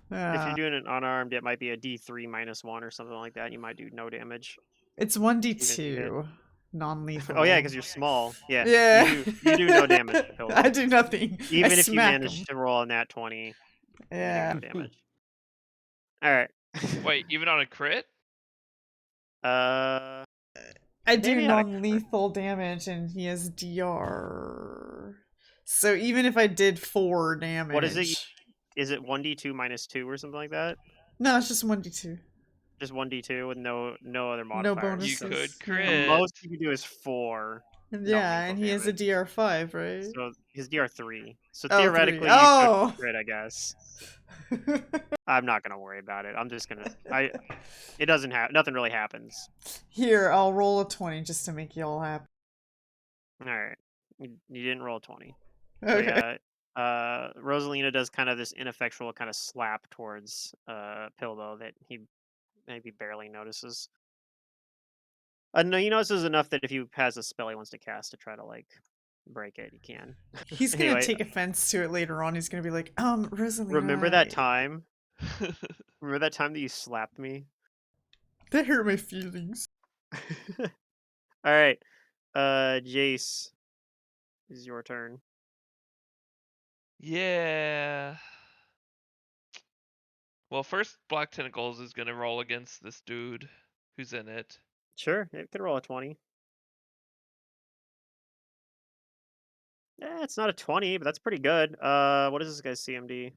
Speaker 1: If you're doing it unarmed, it might be a D3 -1 or something like that. You might do no damage.
Speaker 2: It's 1d2, non-lethal.
Speaker 1: Oh yeah, because you're small. Yeah.
Speaker 2: Yeah.
Speaker 1: You do no damage to Pilbo.
Speaker 2: I do nothing.
Speaker 1: Even
Speaker 2: I
Speaker 1: if you
Speaker 2: smack
Speaker 1: manage
Speaker 2: him.
Speaker 1: to roll a nat 20,
Speaker 2: Yeah.
Speaker 1: you do no damage. Alright.
Speaker 4: Wait, even on a crit?
Speaker 1: Uh,
Speaker 2: I do
Speaker 1: maybe not a crit.
Speaker 2: non-lethal damage, and he has DR. So even if I did 4 damage...
Speaker 1: What is it? Is it 1d2 -2 or something like that?
Speaker 2: No, it's just 1d2.
Speaker 1: Just 1d2 with no other
Speaker 2: No
Speaker 1: modifiers.
Speaker 4: You
Speaker 2: bonuses.
Speaker 4: could
Speaker 2: Yeah.
Speaker 1: The
Speaker 4: crit.
Speaker 1: most you can do is 4.
Speaker 2: Yeah, and he has a
Speaker 1: damage.
Speaker 2: DR5, right?
Speaker 1: So his DR3. So
Speaker 2: Oh,
Speaker 1: theoretically,
Speaker 2: 3.
Speaker 1: you
Speaker 2: Oh!
Speaker 1: could crit, I guess. I'm not gonna worry about it. I'm just gonna. It doesn't have. Nothing really happens.
Speaker 2: Here, I'll roll a 20 just to make you all happy.
Speaker 1: All right. You didn't roll a 20.
Speaker 2: Okay.
Speaker 1: So yeah. Rosalina does kind of this ineffectual kind of slap towards Pilbo that he maybe barely notices. No, he notices enough that if he has a spell he wants to cast to try to like break it, he can.
Speaker 2: He's gonna
Speaker 1: Anyway,
Speaker 2: take offense to it later on. He's gonna be like, Rosalina.
Speaker 1: remember that time? Remember that time that you slapped me?
Speaker 2: That hurt my feelings.
Speaker 1: All right. Jace, this is your turn.
Speaker 4: Yeah. Well, first Black Tentacles is gonna roll against this dude who's in it.
Speaker 1: Sure, it could roll a 20. It's not a 20, but that's pretty good. What is this guy's CMD?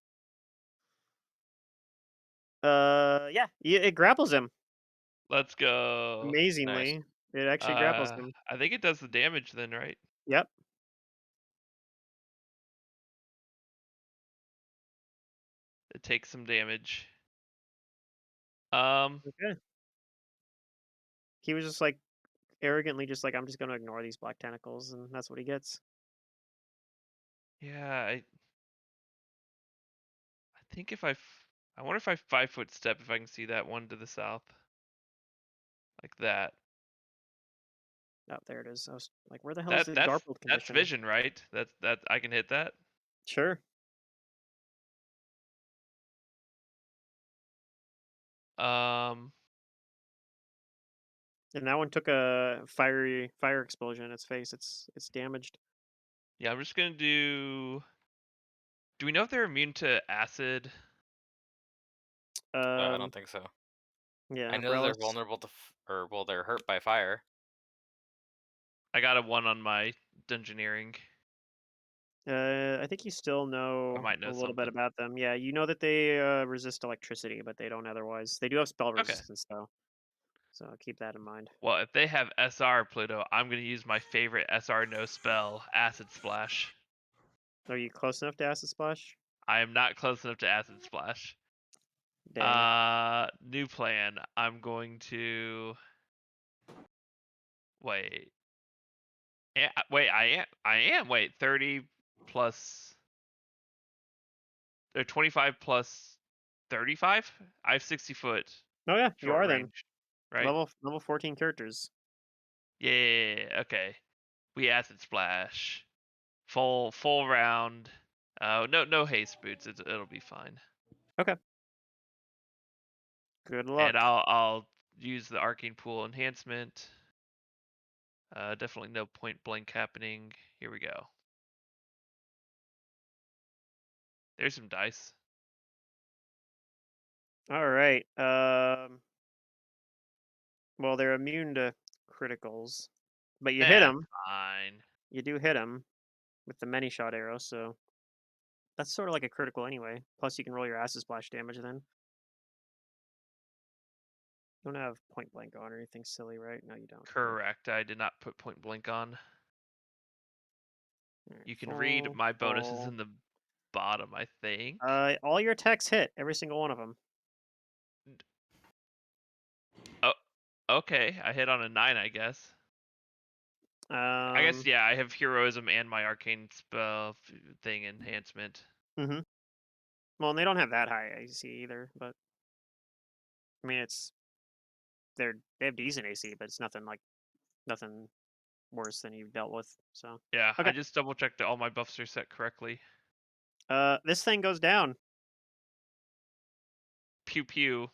Speaker 1: Yeah, it grapples him.
Speaker 4: Let's go.
Speaker 1: Amazingly, it actually grapples him.
Speaker 4: I think it does the damage then, right?
Speaker 1: Yep.
Speaker 4: It takes some damage.
Speaker 1: Okay. He was just like arrogantly just like, I'm just gonna ignore these black tentacles, and that's what he gets.
Speaker 4: Yeah, I think if I wonder if I 5-foot step if I can see that one to the south. Like that.
Speaker 1: Oh, there it is. I was like, where the hell is the
Speaker 4: That's
Speaker 1: garbled condition?
Speaker 4: vision, right? That I can hit that.
Speaker 1: Sure. And that one took a fire explosion in its face. It's damaged.
Speaker 4: Yeah, I'm just gonna do. Do we know if they're immune to acid?
Speaker 3: I don't think so.
Speaker 1: Yeah,
Speaker 3: I know they're vulnerable to, they're hurt by fire.
Speaker 4: I got a 1 on my dungeoneering.
Speaker 1: I think you still know
Speaker 4: might know
Speaker 1: a little bit
Speaker 4: something.
Speaker 1: about them. Yeah, you know that they resist electricity, but they don't otherwise. They do have spell
Speaker 4: Okay.
Speaker 1: resistance though, so keep that in mind.
Speaker 4: Well, if they have SR Pluto, I'm gonna use my favorite SR no spell, Acid Splash.
Speaker 1: Are you close enough to acid splash?
Speaker 4: I am not close enough to Acid Splash.
Speaker 1: Dang it!
Speaker 4: New plan. I'm going to wait. Yeah, wait. I am. Wait. 30 plus or 25 plus 35. I have 60-foot
Speaker 1: Oh yeah, you
Speaker 4: short
Speaker 1: are then
Speaker 4: range, right?
Speaker 1: level 14 characters.
Speaker 4: Yeah. Okay. We Acid Splash. Full round. No haste boots. It'll be fine.
Speaker 1: Okay. Good
Speaker 4: And
Speaker 1: luck.
Speaker 4: I'll use the Arcane Pool enhancement. Definitely no point blank happening. Here we go. There's some dice.
Speaker 1: All right. Well, they're immune to criticals, but you hit
Speaker 4: That's
Speaker 1: them.
Speaker 4: fine.
Speaker 1: You do hit them with the many shot arrow, so that's sort of like a critical anyway. Plus, you can roll your acid splash damage then. You don't have point blank on or anything silly, right? No, you don't. Okay.
Speaker 4: Correct. I did not put point blank on.
Speaker 1: All right,
Speaker 4: You can read my bonuses in the bottom, I think.
Speaker 1: all your attacks hit, every single one of them.
Speaker 4: Oh, okay. I hit on a 9, I guess. I guess, yeah, I have heroism and my arcane spell thing enhancement.
Speaker 1: Mm-hmm. Well, and they don't have that high AC either, but I mean, they have decent AC, but it's nothing worse than you've dealt with. So
Speaker 4: Yeah,
Speaker 1: okay.
Speaker 4: I just double checked that all my buffs are set correctly.
Speaker 1: This thing goes down.
Speaker 4: Pew pew.
Speaker 1: Which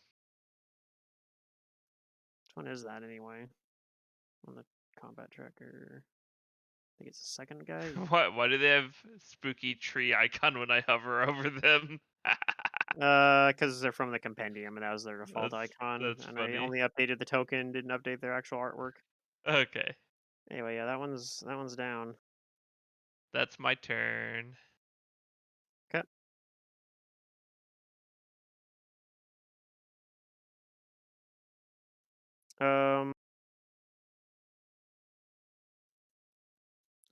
Speaker 1: one is that anyway? On the combat tracker. I think it's the second guy.
Speaker 4: What? Why do they have spooky tree icon when I hover over them?
Speaker 1: Because they're from the compendium, and that was their default icon.
Speaker 4: That's
Speaker 1: And I
Speaker 4: funny.
Speaker 1: only updated the token, didn't update their actual artwork.
Speaker 4: Okay,
Speaker 1: Anyway, yeah, that one's down.
Speaker 4: that's my turn.
Speaker 1: Okay. Um,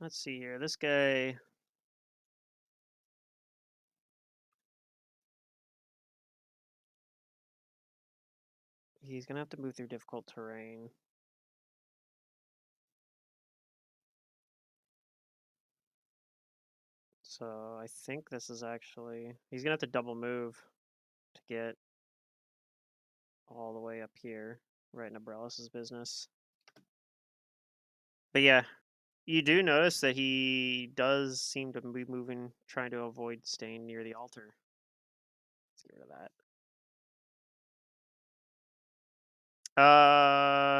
Speaker 1: let's see here. This guy. He's gonna have to move through difficult terrain. So I think this is actually he's gonna have to double move to get all the way up here, right in Abrellis's business. But yeah, you do notice that he does seem to be moving, trying to avoid staying near the altar. Let's get rid of that.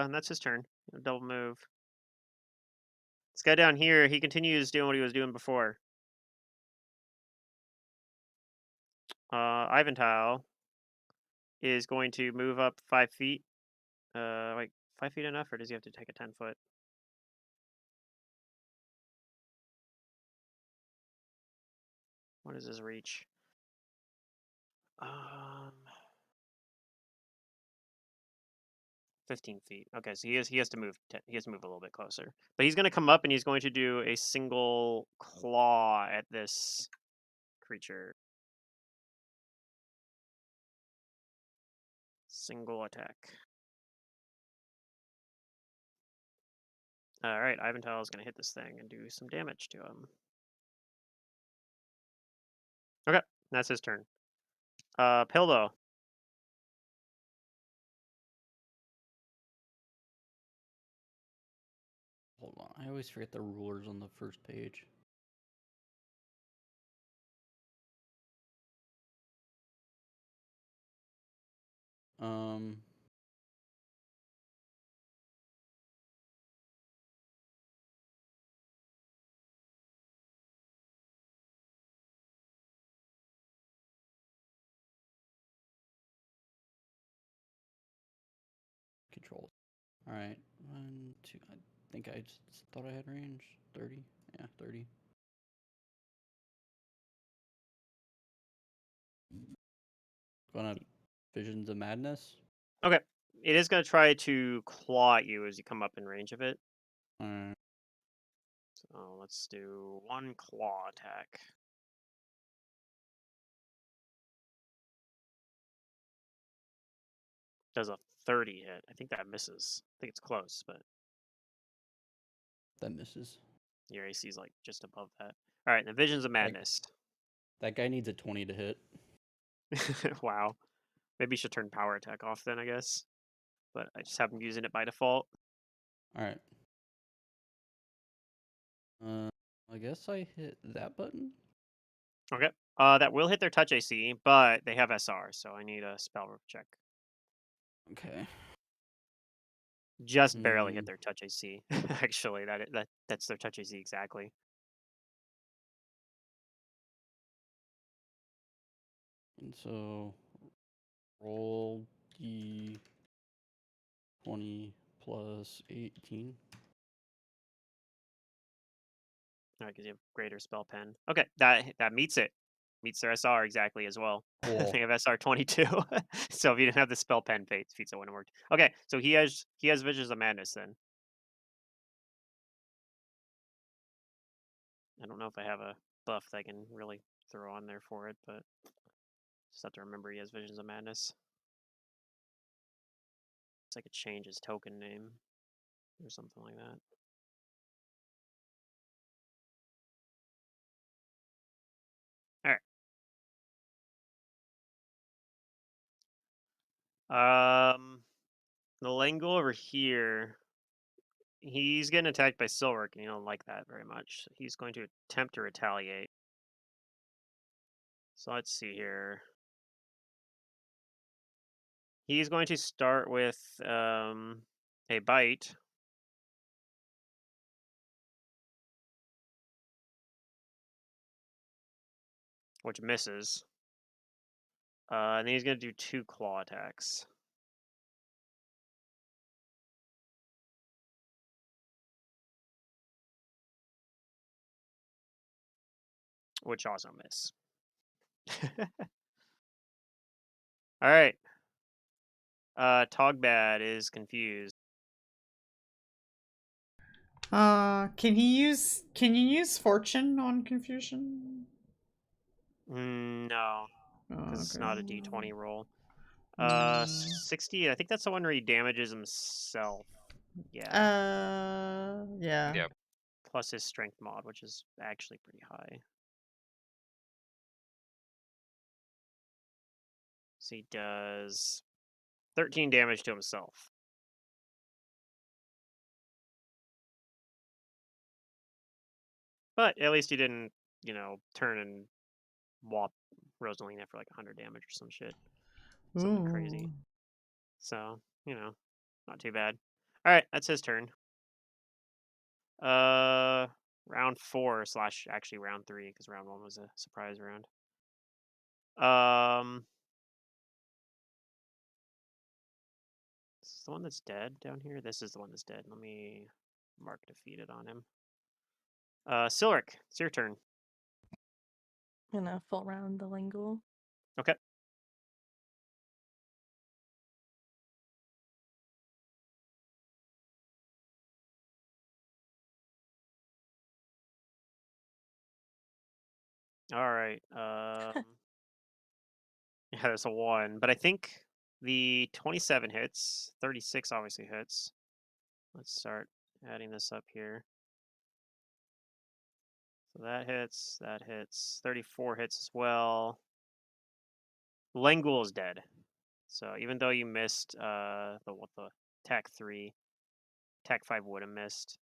Speaker 1: And that's his turn. Double move. This guy down here, he continues doing what he was doing before. Ivantile is going to move up 5 feet. Wait, 5 feet enough, or does he have to take a 10 foot? What is his reach? Um, 15 feet. Okay, so he has to move. He has to move a little bit closer. But he's going to come up and he's going to do a single claw at this creature. Single attack. All right, Ivantile is going to hit this thing and do some damage to him. Okay, that's his turn. Pillow.
Speaker 6: Hold on. I always forget the rulers on the first page. Um. Control. All right. 1, 2. I think I just thought I had range. 30. Yeah, 30. Gonna Visions of Madness.
Speaker 1: Okay. It is going to try to claw at you as you come up in range of it.
Speaker 6: Alright.
Speaker 1: So let's do 1 claw attack. Does a 30 hit. I think that misses. I think it's close, but
Speaker 6: That misses.
Speaker 1: your AC is like just above that. All right, the Visions of Madness.
Speaker 6: That guy needs a 20 to hit.
Speaker 1: Wow. Maybe you should turn power attack off then, I guess. But I just have him using it by default.
Speaker 6: Alright. I guess I hit that button.
Speaker 1: Okay. That will hit their touch AC, but they have SR, so I need a spell check.
Speaker 6: Okay.
Speaker 1: Just barely hit their touch AC. Actually, that's their touch AC exactly.
Speaker 6: And so roll D20 plus 18.
Speaker 1: All right, because you have greater spell pen. Okay, that meets it. Meets their SR exactly as well.
Speaker 6: Cool.
Speaker 1: They have SR 22. So if you didn't have the spell pen, feats, it wouldn't have worked. Okay, so he has Visions of Madness then. I don't know if I have a buff that I can really throw on there for it, but just have to remember he has Visions of Madness. So I could change his token name or something like that. The Langle over here, he's getting attacked by Silverk, and you don't like that very much. So he's going to attempt to retaliate. So let's see here. He's going to start with a bite. Which misses. And then he's going to do 2 claw attacks. Which also miss. All right. Togbad is confused.
Speaker 2: Can you use fortune on confusion?
Speaker 1: No, because it's
Speaker 2: Okay.
Speaker 1: not a d20 roll.
Speaker 2: Mm.
Speaker 1: 60. I think that's the one where he damages himself. Yeah.
Speaker 2: Yeah.
Speaker 3: Yep.
Speaker 1: Plus his strength mod, which is actually pretty high. So he does 13 damage to himself. But at least he didn't, turn and whop Rosalina for like 100 damage or some shit. Something crazy.
Speaker 2: Ooh.
Speaker 1: So, not too bad. All right, that's his turn. Round 4 / actually round 3, because round 1 was a surprise round. This is the one that's dead down here. This is the one that's dead. Let me mark defeated on him. Silric, it's your turn.
Speaker 5: I'm gonna full round the Langle.
Speaker 1: Okay. All right. Yeah, there's a 1, but I think the 27 hits. 36 obviously hits. Let's start adding this up here. So that hits. 34 hits as well. Lengul is dead. So even though you missed the attack 3, attack 5 would have missed.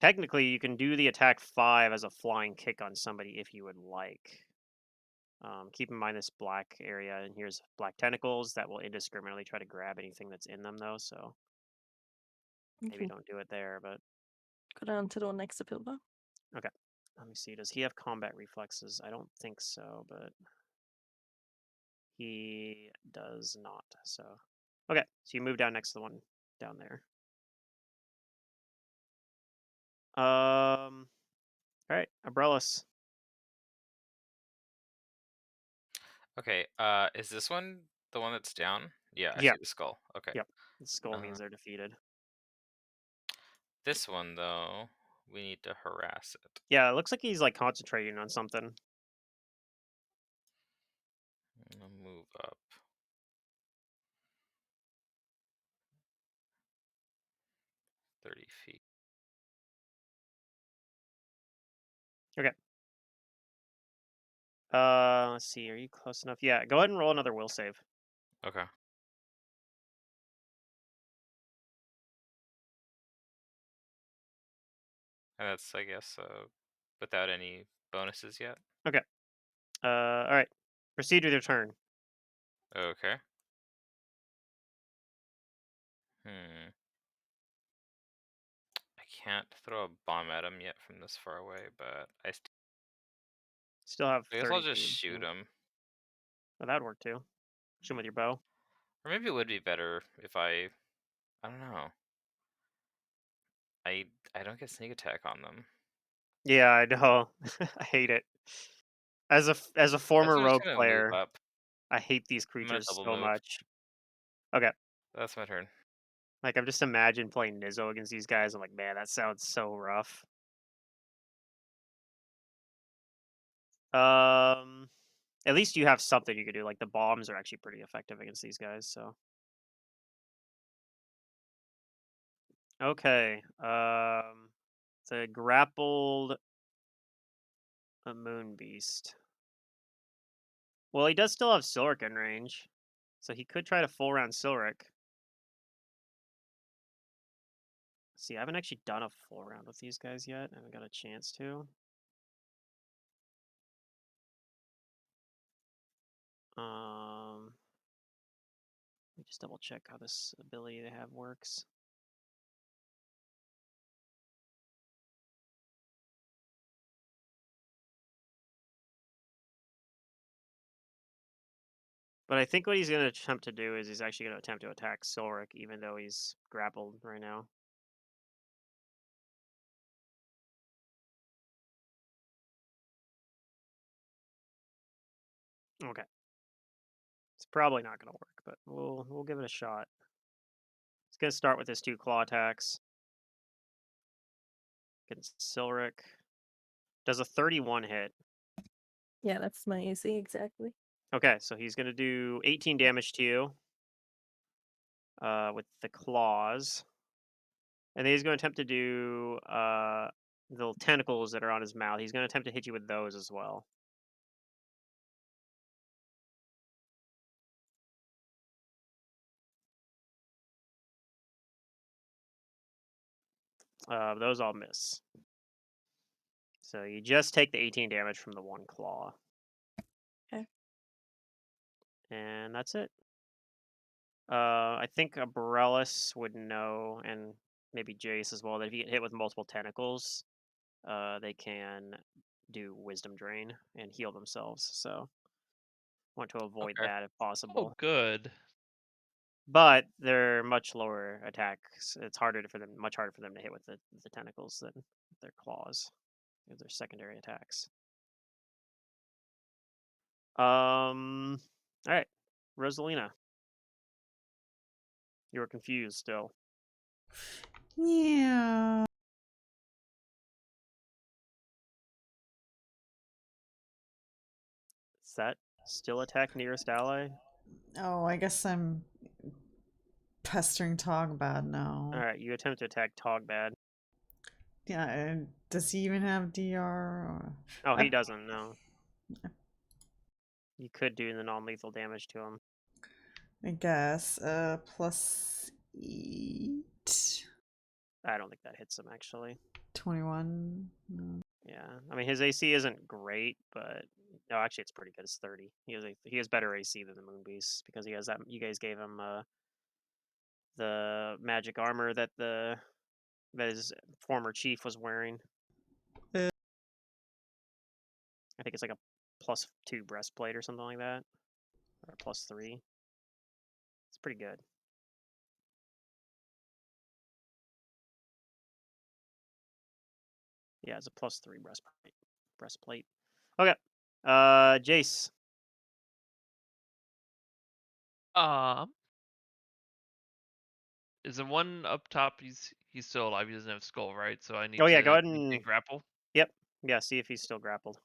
Speaker 1: Technically, you can do the attack 5 as a flying kick on somebody if you would like. Keep in mind this black area, and here's Black Tentacles that will indiscriminately try to grab anything that's in them, though, so maybe
Speaker 5: Okay.
Speaker 1: don't do it there, but...
Speaker 5: Go down to the one next to Pilba.
Speaker 1: Okay. Let me see. Does he have combat reflexes? I don't think so, but... He does not, so... Okay, so you move down next to the one down there. All right, Abrellis.
Speaker 3: Okay, is this one the one that's down? Yeah, I
Speaker 1: Yeah.
Speaker 3: see the skull. Okay.
Speaker 1: Yep. The skull
Speaker 3: Uh,
Speaker 1: means they're defeated.
Speaker 3: this one, though, we need to harass it.
Speaker 1: Yeah, it looks like he's like concentrating on something.
Speaker 3: I'll move up. 30 feet.
Speaker 1: Okay. Let's see. Are you close enough? Yeah. Go ahead and roll another will save.
Speaker 3: Okay. And that's, I guess, without any bonuses yet.
Speaker 1: Okay. All right. Proceed with your turn.
Speaker 3: Okay. Hmm. I can't throw a bomb at him yet from this far away, but
Speaker 1: Still have
Speaker 3: I guess I'll
Speaker 1: 30
Speaker 3: just
Speaker 1: feet.
Speaker 3: shoot
Speaker 1: Yeah.
Speaker 3: him.
Speaker 1: Oh, that'd work too. Shoot him with your bow.
Speaker 3: Or maybe it would be better if I don't know. I don't get sneak attack on them.
Speaker 1: Yeah, I know. I hate it. As a
Speaker 3: That's
Speaker 1: former
Speaker 3: I'm just
Speaker 1: rogue
Speaker 3: gonna move
Speaker 1: player,
Speaker 3: up.
Speaker 1: I hate these
Speaker 3: I'm gonna
Speaker 1: creatures
Speaker 3: double
Speaker 1: so
Speaker 3: move.
Speaker 1: much. Okay.
Speaker 3: That's my turn.
Speaker 1: Like I'm just imagine playing Nizzo against these guys. I'm like, man, that sounds so rough. Um, at least you have something you could do. Like the bombs are actually pretty effective against these guys. So okay. The grappled a moon beast. Well, he does still have Silric in range, so he could try to full round Silric. See, I haven't actually done a full round with these guys yet. I haven't got a chance to. Let me just double check how this ability they have works. But I think what he's going to attempt to do is he's actually going to attempt to attack Silric, even though he's grappled right now. Okay. It's probably not going to work, but we'll give it a shot. He's going to start with his 2 claw attacks against Silric. Does a 31 hit.
Speaker 5: Yeah, that's my AC exactly.
Speaker 1: Okay, so he's going to do 18 damage to you with the claws. And then he's going to attempt to do the little tentacles that are on his mouth. He's going to attempt to hit you with those as well. Those all miss. So you just take the 18 damage from the 1 claw.
Speaker 5: Okay.
Speaker 1: And that's it. I think Abrellis would know, and maybe Jace as well, that if you get hit with multiple tentacles, they can do Wisdom Drain and heal themselves. So want to avoid
Speaker 3: Okay.
Speaker 1: that if
Speaker 4: Oh,
Speaker 1: possible.
Speaker 4: good.
Speaker 1: But they're much lower attacks. It's much harder for them to hit with the tentacles than their claws. Their secondary attacks. All right, Rosalina, you were confused still.
Speaker 2: Yeah.
Speaker 1: Is that still attack nearest ally?
Speaker 2: Oh, I guess I'm pestering Tog bad now.
Speaker 1: All right, you attempt to attack Togbad.
Speaker 2: Yeah, does he even have DR? Or...
Speaker 1: Oh, he doesn't. No. You could do the non-lethal damage to him.
Speaker 2: I guess. +8.
Speaker 1: I don't think that hits him actually.
Speaker 2: 21. No.
Speaker 1: Yeah, I mean his AC isn't great, but no, actually it's pretty good. It's 30. He has better AC than the Moon Beast because he has that. You guys gave him the magic armor that his former chief was wearing.
Speaker 2: Uh.
Speaker 1: I think it's like a +2 breastplate or something like that, or +3. It's pretty good. Yeah, it's a +3 breastplate. Okay. Jace.
Speaker 4: Um, is the one up top? He's still alive. He doesn't have skull, right? So I need
Speaker 1: Oh yeah, go
Speaker 4: to
Speaker 1: ahead
Speaker 4: maintain
Speaker 1: and
Speaker 4: grapple.
Speaker 1: yep, yeah. See if he's still grappled.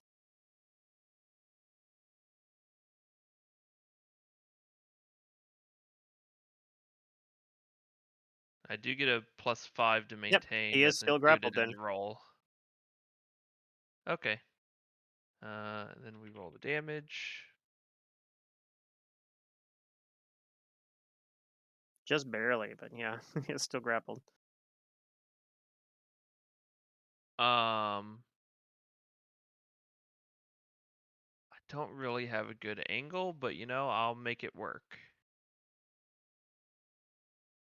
Speaker 4: I do get a +5 to
Speaker 1: Yep,
Speaker 4: maintain.
Speaker 1: he is
Speaker 4: That's
Speaker 1: still
Speaker 4: included
Speaker 1: grappled.
Speaker 4: in
Speaker 1: Then
Speaker 4: the roll. Okay. And then we roll the damage.
Speaker 1: just barely, but yeah, he is still grappled.
Speaker 4: I don't really have a good angle, but I'll make it work.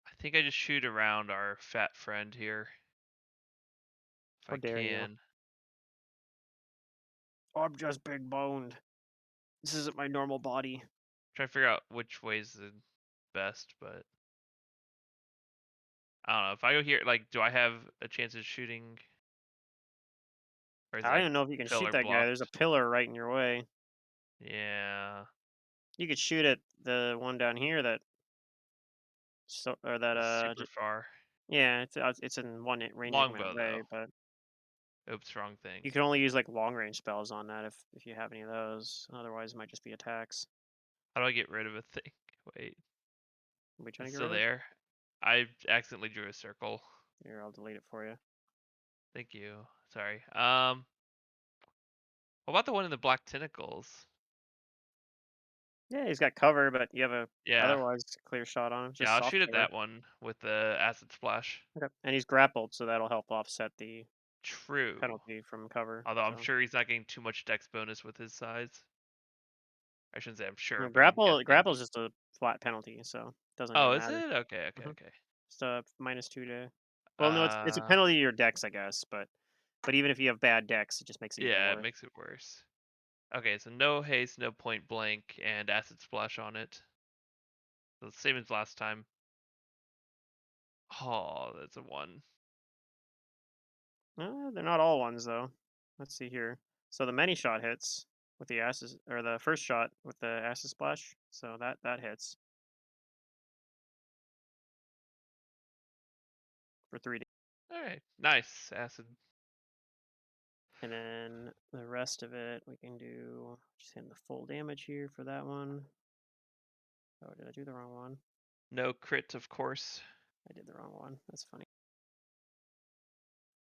Speaker 4: I think I just shoot around our fat friend here. If
Speaker 1: How
Speaker 4: I
Speaker 1: dare you?
Speaker 4: can.
Speaker 1: I'm just big boned. This isn't my normal body.
Speaker 4: Try to figure out which way's the best, but I don't know. If I go here, like, do I have a chance of shooting? Or is it
Speaker 1: I
Speaker 4: like
Speaker 1: don't know if you can shoot
Speaker 4: pillar
Speaker 1: that guy. There's a
Speaker 4: blocked?
Speaker 1: pillar right in your way.
Speaker 4: Yeah.
Speaker 1: You could shoot at the one down here that or that
Speaker 4: It's super far.
Speaker 1: yeah, it's in one range increment
Speaker 4: Longbow
Speaker 1: away,
Speaker 4: though.
Speaker 1: but
Speaker 4: Oops, wrong thing.
Speaker 1: you can only use like long range spells on that if you have any of those. Otherwise, it might just be attacks.
Speaker 4: How do I get rid of a thing? Wait,
Speaker 1: Are we trying
Speaker 4: it's
Speaker 1: to get
Speaker 4: still
Speaker 1: rid of?
Speaker 4: there. I accidentally drew a circle.
Speaker 1: Here, I'll delete it for you.
Speaker 4: Thank you. Sorry. What about the one in the Black Tentacles?
Speaker 1: Yeah, he's got cover, but you have a
Speaker 4: Yeah.
Speaker 1: otherwise clear shot on him.
Speaker 4: Yeah,
Speaker 1: Just
Speaker 4: I'll
Speaker 1: soft
Speaker 4: shoot at
Speaker 1: cover.
Speaker 4: that one with the acid splash.
Speaker 1: Okay. And he's grappled, so that'll help offset the
Speaker 4: True.
Speaker 1: penalty from cover.
Speaker 4: Although I'm
Speaker 1: So
Speaker 4: sure he's not getting too much dex bonus with his size. I shouldn't say I'm sure,
Speaker 1: no,
Speaker 4: but I'm guessing.
Speaker 1: grapple is just a flat penalty, so it doesn't
Speaker 4: Oh,
Speaker 1: really
Speaker 4: is
Speaker 1: matter.
Speaker 4: it? Okay, okay,
Speaker 1: hmm
Speaker 4: okay.
Speaker 1: Just -2 to. Well, no, it's a
Speaker 4: Uh,
Speaker 1: penalty to your dex, I guess, but even if you have bad dex, it just makes it even
Speaker 4: yeah, it
Speaker 1: worse.
Speaker 4: makes it worse. Okay, so no haste, no point blank, and acid splash on it. So the same as last time. Oh, that's a 1.
Speaker 1: They're not all ones though. Let's see here. So the many shot hits with the acid, or the first shot with the acid splash. So that hits for 3D.
Speaker 4: All right, nice acid.
Speaker 1: And then the rest of it, we can do just hitting the full damage here for that one. Oh, did I do the wrong one?
Speaker 4: No crit, of course.
Speaker 1: I did the wrong one. That's funny.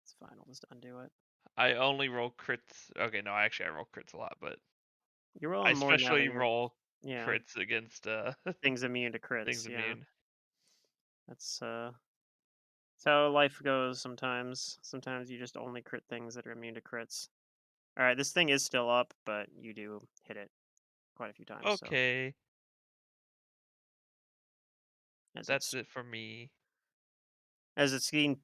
Speaker 1: It's fine. I'll just undo it.
Speaker 4: I only roll crits. Okay, no, actually I roll crits a lot, but
Speaker 1: You're
Speaker 4: I
Speaker 1: rolling more now
Speaker 4: especially
Speaker 1: than you're.
Speaker 4: roll
Speaker 1: Yeah,
Speaker 4: crits against
Speaker 1: things immune to
Speaker 4: things
Speaker 1: crits. Yeah,
Speaker 4: immune.
Speaker 1: that's how life goes sometimes. Sometimes you just only crit things that are immune to crits. All right, this thing is still up, but you do hit it quite a few times. So
Speaker 4: Okay,
Speaker 1: as
Speaker 4: that's
Speaker 1: it's
Speaker 4: it for me.
Speaker 1: as it's getting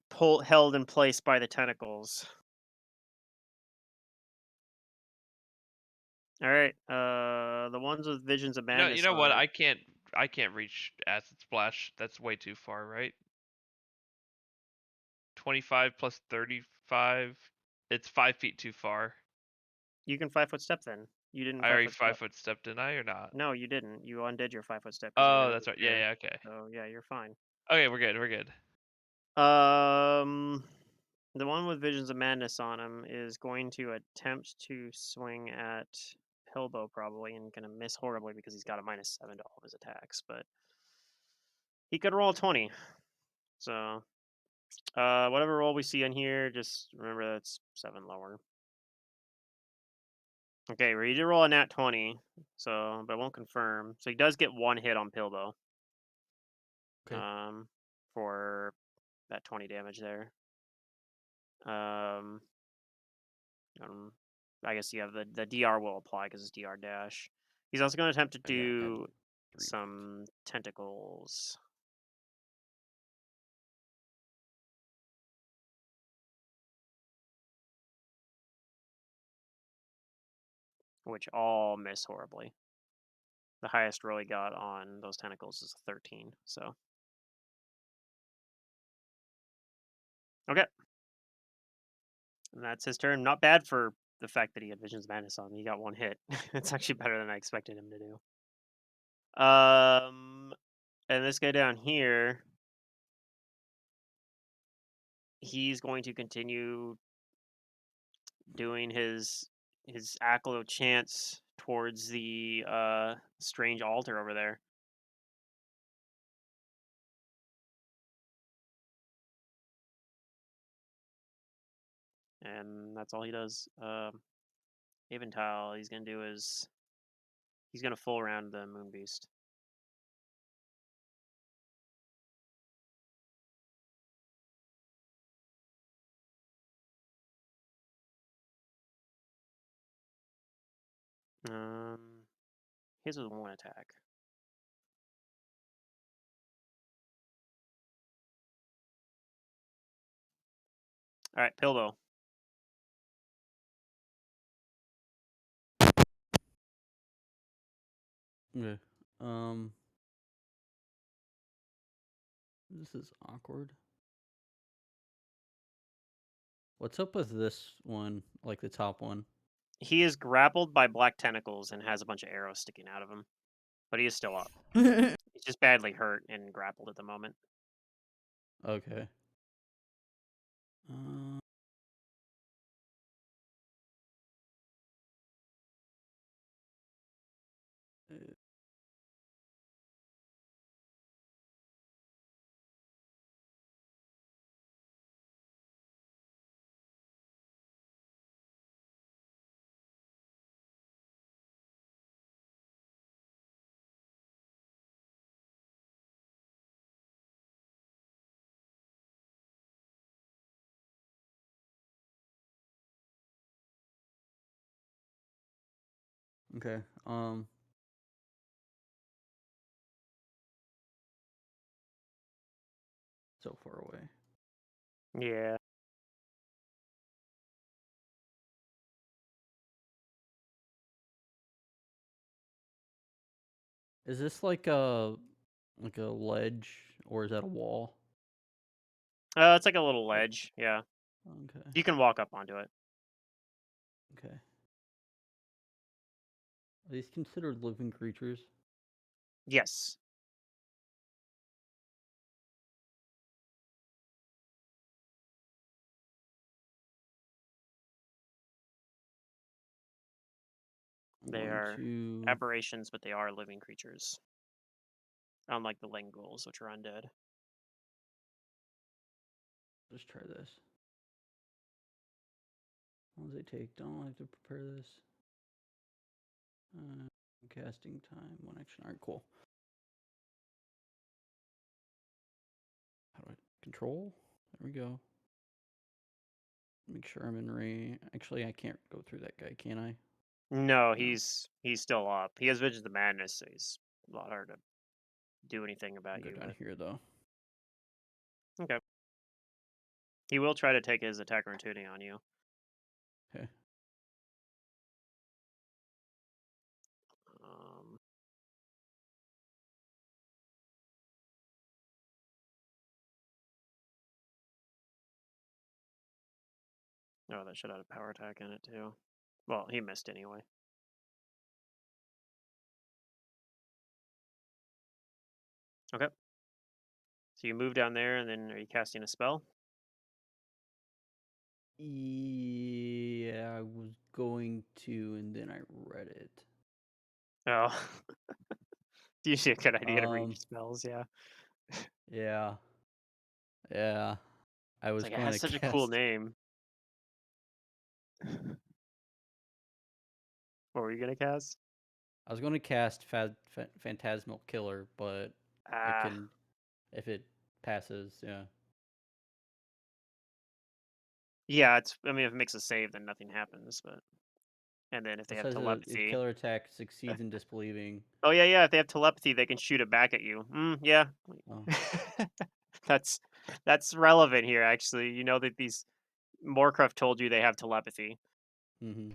Speaker 1: held in place by the tentacles. All right, the ones with visions of
Speaker 4: You
Speaker 1: madness
Speaker 4: know what?
Speaker 1: on.
Speaker 4: I can't reach acid splash. That's way too far, right? 25 plus 35. It's 5 feet too far.
Speaker 1: You can 5 foot step then. You didn't
Speaker 4: I
Speaker 1: 5
Speaker 4: already
Speaker 1: foot step.
Speaker 4: 5 foot stepped, didn't I, or not?
Speaker 1: No, you didn't. You undid your 5 foot step because you
Speaker 4: Oh,
Speaker 1: ran over
Speaker 4: that's right. Yeah,
Speaker 1: here.
Speaker 4: yeah, okay.
Speaker 1: So yeah, you're fine.
Speaker 4: Okay, we're good. We're good.
Speaker 1: Um, the one with visions of madness on him is going to attempt to swing at Hilbo probably and gonna miss horribly because he's got a -7 to all of his attacks, but he could roll a 20. So, whatever roll we see in here, just remember that's 7 lower. Okay, we did roll a nat 20, so but it won't confirm. So he does get one hit on Pilbo.
Speaker 6: Okay.
Speaker 1: For that 20 damage there. Um, um I guess you have the DR will apply because it's DR dash. He's also going to attempt to
Speaker 6: I got add
Speaker 1: do
Speaker 6: 3 left.
Speaker 1: some tentacles. Which all miss horribly. The highest roll he got on those tentacles is a 13. So okay, and that's his turn. Not bad for the fact that he had Vision's Madness on. He got one hit. It's actually better than I expected him to do. And this guy down here, he's going to continue doing his Aklo chants towards the strange altar over there. And that's all he does. Aventile, he's gonna do is he's gonna full round the Moon Beast. His was one attack. All right, Pilbo.
Speaker 6: Okay. This is awkward. What's up with this one, like the top one?
Speaker 1: He is grappled by Black Tentacles and has a bunch of arrows sticking out of him, but he is still up.
Speaker 2: Oh,
Speaker 1: He's just badly hurt and grappled at the moment.
Speaker 6: Okay. Okay. So far away.
Speaker 1: Yeah.
Speaker 6: Is this like a ledge, or is that a wall?
Speaker 1: It's like a little ledge. Yeah.
Speaker 6: Okay.
Speaker 1: You can walk up onto it.
Speaker 6: Okay. Are these considered living creatures?
Speaker 1: Yes.
Speaker 6: I'm
Speaker 1: They
Speaker 6: going
Speaker 1: are
Speaker 6: to
Speaker 1: aberrations, but they are living creatures. Unlike the Lengulls, which are undead.
Speaker 6: just try this. How long does it take? Don't I have to prepare this? Casting time, 1 action. Alright, cool. How do I control? There we go. Make sure I'm in range. Actually, I can't go through that guy, can I?
Speaker 1: No, he's still up. He has Visions of Madness, so he's a lot harder to do anything
Speaker 6: I'll
Speaker 1: about
Speaker 6: go
Speaker 1: you.
Speaker 6: down
Speaker 1: But
Speaker 6: here though.
Speaker 1: okay, he will try to take his attack rune tuning on you.
Speaker 6: Okay.
Speaker 1: Um, oh, that should have a power attack in it too. Well, he missed anyway. Okay. So you move down there, and then are you casting a spell?
Speaker 6: Yeah, I was going to, and then I read it.
Speaker 1: Oh, usually a good idea to read
Speaker 6: Um,
Speaker 1: spells. Yeah,
Speaker 6: yeah, yeah. I
Speaker 1: it's
Speaker 6: was
Speaker 1: like it
Speaker 6: going
Speaker 1: has
Speaker 6: to
Speaker 1: such a cool
Speaker 6: cast.
Speaker 1: name. What were you gonna cast?
Speaker 6: I was going to cast Phantasmal Killer, but I
Speaker 1: Ah,
Speaker 6: can, if it passes. Yeah.
Speaker 1: yeah. It's. I mean, if it makes a save, then nothing happens. But and then if they
Speaker 6: It
Speaker 1: have
Speaker 6: says a
Speaker 1: telepathy,
Speaker 6: killer attack succeeds in disbelieving.
Speaker 1: oh yeah, yeah. If they have telepathy, they can shoot it back at you. Yeah.
Speaker 6: Oh.
Speaker 1: that's that's relevant here. Actually, you know that these Moorcraft told you they have telepathy.
Speaker 6: Mm-hmm.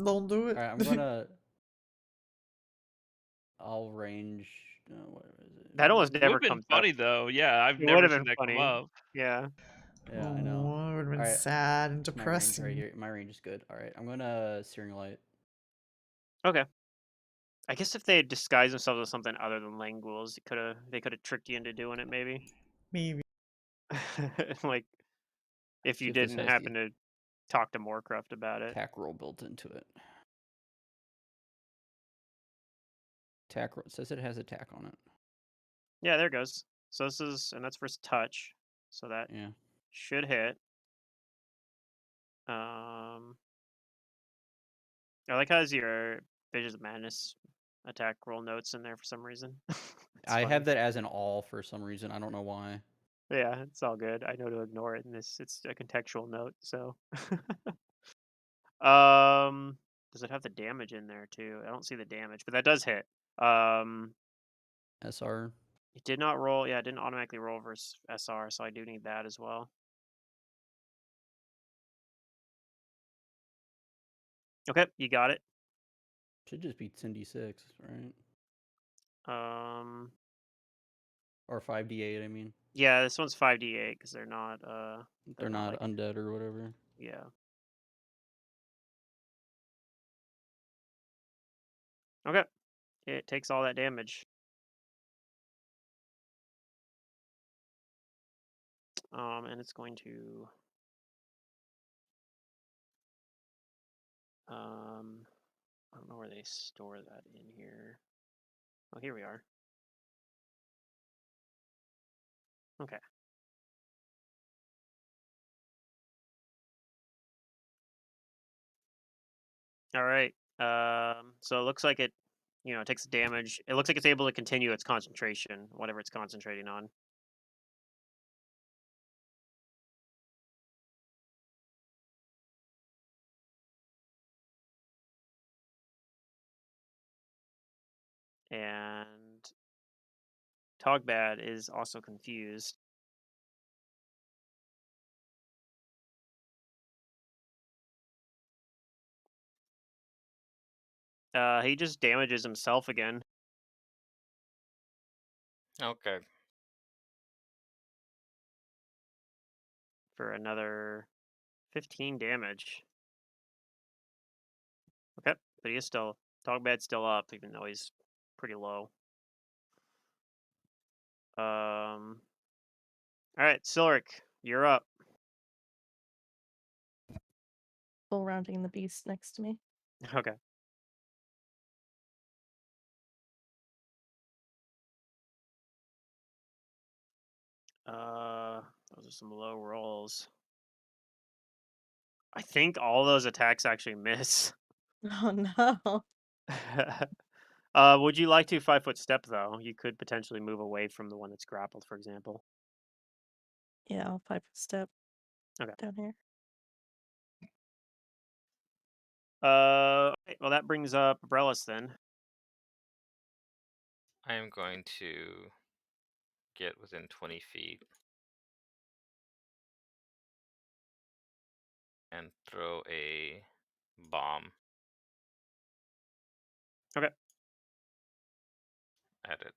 Speaker 2: don't do it.
Speaker 6: All right, I'm gonna. I'll range. What is it?
Speaker 1: That almost
Speaker 4: It would
Speaker 1: never
Speaker 4: have been
Speaker 1: comes up.
Speaker 4: funny though. Yeah, I've
Speaker 1: It would
Speaker 4: never
Speaker 1: have
Speaker 4: seen
Speaker 1: been
Speaker 4: that come
Speaker 1: funny.
Speaker 4: up.
Speaker 1: Yeah.
Speaker 6: Yeah, I know.
Speaker 2: Oh, it would have been
Speaker 6: All right,
Speaker 2: sad and
Speaker 6: my range right
Speaker 2: depressing.
Speaker 6: here. My range is good. All right, I'm gonna Searing Light.
Speaker 1: Okay. I guess if they had disguised themselves as something other than Languels, they could have tricked you into doing it, maybe.
Speaker 2: Maybe.
Speaker 1: Like, if
Speaker 6: See
Speaker 1: you
Speaker 6: if this
Speaker 1: didn't
Speaker 6: has
Speaker 1: happen
Speaker 6: the
Speaker 1: to talk to Moorcroft about it.
Speaker 6: attack roll built into it. Attack roll, it says it has attack on it.
Speaker 1: Yeah, there it goes. So this is, and that's first touch. So that
Speaker 6: Yeah.
Speaker 1: should hit. I like how your Visions of Madness attack roll notes in there for some reason. It's
Speaker 6: I
Speaker 1: funny.
Speaker 6: have that as an all for some reason. I don't know why.
Speaker 1: Yeah, it's all good. I know to ignore it in this. It's a contextual note, so. Does it have the damage in there too? I don't see the damage, but that does hit.
Speaker 6: SR.
Speaker 1: It did not roll. Yeah, it didn't automatically roll versus SR, so I do need that as well. Okay, you got it.
Speaker 6: Should just be 10d6, right?
Speaker 1: Um,
Speaker 6: Or 5d8, I mean.
Speaker 1: yeah, this one's 5d8 because they're not
Speaker 6: They're not
Speaker 1: like,
Speaker 6: undead or whatever.
Speaker 1: yeah. Okay, it takes all that damage. And it's going to I don't know where they store that in here. Oh, here we are. Okay. All right. So it looks like it, takes damage. It looks like it's able to continue its concentration, whatever it's concentrating on. And Togbad is also confused. He just damages himself again
Speaker 3: Okay.
Speaker 1: for another 15 damage. Okay, but he is still Togbad's still up, even though he's pretty low. All right, Silric, you're up.
Speaker 5: Full rounding the beast next to me.
Speaker 1: Okay. Those are some low rolls. I think all those attacks actually miss.
Speaker 5: Oh no.
Speaker 1: Would you like to 5-foot step though? You could potentially move away from the one that's grappled, for example.
Speaker 5: Yeah, I'll 5-foot step
Speaker 1: Okay.
Speaker 5: down here.
Speaker 1: Okay, well that brings up Brellis then.
Speaker 3: I am going to get within 20 feet and throw a bomb
Speaker 1: Okay.
Speaker 3: at it.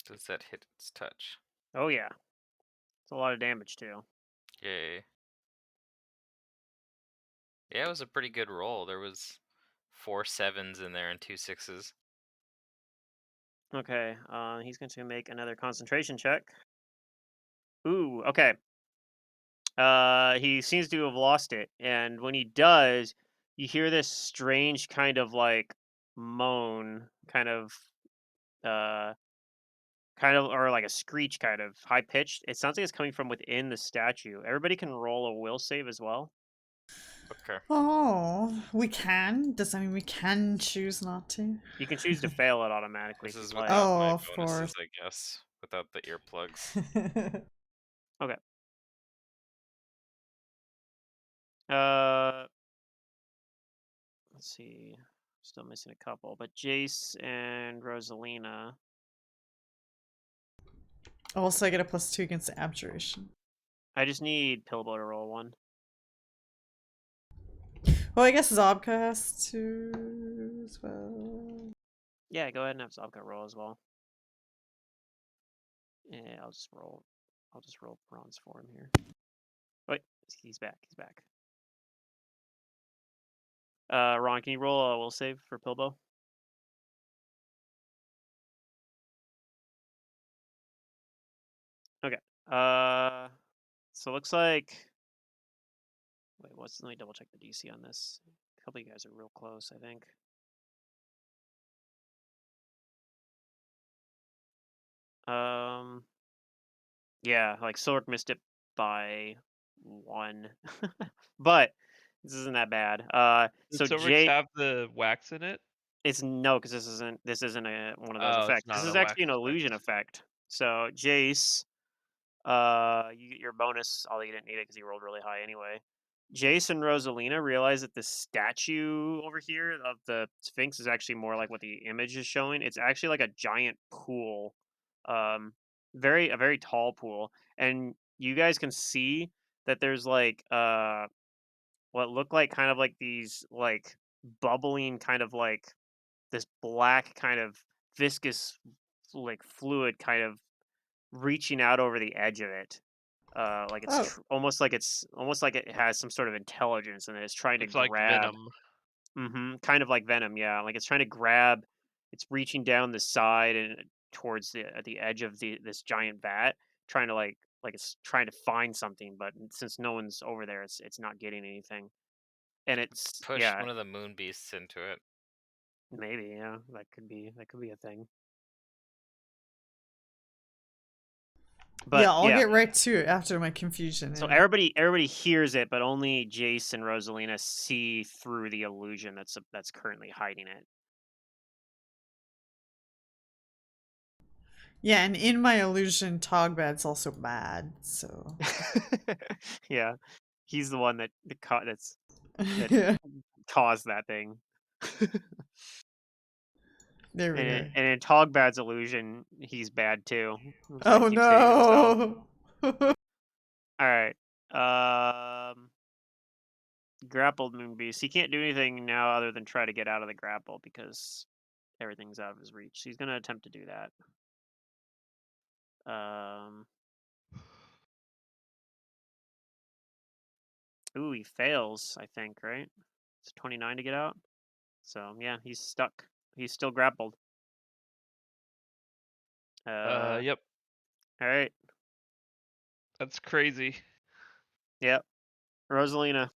Speaker 3: Does that hit its touch?
Speaker 1: Oh yeah. It's a lot of damage too.
Speaker 3: Yay. Yeah, it was a pretty good roll. There was 4 7s in there and 2 6s.
Speaker 1: Okay. He's going to make another concentration check. Ooh, okay. He seems to have lost it, and when he does, you hear this strange kind of like moan, uh, or like a screech, kind of high pitched. It sounds like it's coming from within the statue. Everybody can roll a will save as well.
Speaker 3: Okay.
Speaker 2: Oh, we can? Does that mean we can choose not to?
Speaker 1: You can choose to fail it automatically
Speaker 3: This
Speaker 1: if
Speaker 3: is
Speaker 1: you'd like.
Speaker 3: without
Speaker 2: Oh,
Speaker 3: my
Speaker 2: of
Speaker 3: bonuses,
Speaker 2: course.
Speaker 3: I guess. Without the earplugs.
Speaker 1: Okay. Uh, let's see. Still missing a couple, but Jace and Rosalina.
Speaker 2: Also, I get a +2 against the abjuration.
Speaker 1: I just need Pilbo to roll one.
Speaker 2: Well, I guess Zobka has to as well.
Speaker 1: Yeah, go ahead and have Zabka roll as well. Yeah, I'll just roll bronze for him here. Wait, he's back. He's back. Ron, can you roll a will save for Pilbo? Okay. So it looks like. Wait, let me double check the DC on this. A couple of you guys are real close, I think. Yeah, like Silric missed it by 1, but this isn't that bad.
Speaker 4: Does
Speaker 1: So
Speaker 4: Silverix
Speaker 1: Jay,
Speaker 4: have the wax in it?
Speaker 1: it's no, because this isn't one of those
Speaker 4: Oh, it's
Speaker 1: effects. This
Speaker 4: not
Speaker 1: is
Speaker 4: a wax
Speaker 1: actually an illusion
Speaker 4: effect.
Speaker 1: effect. So Jace, you get your bonus, although you didn't need it because you rolled really high anyway. Jace and Rosalina realize that the statue over here of the Sphinx is actually more like what the image is showing. It's actually like a giant pool, um, a very tall pool, and you guys can see that there's like what look like kind of like these like bubbling kind of like this black kind of viscous like fluid kind of reaching out over the edge of it. Like it's
Speaker 2: Oh,
Speaker 1: almost like it has some sort of intelligence and it's trying to
Speaker 4: It's like
Speaker 1: grab.
Speaker 4: Venom.
Speaker 1: Kind of like Venom, yeah. Like it's trying to grab. It's reaching down the side and towards the edge of this giant vat, trying to like it's trying to find something, but since no one's over there, it's not getting anything. And it's
Speaker 3: Push
Speaker 1: yeah,
Speaker 3: one of the moon beasts into it.
Speaker 1: maybe yeah, that could be a thing.
Speaker 2: yeah,
Speaker 1: But
Speaker 2: I'll
Speaker 1: yeah,
Speaker 2: get right to it after my confusion.
Speaker 1: so
Speaker 2: Yeah.
Speaker 1: everybody hears it, but only Jace and Rosalina see through the illusion that's currently hiding it.
Speaker 2: Yeah, and in my illusion, Togbad's also bad, so.
Speaker 1: Yeah, he's the one that that
Speaker 2: Yeah,
Speaker 1: caused that thing.
Speaker 2: there we go.
Speaker 1: And in Togbad's illusion, he's bad too. That's what he
Speaker 2: Oh
Speaker 1: keeps saying to himself.
Speaker 2: no!
Speaker 1: All right. Grappled Moonbeast. He can't do anything now other than try to get out of the grapple because everything's out of his reach. So he's going to attempt to do that. Ooh, he fails, I think, right? It's 29 to get out. So, yeah, he's stuck. He's still grappled.
Speaker 4: Yep.
Speaker 1: All right.
Speaker 4: That's crazy.
Speaker 1: Yep. Rosalina.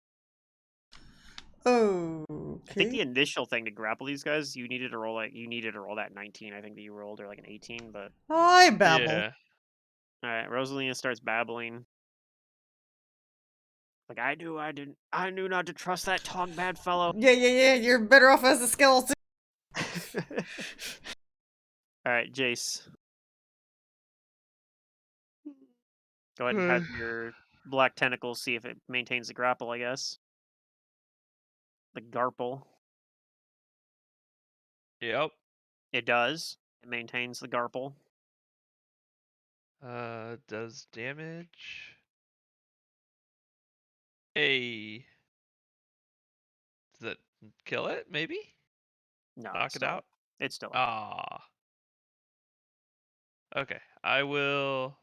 Speaker 1: I think
Speaker 2: Okay.
Speaker 1: the initial thing to grapple these guys, you needed to roll that 19. I think that you rolled, or like an 18. But
Speaker 2: I babble.
Speaker 4: Yeah.
Speaker 1: all right, Rosalina starts babbling. Like I knew not to trust that bad fellow.
Speaker 2: Yeah, you're better off as a skeleton.
Speaker 1: All right, Jace. Go ahead and have your Black Tentacles see if it maintains the grapple, I guess. The Garple.
Speaker 4: Yep.
Speaker 1: It does. It maintains the Garple.
Speaker 4: Does damage. Does that kill it? Maybe?
Speaker 1: No,
Speaker 4: Knock it out?
Speaker 1: it's still up.
Speaker 4: Ah. Okay. I will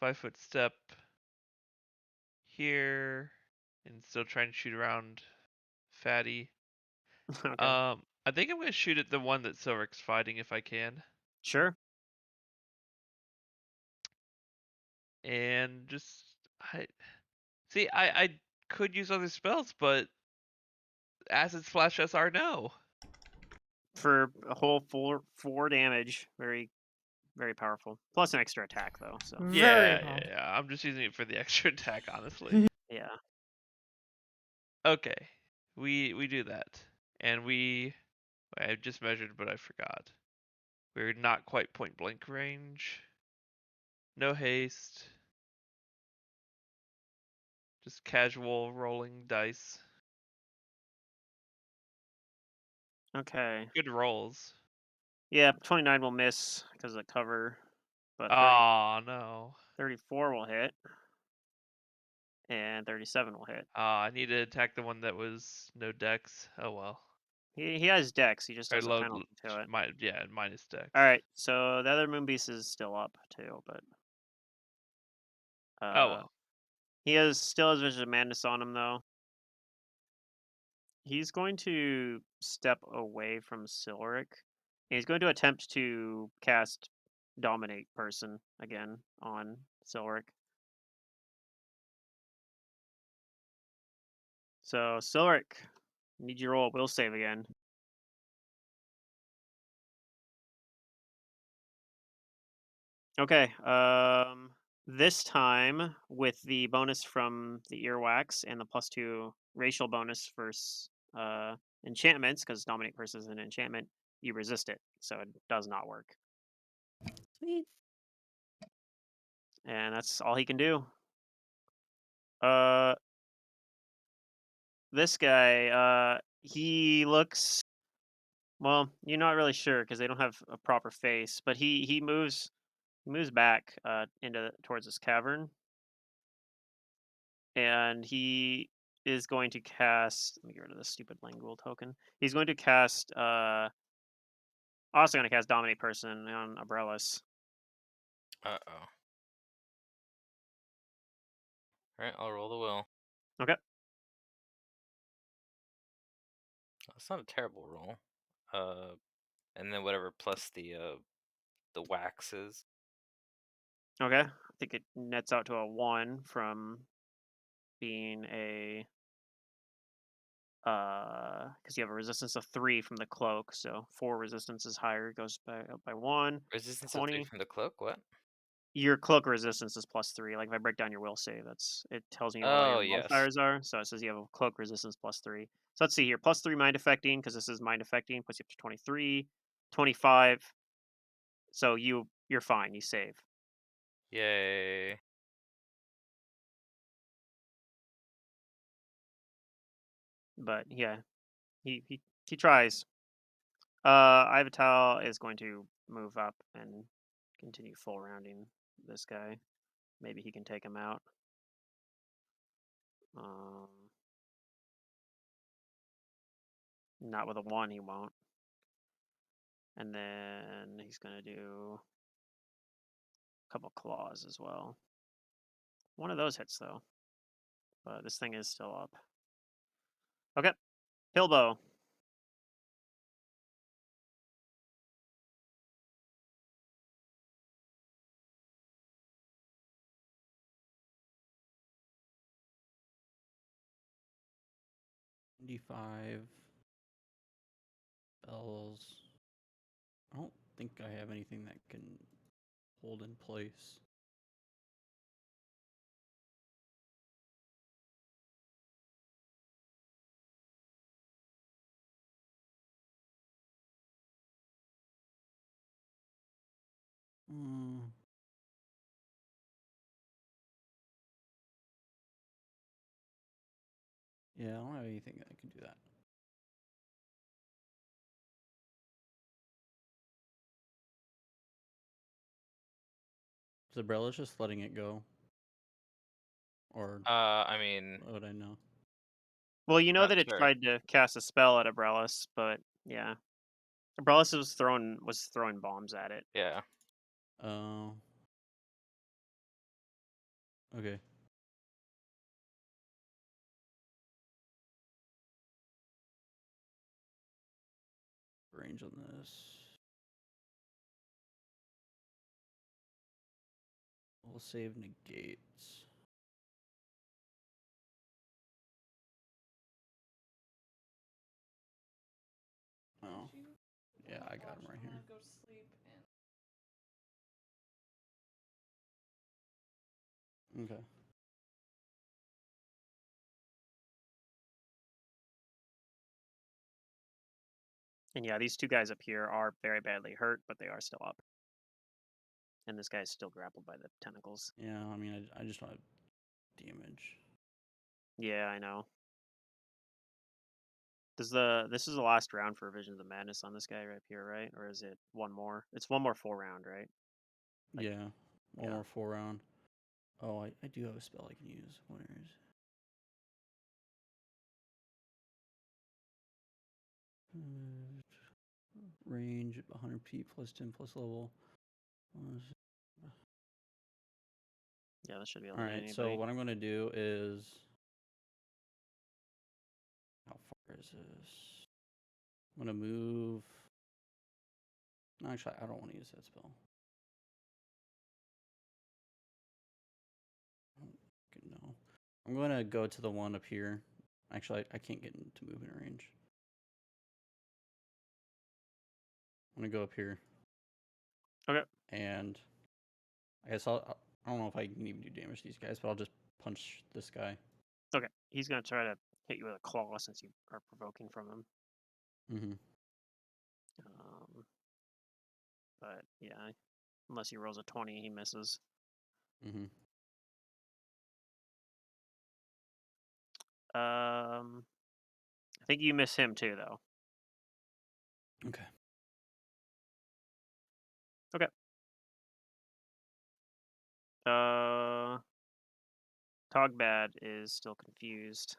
Speaker 4: 5-foot step here and still trying to shoot around Fatty.
Speaker 1: Okay.
Speaker 4: I think I'm gonna shoot at the one that Silric's fighting if I can.
Speaker 1: Sure.
Speaker 4: And just I could use other spells, but acid splash SR no.
Speaker 1: For a whole four damage. Very, very powerful. Plus an extra attack though. So
Speaker 2: Very
Speaker 4: Yeah,
Speaker 2: well.
Speaker 4: I'm just using it for the extra attack, honestly.
Speaker 1: yeah.
Speaker 4: Okay. We do that. And I just measured but I forgot. We're not quite point blank range. No haste. Just casual rolling dice.
Speaker 1: Okay.
Speaker 4: Good rolls.
Speaker 1: Yeah, 29 will miss because of the cover, but
Speaker 4: Oh no.
Speaker 1: 34 will hit, and 37 will hit.
Speaker 4: I need to attack the one that was no dex. Oh well.
Speaker 1: He has Dex. He just
Speaker 4: I
Speaker 1: has a
Speaker 4: load
Speaker 1: penalty to it.
Speaker 4: minus dex.
Speaker 1: All right, so the other moon beast is still up too, but
Speaker 4: Oh
Speaker 1: uh,
Speaker 4: well.
Speaker 1: he still has Vision of Madness on him though. He's going to step away from Silric. And he's going to attempt to cast Dominate Person again on Silric. So Silric, need you roll a will save again. Okay. This time with the bonus from the earwax and the +2 racial bonus for enchantments, because Dominate Person is an enchantment, you resist it, so it does not work.
Speaker 5: Sweet.
Speaker 1: And that's all he can do. Uh, this guy, he looks, well, you're not really sure because they don't have a proper face, but he moves back towards this cavern, and he is going to cast. Let me get rid of this stupid Langul token. He's going to cast. Also going to cast Dominate Person on Abrellis.
Speaker 3: Uh-oh. Alright, I'll roll the will.
Speaker 1: Okay.
Speaker 3: That's not a terrible roll. And then whatever plus the wax is.
Speaker 1: Okay. I think it nets out to a 1 from being a because you have a resistance of 3 from the cloak, so 4 resistance is higher, goes up by 1.
Speaker 3: Resistance of 3
Speaker 1: 20.
Speaker 3: from the cloak? What?
Speaker 1: Your cloak resistance is +3. Like if I break down your will save, it tells me what all
Speaker 3: Oh,
Speaker 1: your
Speaker 3: yes.
Speaker 1: modifiers are. So it says you have a cloak resistance +3. So let's see here. +3 mind affecting, because this is mind affecting, puts you up to 23, 25. So you're fine. You save.
Speaker 3: Yay.
Speaker 1: But yeah, he tries. Ivatal is going to move up and continue full rounding this guy. Maybe he can take him out. Not with a 1, he won't. And then he's going to do a couple claws as well. One of those hits, though. But this thing is still up. Okay. Hillbow.
Speaker 6: D5 spells. I don't think I have anything that can hold in place. Hmm. Yeah, I don't have anything that can do that. Zabrella's just letting it go. Or
Speaker 3: I mean,
Speaker 6: what would I know?
Speaker 1: Well, you know
Speaker 3: not
Speaker 1: that it
Speaker 3: sure.
Speaker 1: tried to cast a spell at Abrellis, but yeah. Abrellis was throwing bombs at it.
Speaker 3: Yeah.
Speaker 6: Oh. Okay. Range on this. We'll save negates. Oh. Yeah, I got him right here. Okay.
Speaker 1: And yeah, these two guys up here are very badly hurt, but they are still up. And this guy's still grappled by the tentacles.
Speaker 6: Yeah, I mean, I just don't have damage.
Speaker 1: Yeah, I know. This is the last round for Vision of the Madness on this guy right here, right? Or is it one more? It's one more full round, right? Like,
Speaker 6: Yeah. One
Speaker 1: yeah.
Speaker 6: more 4 round. Oh, I do have a spell I can use. Where is Range 100 feet plus 10 plus level.
Speaker 1: Yeah, that should be able
Speaker 6: All
Speaker 1: to hit
Speaker 6: right, so
Speaker 1: anybody.
Speaker 6: what I'm going to do is. How far is this? I'm going to move. No, actually, I don't want to use that spell. No. I'm going to go to the one up here. Actually, I can't get into movement range. I'm going to go up here.
Speaker 1: Okay.
Speaker 6: And I guess I don't know if I can even do damage to these guys, but I'll just punch this guy.
Speaker 1: Okay. He's gonna try to hit you with a claw since you are provoking from him.
Speaker 6: Mm-hmm.
Speaker 1: But yeah, unless he rolls a 20, he misses.
Speaker 6: Mm-hmm.
Speaker 1: I think you miss him too, though.
Speaker 6: Okay.
Speaker 1: Okay. Togbad is still confused.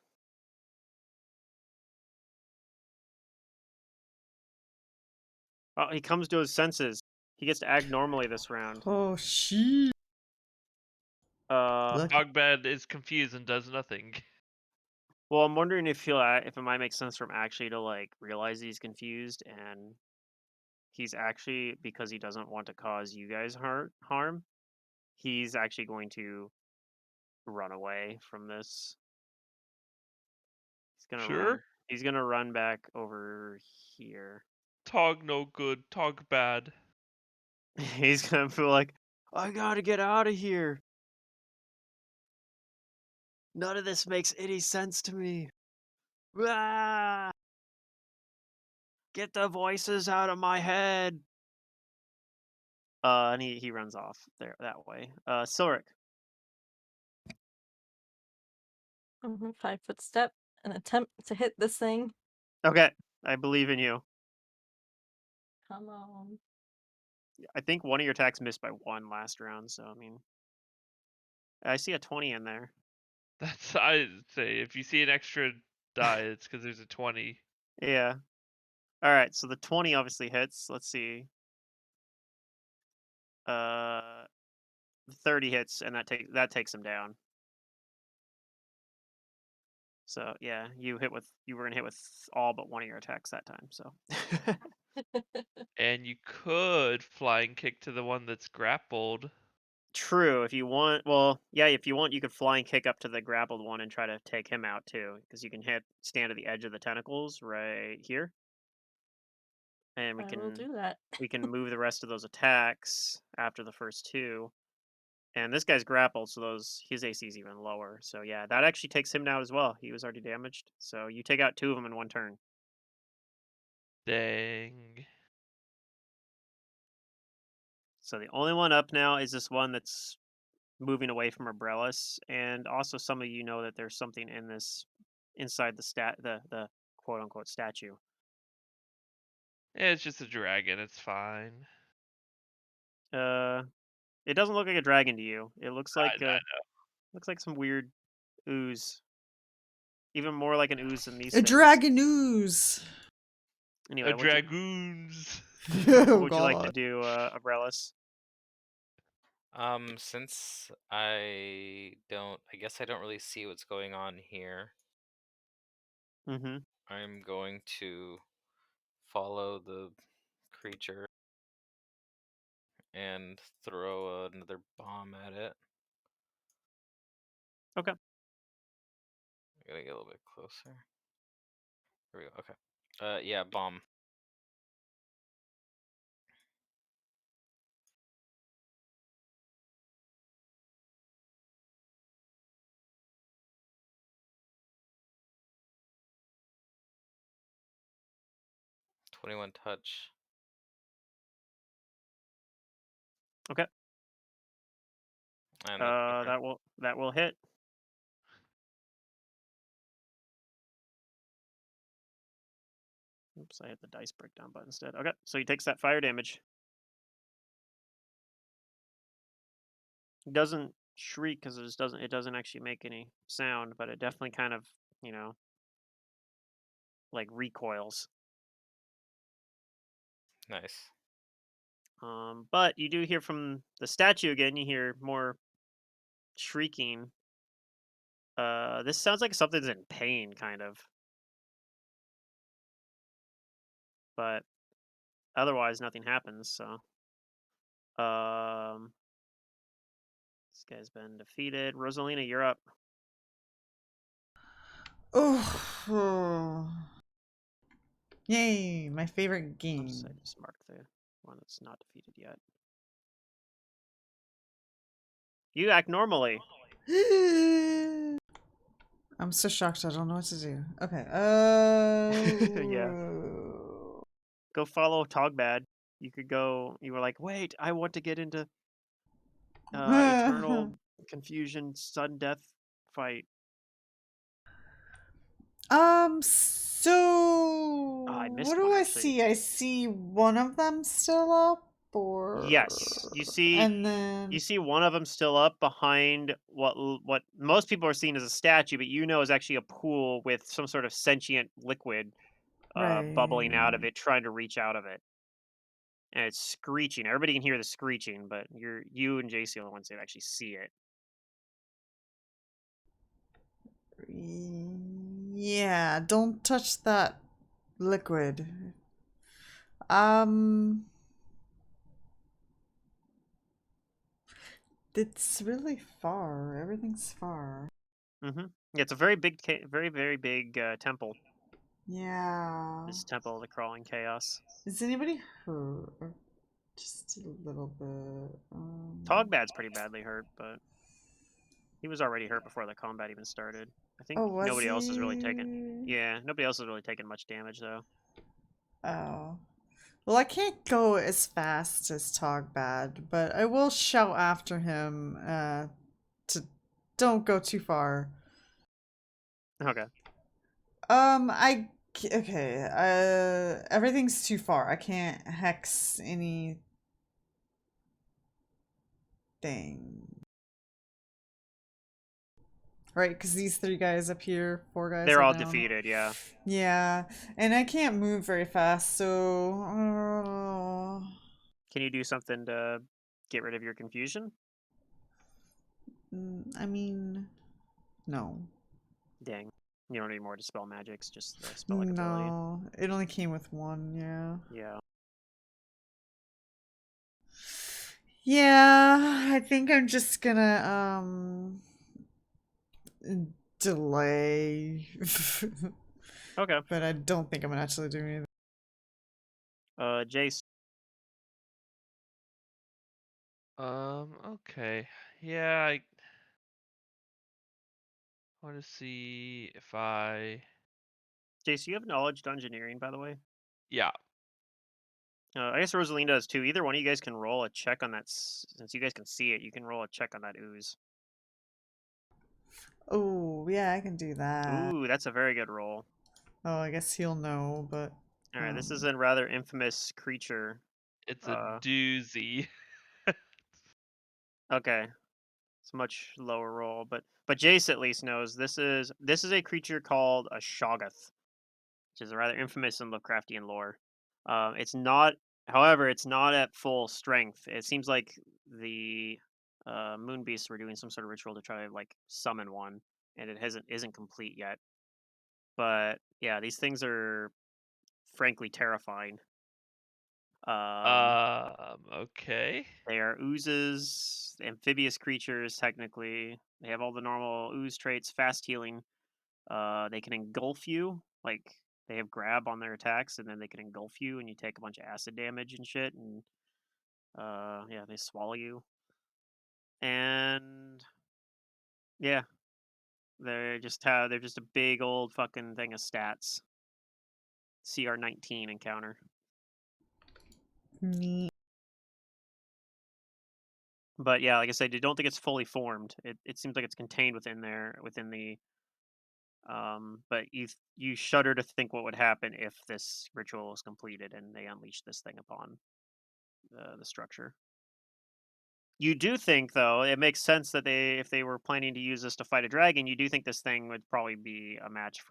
Speaker 1: Oh, he comes to his senses. He gets to act normally this round.
Speaker 2: Oh, shit. Look.
Speaker 4: Togbad is confused and does nothing.
Speaker 1: Well, I'm wondering if if it might make sense for him actually to like realize he's confused and he's actually, because he doesn't want to cause you guys harm, he's actually going to run away from this. He's gonna
Speaker 4: Sure.
Speaker 1: run. He's gonna run back over here.
Speaker 4: Tog no good, Tog bad.
Speaker 1: He's gonna feel like, I gotta get out of here. None of this makes any sense to me. Ah! Get the voices out of my head. And he runs off there that way. Silric.
Speaker 5: 5-foot step and attempt to hit this thing.
Speaker 1: Okay, I believe in you.
Speaker 5: Come on.
Speaker 1: I think one of your attacks missed by 1 last round, so I mean, I see a 20 in there.
Speaker 4: That's I say if you see an extra die, it's because there's a 20.
Speaker 1: Yeah. All right, so the 20 obviously hits. Let's see. 30 hits, and that takes him down. So yeah, you were gonna hit with all but one of your attacks that time. So
Speaker 4: And you could flying kick to the one that's grappled.
Speaker 1: true. If you want, well, yeah, if you want, you could flying kick up to the grappled one and try to take him out too, because you can stand at the edge of the tentacles right here, and
Speaker 5: I will do that.
Speaker 1: we can move the rest of those attacks after the first 2. And this guy's grappled, so his AC is even lower. So yeah, that actually takes him down as well. He was already damaged. So you take out 2 of them in 1 turn.
Speaker 4: Dang.
Speaker 1: So the only one up now is this one that's moving away from Umbrellas, and also some of you know that there's something inside the quote unquote statue.
Speaker 4: Yeah, it's just a dragon. It's fine.
Speaker 1: It doesn't look like a dragon to you. It looks
Speaker 4: I
Speaker 1: like
Speaker 4: know.
Speaker 1: looks like some weird ooze. Even more like an ooze than these
Speaker 2: A
Speaker 1: things.
Speaker 2: dragon ooze.
Speaker 1: Anyway,
Speaker 4: A dragoons.
Speaker 1: what
Speaker 2: Oh,
Speaker 1: would you like to
Speaker 2: God.
Speaker 1: do, Umbrellas?
Speaker 3: Since I guess I don't really see what's going on here.
Speaker 1: Mm-hmm.
Speaker 3: I'm going to follow the creature and throw another bomb at it.
Speaker 1: Okay.
Speaker 3: I gotta get a little bit closer. Here we go. Okay. Yeah, bomb. .21 touch.
Speaker 1: Okay.
Speaker 3: And that's my turn.
Speaker 1: That will hit. Oops, I hit the dice breakdown button instead. Okay, so he takes that fire damage. It doesn't shriek because it doesn't actually make any sound, but it definitely kind of, like recoils.
Speaker 3: Nice.
Speaker 1: But you do hear from the statue again. You hear more shrieking. This sounds like something's in pain, kind of. But otherwise, nothing happens. So, um, this guy's been defeated. Rosalina, you're up.
Speaker 2: Oh. Yay, my favorite
Speaker 1: Oops,
Speaker 2: game.
Speaker 1: I just marked the one that's not defeated yet. You act normally.
Speaker 2: I'm so shocked I don't know what to do. Okay.
Speaker 1: Yeah. Go follow Togbad. You could go. You were like, wait, I want to get into eternal confusion, sudden death fight.
Speaker 2: So
Speaker 1: Oh, I
Speaker 2: what
Speaker 1: missed
Speaker 2: do
Speaker 1: one
Speaker 2: I
Speaker 1: actually.
Speaker 2: see? I see one of them still up, or
Speaker 1: Yes, you see.
Speaker 2: and then
Speaker 1: You see one of them still up behind what most people are seeing as a statue, but you know is actually a pool with some sort of sentient liquid bubbling out of
Speaker 2: right.
Speaker 1: it, trying to reach out of it, and it's screeching. Everybody can hear the screeching, but you and JC are the ones that actually see it.
Speaker 2: Yeah, don't touch that liquid. Um, it's really far. Everything's far.
Speaker 1: Mm-hmm. Yeah, it's a very big, very big temple.
Speaker 2: Yeah.
Speaker 1: This temple of the crawling chaos.
Speaker 2: Is anybody hurt? Or just a little bit.
Speaker 1: Togbad's pretty badly hurt, but he was already hurt before the combat even started. I think
Speaker 2: Oh, was
Speaker 1: nobody else has really taken.
Speaker 2: he?
Speaker 1: Yeah, nobody else has really taken much damage though.
Speaker 2: Oh. Well, I can't go as fast as Togbad, but I will shout after him to don't go too far.
Speaker 1: Okay.
Speaker 2: Okay, everything's too far. I can't hex anything. Right, because these three guys up here, four guys
Speaker 1: They're
Speaker 2: are
Speaker 1: all
Speaker 2: down.
Speaker 1: defeated, yeah.
Speaker 2: Yeah, and I can't move very fast, so
Speaker 1: Can you do something to get rid of your confusion?
Speaker 2: I mean, no.
Speaker 1: Dang. You don't need more dispel magics, just the spell-like ability.
Speaker 2: No, it only came with one, yeah.
Speaker 1: Yeah.
Speaker 2: Yeah, I think I'm just gonna, delay.
Speaker 1: Okay.
Speaker 2: But I don't think I'm gonna actually do anything.
Speaker 1: Jace.
Speaker 4: Okay. Yeah, I want to see if
Speaker 1: Jace, you have knowledge dungeoneering, by the way?
Speaker 4: yeah.
Speaker 1: I guess Rosaline does too. Either one of you guys can roll a check on that. Since you guys can see it, you can roll a check on that ooze.
Speaker 2: Oh, yeah, I can do that.
Speaker 1: Ooh, that's a very good roll.
Speaker 2: Oh, I guess he'll know, but
Speaker 1: All right, this is a rather infamous creature.
Speaker 4: It's a doozy.
Speaker 1: Okay, it's a much lower roll, but Jace at least knows this is a creature called a Shoggoth, which is a rather infamous in Lovecraftian lore. It's not, however, it's not at full strength. It seems like the moon beasts were doing some sort of ritual to try to like summon one, and it isn't complete yet. But yeah, these things are frankly terrifying.
Speaker 4: Okay.
Speaker 1: They are oozes, amphibious creatures. Technically, they have all the normal ooze traits, fast healing. They can engulf you, like they have grab on their attacks, and then they can engulf you, and you take a bunch of acid damage and shit. And yeah, they swallow you. And yeah, they're just a big old fucking thing of stats. CR 19 encounter.
Speaker 2: neat.
Speaker 1: But yeah, like I said, I don't think it's fully formed. It seems like it's contained within the. But you shudder to think what would happen if this ritual was completed and they unleashed this thing upon the structure. You do think, though, it makes sense that if they were planning to use this to fight a dragon, you do think this thing would probably be a match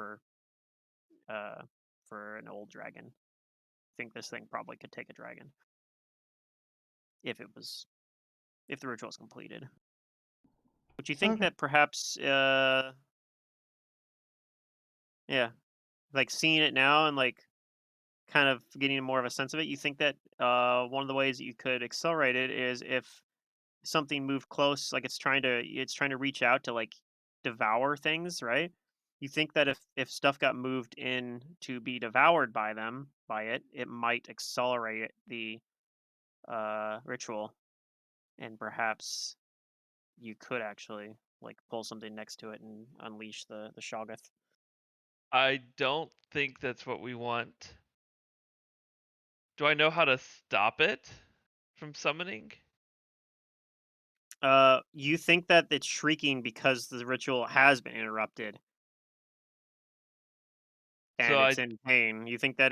Speaker 1: uh, for an old dragon. think this thing probably could take a dragon if the ritual is completed. Would you think
Speaker 2: Okay.
Speaker 1: that perhaps yeah, like seeing it now and like kind of getting more of a sense of it, you think that one of the ways that you could accelerate it is if something moved close, like it's trying to reach out to like devour things, right? You think that if stuff got moved in to be devoured by it, it might accelerate the ritual, and perhaps you could actually like pull something next to it and unleash the Shoggoth.
Speaker 4: I don't think that's what we want. Do I know how to stop it from summoning?
Speaker 1: You think that it's shrieking because the ritual has been interrupted and
Speaker 4: So
Speaker 1: it's
Speaker 4: I
Speaker 1: in pain. You think that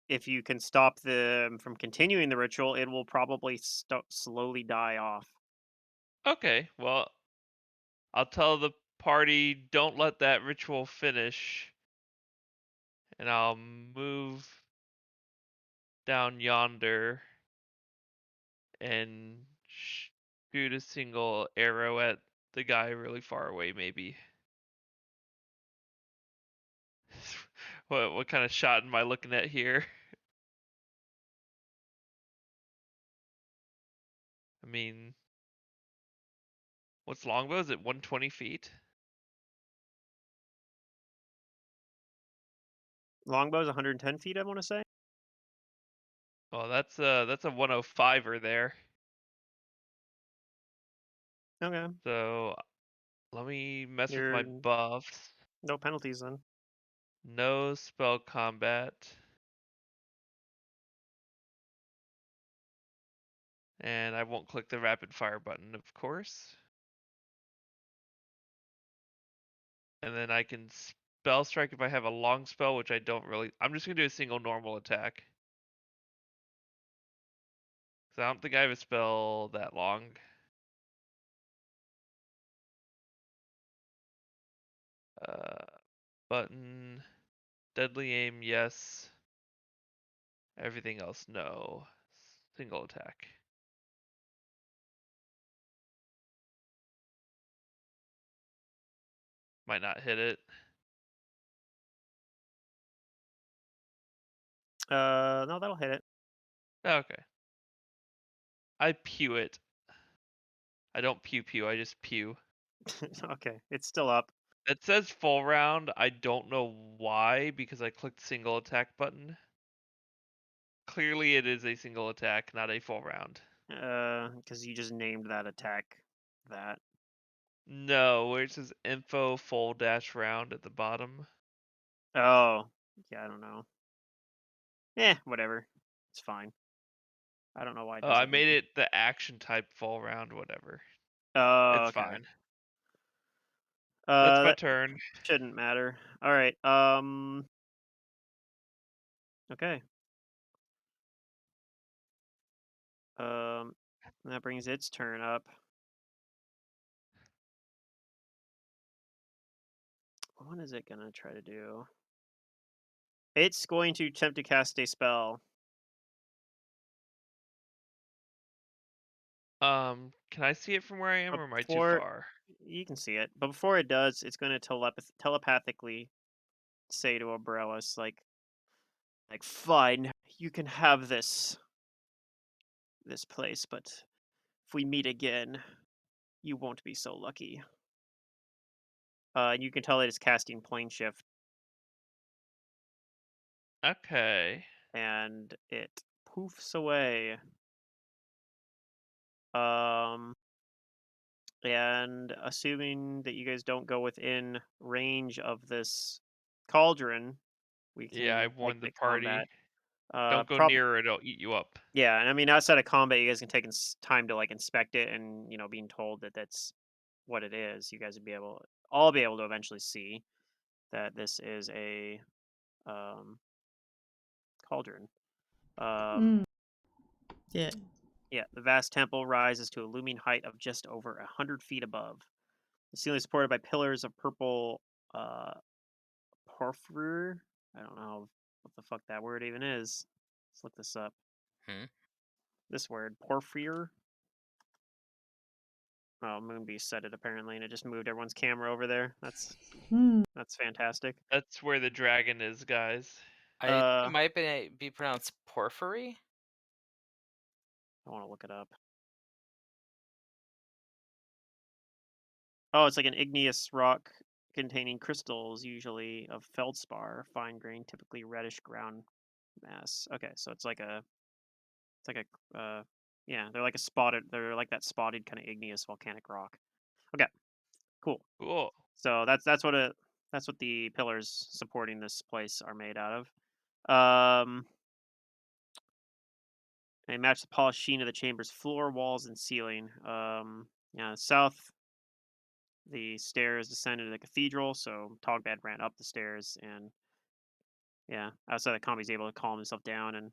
Speaker 1: if you can stop them from continuing the ritual, it will probably slowly die off.
Speaker 4: okay, well, I'll tell the party don't let that ritual finish, and I'll move down yonder and shoot a single arrow at the guy really far away, maybe. What kind of shot am I looking at here? I mean, what's longbow? Is it 120 feet?
Speaker 1: Longbow is 110 feet, I want to say.
Speaker 4: Oh, that's a 105er there.
Speaker 1: Okay,
Speaker 4: So let me mess with my
Speaker 1: you're
Speaker 4: buffs.
Speaker 1: no penalties then.
Speaker 4: No spell combat. And I won't click the rapid fire button, of course. And then I can spell strike if I have a long spell, which I don't really. I'm just gonna do a single normal attack. So I don't think I have a spell that long. Uh, button, deadly aim, yes. Everything else, no. Single attack. Might not hit it.
Speaker 1: No, that'll hit it.
Speaker 4: Okay. I pew it. I don't pew pew, I just pew.
Speaker 1: Okay, it's still up.
Speaker 4: It says full round. I don't know why, because I clicked single attack button. Clearly it is a single attack, not a full round.
Speaker 1: Because you just named that attack that.
Speaker 4: No, where it says info full dash round at the bottom.
Speaker 1: Oh, yeah, I don't know. Whatever. It's fine. I don't know why it
Speaker 4: Oh,
Speaker 1: does
Speaker 4: I
Speaker 1: it
Speaker 4: made
Speaker 1: either.
Speaker 4: it the action type full round, whatever.
Speaker 1: Oh,
Speaker 4: It's
Speaker 1: okay.
Speaker 4: fine. That's my
Speaker 1: That
Speaker 4: turn.
Speaker 1: shouldn't matter. All right. Okay. That brings its turn up. What is it gonna try to do? It's going to attempt to cast a spell.
Speaker 4: Can I see it from where I am,
Speaker 1: But
Speaker 4: or am I too
Speaker 1: before
Speaker 4: far?
Speaker 1: you can see it, but before it does, it's going to telepathically say to Umbrellas, like, fine, you can have this place, but if we meet again, you won't be so lucky. And you can tell it is casting plane shift,
Speaker 4: Okay.
Speaker 1: and it poofs away. Um, and assuming that you guys don't go within range of this cauldron, we
Speaker 4: Yeah, I
Speaker 1: can
Speaker 4: warned the
Speaker 1: exit combat.
Speaker 4: party. Don't go
Speaker 1: Prob
Speaker 4: near it, it'll eat you up.
Speaker 1: Yeah, and I mean, outside of combat, you guys can take time to like inspect it, and being told that that's what it is, you guys would all be able to eventually see that this is a um, cauldron. Um,
Speaker 2: Mm. Yeah.
Speaker 1: yeah, the vast temple rises to a looming height of just over 100 feet above. The ceiling is supported by pillars of purple uh, porphyry. I don't know what the fuck that word even is. Let's look this up.
Speaker 3: Hmm?
Speaker 1: This word, porphyr. Oh, Moonbeast said it apparently, and it just moved everyone's camera over there. That's fantastic.
Speaker 4: That's where the dragon is, guys.
Speaker 3: I think it might be pronounced porphyry.
Speaker 1: I want to look it up. Oh, it's like an igneous rock containing crystals, usually of feldspar, fine grain, typically reddish ground mass. Okay, so it's like a, yeah, they're like that spotted kind of igneous volcanic rock. Okay, cool.
Speaker 4: Cool.
Speaker 1: So that's what the pillars supporting this place are made out of. They match the polished sheen of the chamber's floor, walls, and ceiling. Yeah, south, the stairs descended to the cathedral, so Togbad ran up the stairs, and yeah, outside the combat, he's able to calm himself down. And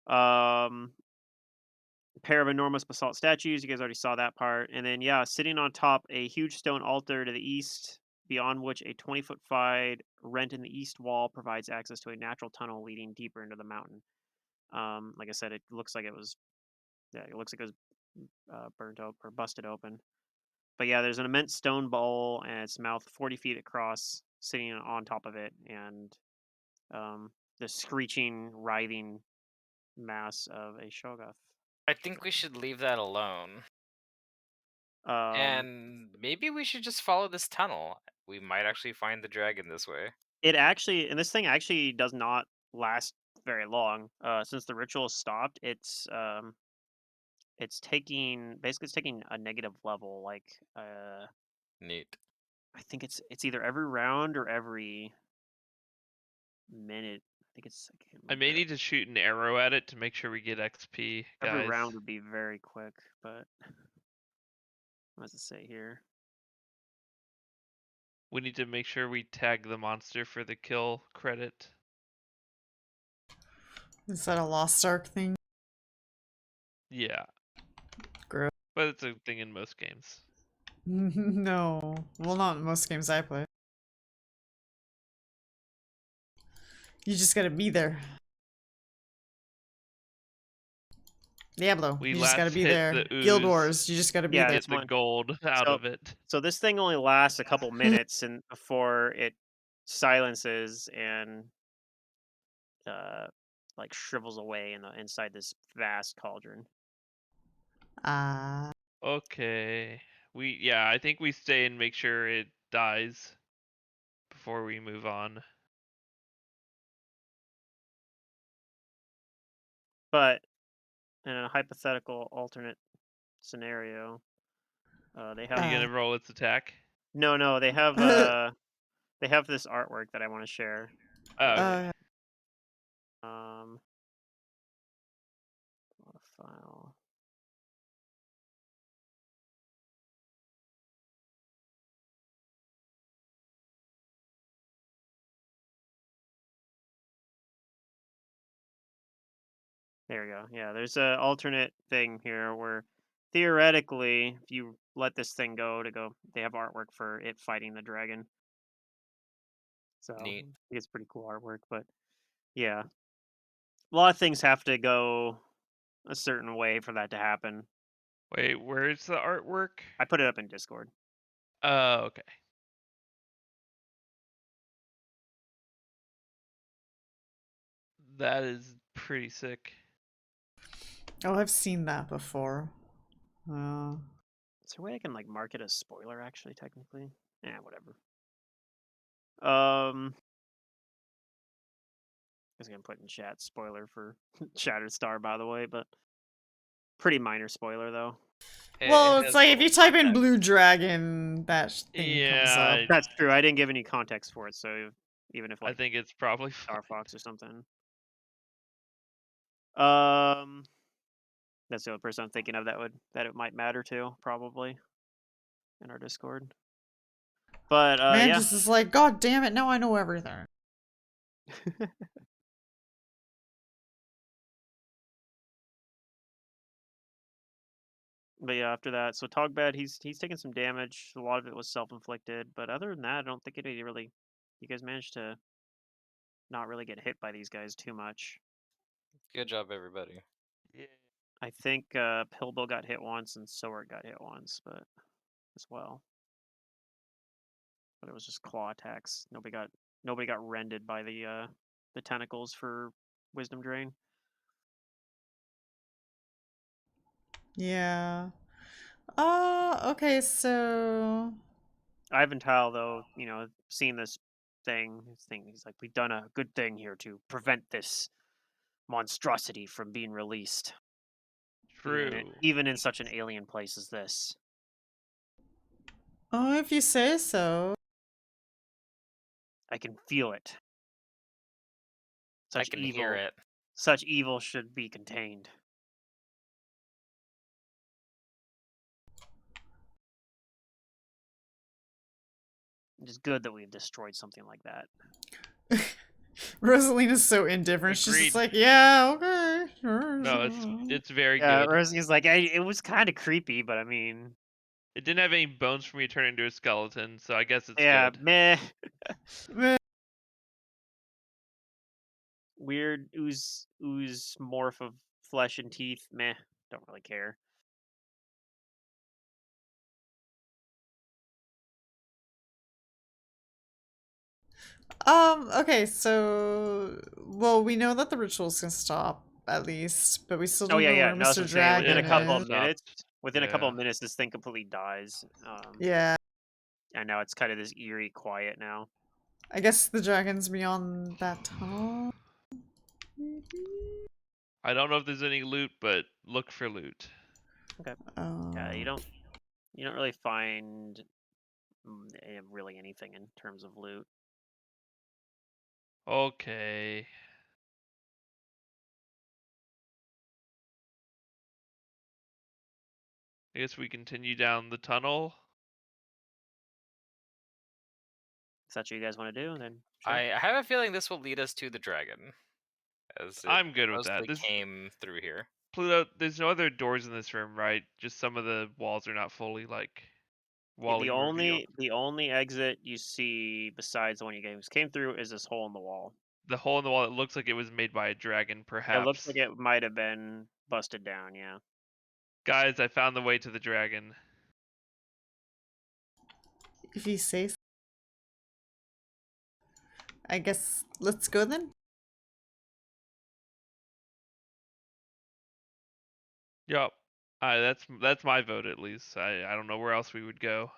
Speaker 1: a pair of enormous basalt statues. You guys already saw that part. And then yeah, sitting on top, a huge stone altar to the east, beyond which a 20-foot wide rent in the east wall provides access to a natural tunnel leading deeper into the mountain. Like I said, it looks like it was burnt up or busted open. But yeah, there's an immense stone bowl and its mouth 40 feet across, sitting on top of it, and the screeching, writhing mass of a Shoggoth.
Speaker 3: I think we should leave that alone. And maybe we should just follow this tunnel. We might actually find the dragon this way.
Speaker 1: And this thing actually does not last very long. Since the ritual stopped, it's taking a negative level. Like
Speaker 3: Neat.
Speaker 1: I think it's either every round or every minute. I can't
Speaker 4: I may
Speaker 1: remember.
Speaker 4: need to shoot an arrow at it to make sure we get XP, guys.
Speaker 1: Every round would be very quick, but what does it say here?
Speaker 4: We need to make sure we tag the monster for the kill credit.
Speaker 2: Is that a Lost Ark thing?
Speaker 4: Yeah.
Speaker 2: Gross.
Speaker 4: But it's a thing in most games.
Speaker 2: No. Well, not in most games I play. You just gotta be there. Diablo,
Speaker 4: We
Speaker 2: you just gotta
Speaker 4: last
Speaker 2: be
Speaker 4: hit
Speaker 2: there.
Speaker 4: the
Speaker 2: Guild
Speaker 4: ooze.
Speaker 2: Wars, you just gotta be
Speaker 1: Yeah,
Speaker 2: there.
Speaker 4: Get
Speaker 1: it's
Speaker 4: the
Speaker 1: one.
Speaker 4: gold out
Speaker 1: So-
Speaker 4: of it.
Speaker 1: So this thing only lasts a couple minutes, and before it silences and like shrivels away inside this vast cauldron.
Speaker 4: Okay. I think we stay and make sure it dies before we move on.
Speaker 1: But in a hypothetical alternate scenario, they have
Speaker 4: Are you gonna roll its attack?
Speaker 1: no, they have this artwork that I want to share.
Speaker 4: Okay.
Speaker 1: File. There we go. Yeah, there's an alternate thing here where theoretically, if you let this thing go, they have artwork for it fighting the dragon. So
Speaker 3: Neat.
Speaker 1: I think it's pretty cool artwork, but yeah, a lot of things have to go a certain way for that to happen.
Speaker 4: Wait, where's the artwork?
Speaker 1: I put it up in Discord.
Speaker 4: Oh, okay. That is pretty sick.
Speaker 2: Oh, I've seen that before.
Speaker 1: Is there a way I can like mark it as spoiler? Actually, technically, whatever. I was gonna put in chat spoiler for Shatterstar, by the way, but pretty minor spoiler though.
Speaker 2: Well,
Speaker 3: It
Speaker 2: it's
Speaker 3: has
Speaker 2: like if
Speaker 3: little
Speaker 2: you type in
Speaker 3: context.
Speaker 2: Blue Dragon, that thing comes
Speaker 4: Yeah,
Speaker 2: up.
Speaker 1: That's true. I didn't give any context for it, so even if
Speaker 4: I
Speaker 1: like
Speaker 4: think it's probably
Speaker 1: Star Fox or something. That's the only person I'm thinking of that it might matter to, probably, in our Discord. But yeah.
Speaker 2: Mantis is like, God damn it, now I know everything.
Speaker 1: But yeah, after that, so Togbad, he's taken some damage. A lot of it was self-inflicted, but other than that, I don't think you guys managed to not really get hit by these guys too much.
Speaker 3: Good job, everybody.
Speaker 4: Yeah.
Speaker 1: I think Pillbill got hit once and Sword got hit once, but as well. But it was just claw attacks. Nobody got rended by the tentacles for Wisdom Drain.
Speaker 2: Yeah. Okay, so
Speaker 1: Ivantal, though, seeing this thing, he's like, we've done a good thing here to prevent this monstrosity from being released.
Speaker 4: True.
Speaker 1: Even in such an alien place as this.
Speaker 2: oh, if you say so.
Speaker 1: I can feel it.
Speaker 3: I can hear it.
Speaker 1: Such evil should be contained. It is good that we've destroyed something like that.
Speaker 2: Rosalina's so indifferent. She's
Speaker 4: Agreed.
Speaker 2: just like, yeah, okay. Sure,
Speaker 4: No,
Speaker 2: sure."
Speaker 4: it's very
Speaker 1: Yeah,
Speaker 4: good.
Speaker 1: Rosie's like, it was kind of creepy, but I mean,
Speaker 4: It didn't have any bones for me to turn into a skeleton, so I guess it's
Speaker 1: yeah,
Speaker 4: good.
Speaker 1: meh.
Speaker 2: Meh.
Speaker 1: Weird ooze morph of flesh and teeth, meh. Don't really care.
Speaker 2: Okay, so well, we know that the rituals can stop at least, but we still
Speaker 1: Oh
Speaker 2: don't know
Speaker 1: yeah.
Speaker 2: where
Speaker 1: No, I was
Speaker 2: Mr.
Speaker 1: gonna say within a
Speaker 2: Dragon
Speaker 1: couple of
Speaker 2: is.
Speaker 1: minutes. Within a couple
Speaker 4: Yeah.
Speaker 1: of minutes, this thing completely dies.
Speaker 2: Yeah,
Speaker 1: And now it's kind of this eerie quiet now.
Speaker 2: I guess the dragon's beyond that tunnel.
Speaker 4: I don't know if there's any loot, but look for loot.
Speaker 1: Okay.
Speaker 2: Oh.
Speaker 1: Yeah, you don't really find really anything in terms of loot.
Speaker 4: Okay. I guess we continue down the tunnel.
Speaker 1: If that's what you guys want to do, then sure.
Speaker 3: I have a feeling this will lead us to the dragon, as it
Speaker 4: I'm good with that.
Speaker 3: mostly came through here.
Speaker 4: Pluto, there's no other doors in this room, right? Just some of the walls are not fully wally revealed.
Speaker 1: The only exit you see besides the one you guys came through is this hole in the wall.
Speaker 4: The hole in the wall, it looks like it was made by a dragon,
Speaker 1: It looks
Speaker 4: perhaps.
Speaker 1: like it might have been busted down, yeah.
Speaker 4: Guys, I found the way to the dragon.
Speaker 2: If you say so. I guess let's go then.
Speaker 4: Yup. That's my vote at least. I don't know where else we would go.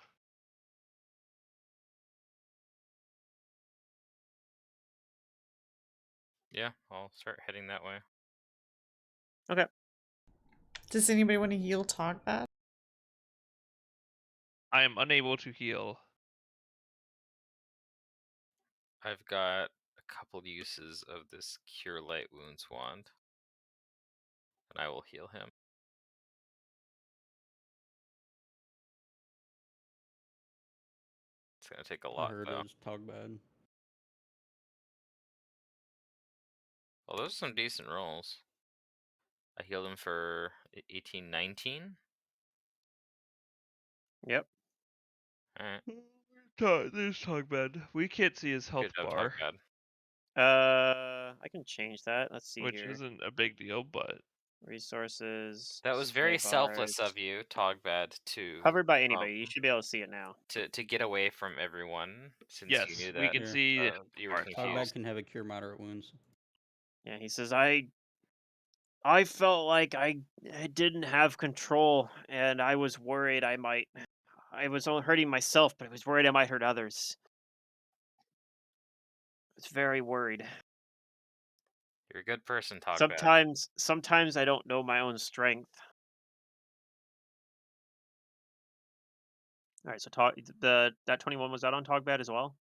Speaker 3: Yeah, I'll start heading that way.
Speaker 1: Okay.
Speaker 2: Does anybody want to heal Togbad?
Speaker 4: I am unable to heal.
Speaker 3: I've got a couple uses of this Cure Light Wounds wand, and I will heal him. It's gonna take a
Speaker 6: I
Speaker 3: lot,
Speaker 6: heard
Speaker 3: though.
Speaker 6: it was Togbad.
Speaker 3: Well, those are some decent rolls. I healed him for 18, 19.
Speaker 1: Yep.
Speaker 3: Alright.
Speaker 4: There's Togbad. We can't see his health
Speaker 3: Good job,
Speaker 4: bar,
Speaker 3: Togbad.
Speaker 1: I can change that. Let's see
Speaker 4: which
Speaker 1: here.
Speaker 4: isn't a big deal, but
Speaker 1: Resources.
Speaker 3: That was very
Speaker 1: skill
Speaker 3: selfless
Speaker 1: bars.
Speaker 3: of you, Togbad, to
Speaker 1: Covered by anybody. You should be able to see it now.
Speaker 3: to get away from everyone, since you
Speaker 4: yes,
Speaker 3: knew
Speaker 4: we
Speaker 3: that
Speaker 4: can
Speaker 6: Here.
Speaker 4: see the
Speaker 3: you were
Speaker 4: bar.
Speaker 6: Togbad
Speaker 3: confused.
Speaker 6: can have a cure moderate wounds.
Speaker 1: Yeah, he says I felt like I didn't have control, and I was worried I was only hurting myself, but I was worried I might hurt others. I was very worried.
Speaker 3: You're a good person, Togbad.
Speaker 1: Sometimes I don't know my own strength. All right, so that 21 was that on Togbad as well?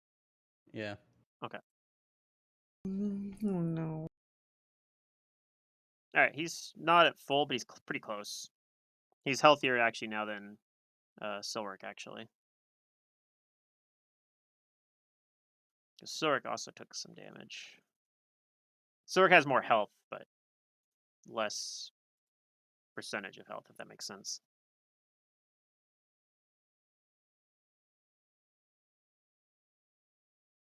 Speaker 6: Yeah.
Speaker 1: Okay.
Speaker 2: Oh no.
Speaker 1: All right, he's not at full, but he's pretty close. He's healthier actually now than Silric actually. Silric also took some damage. Silric has more health, but less percentage of health, if that makes sense.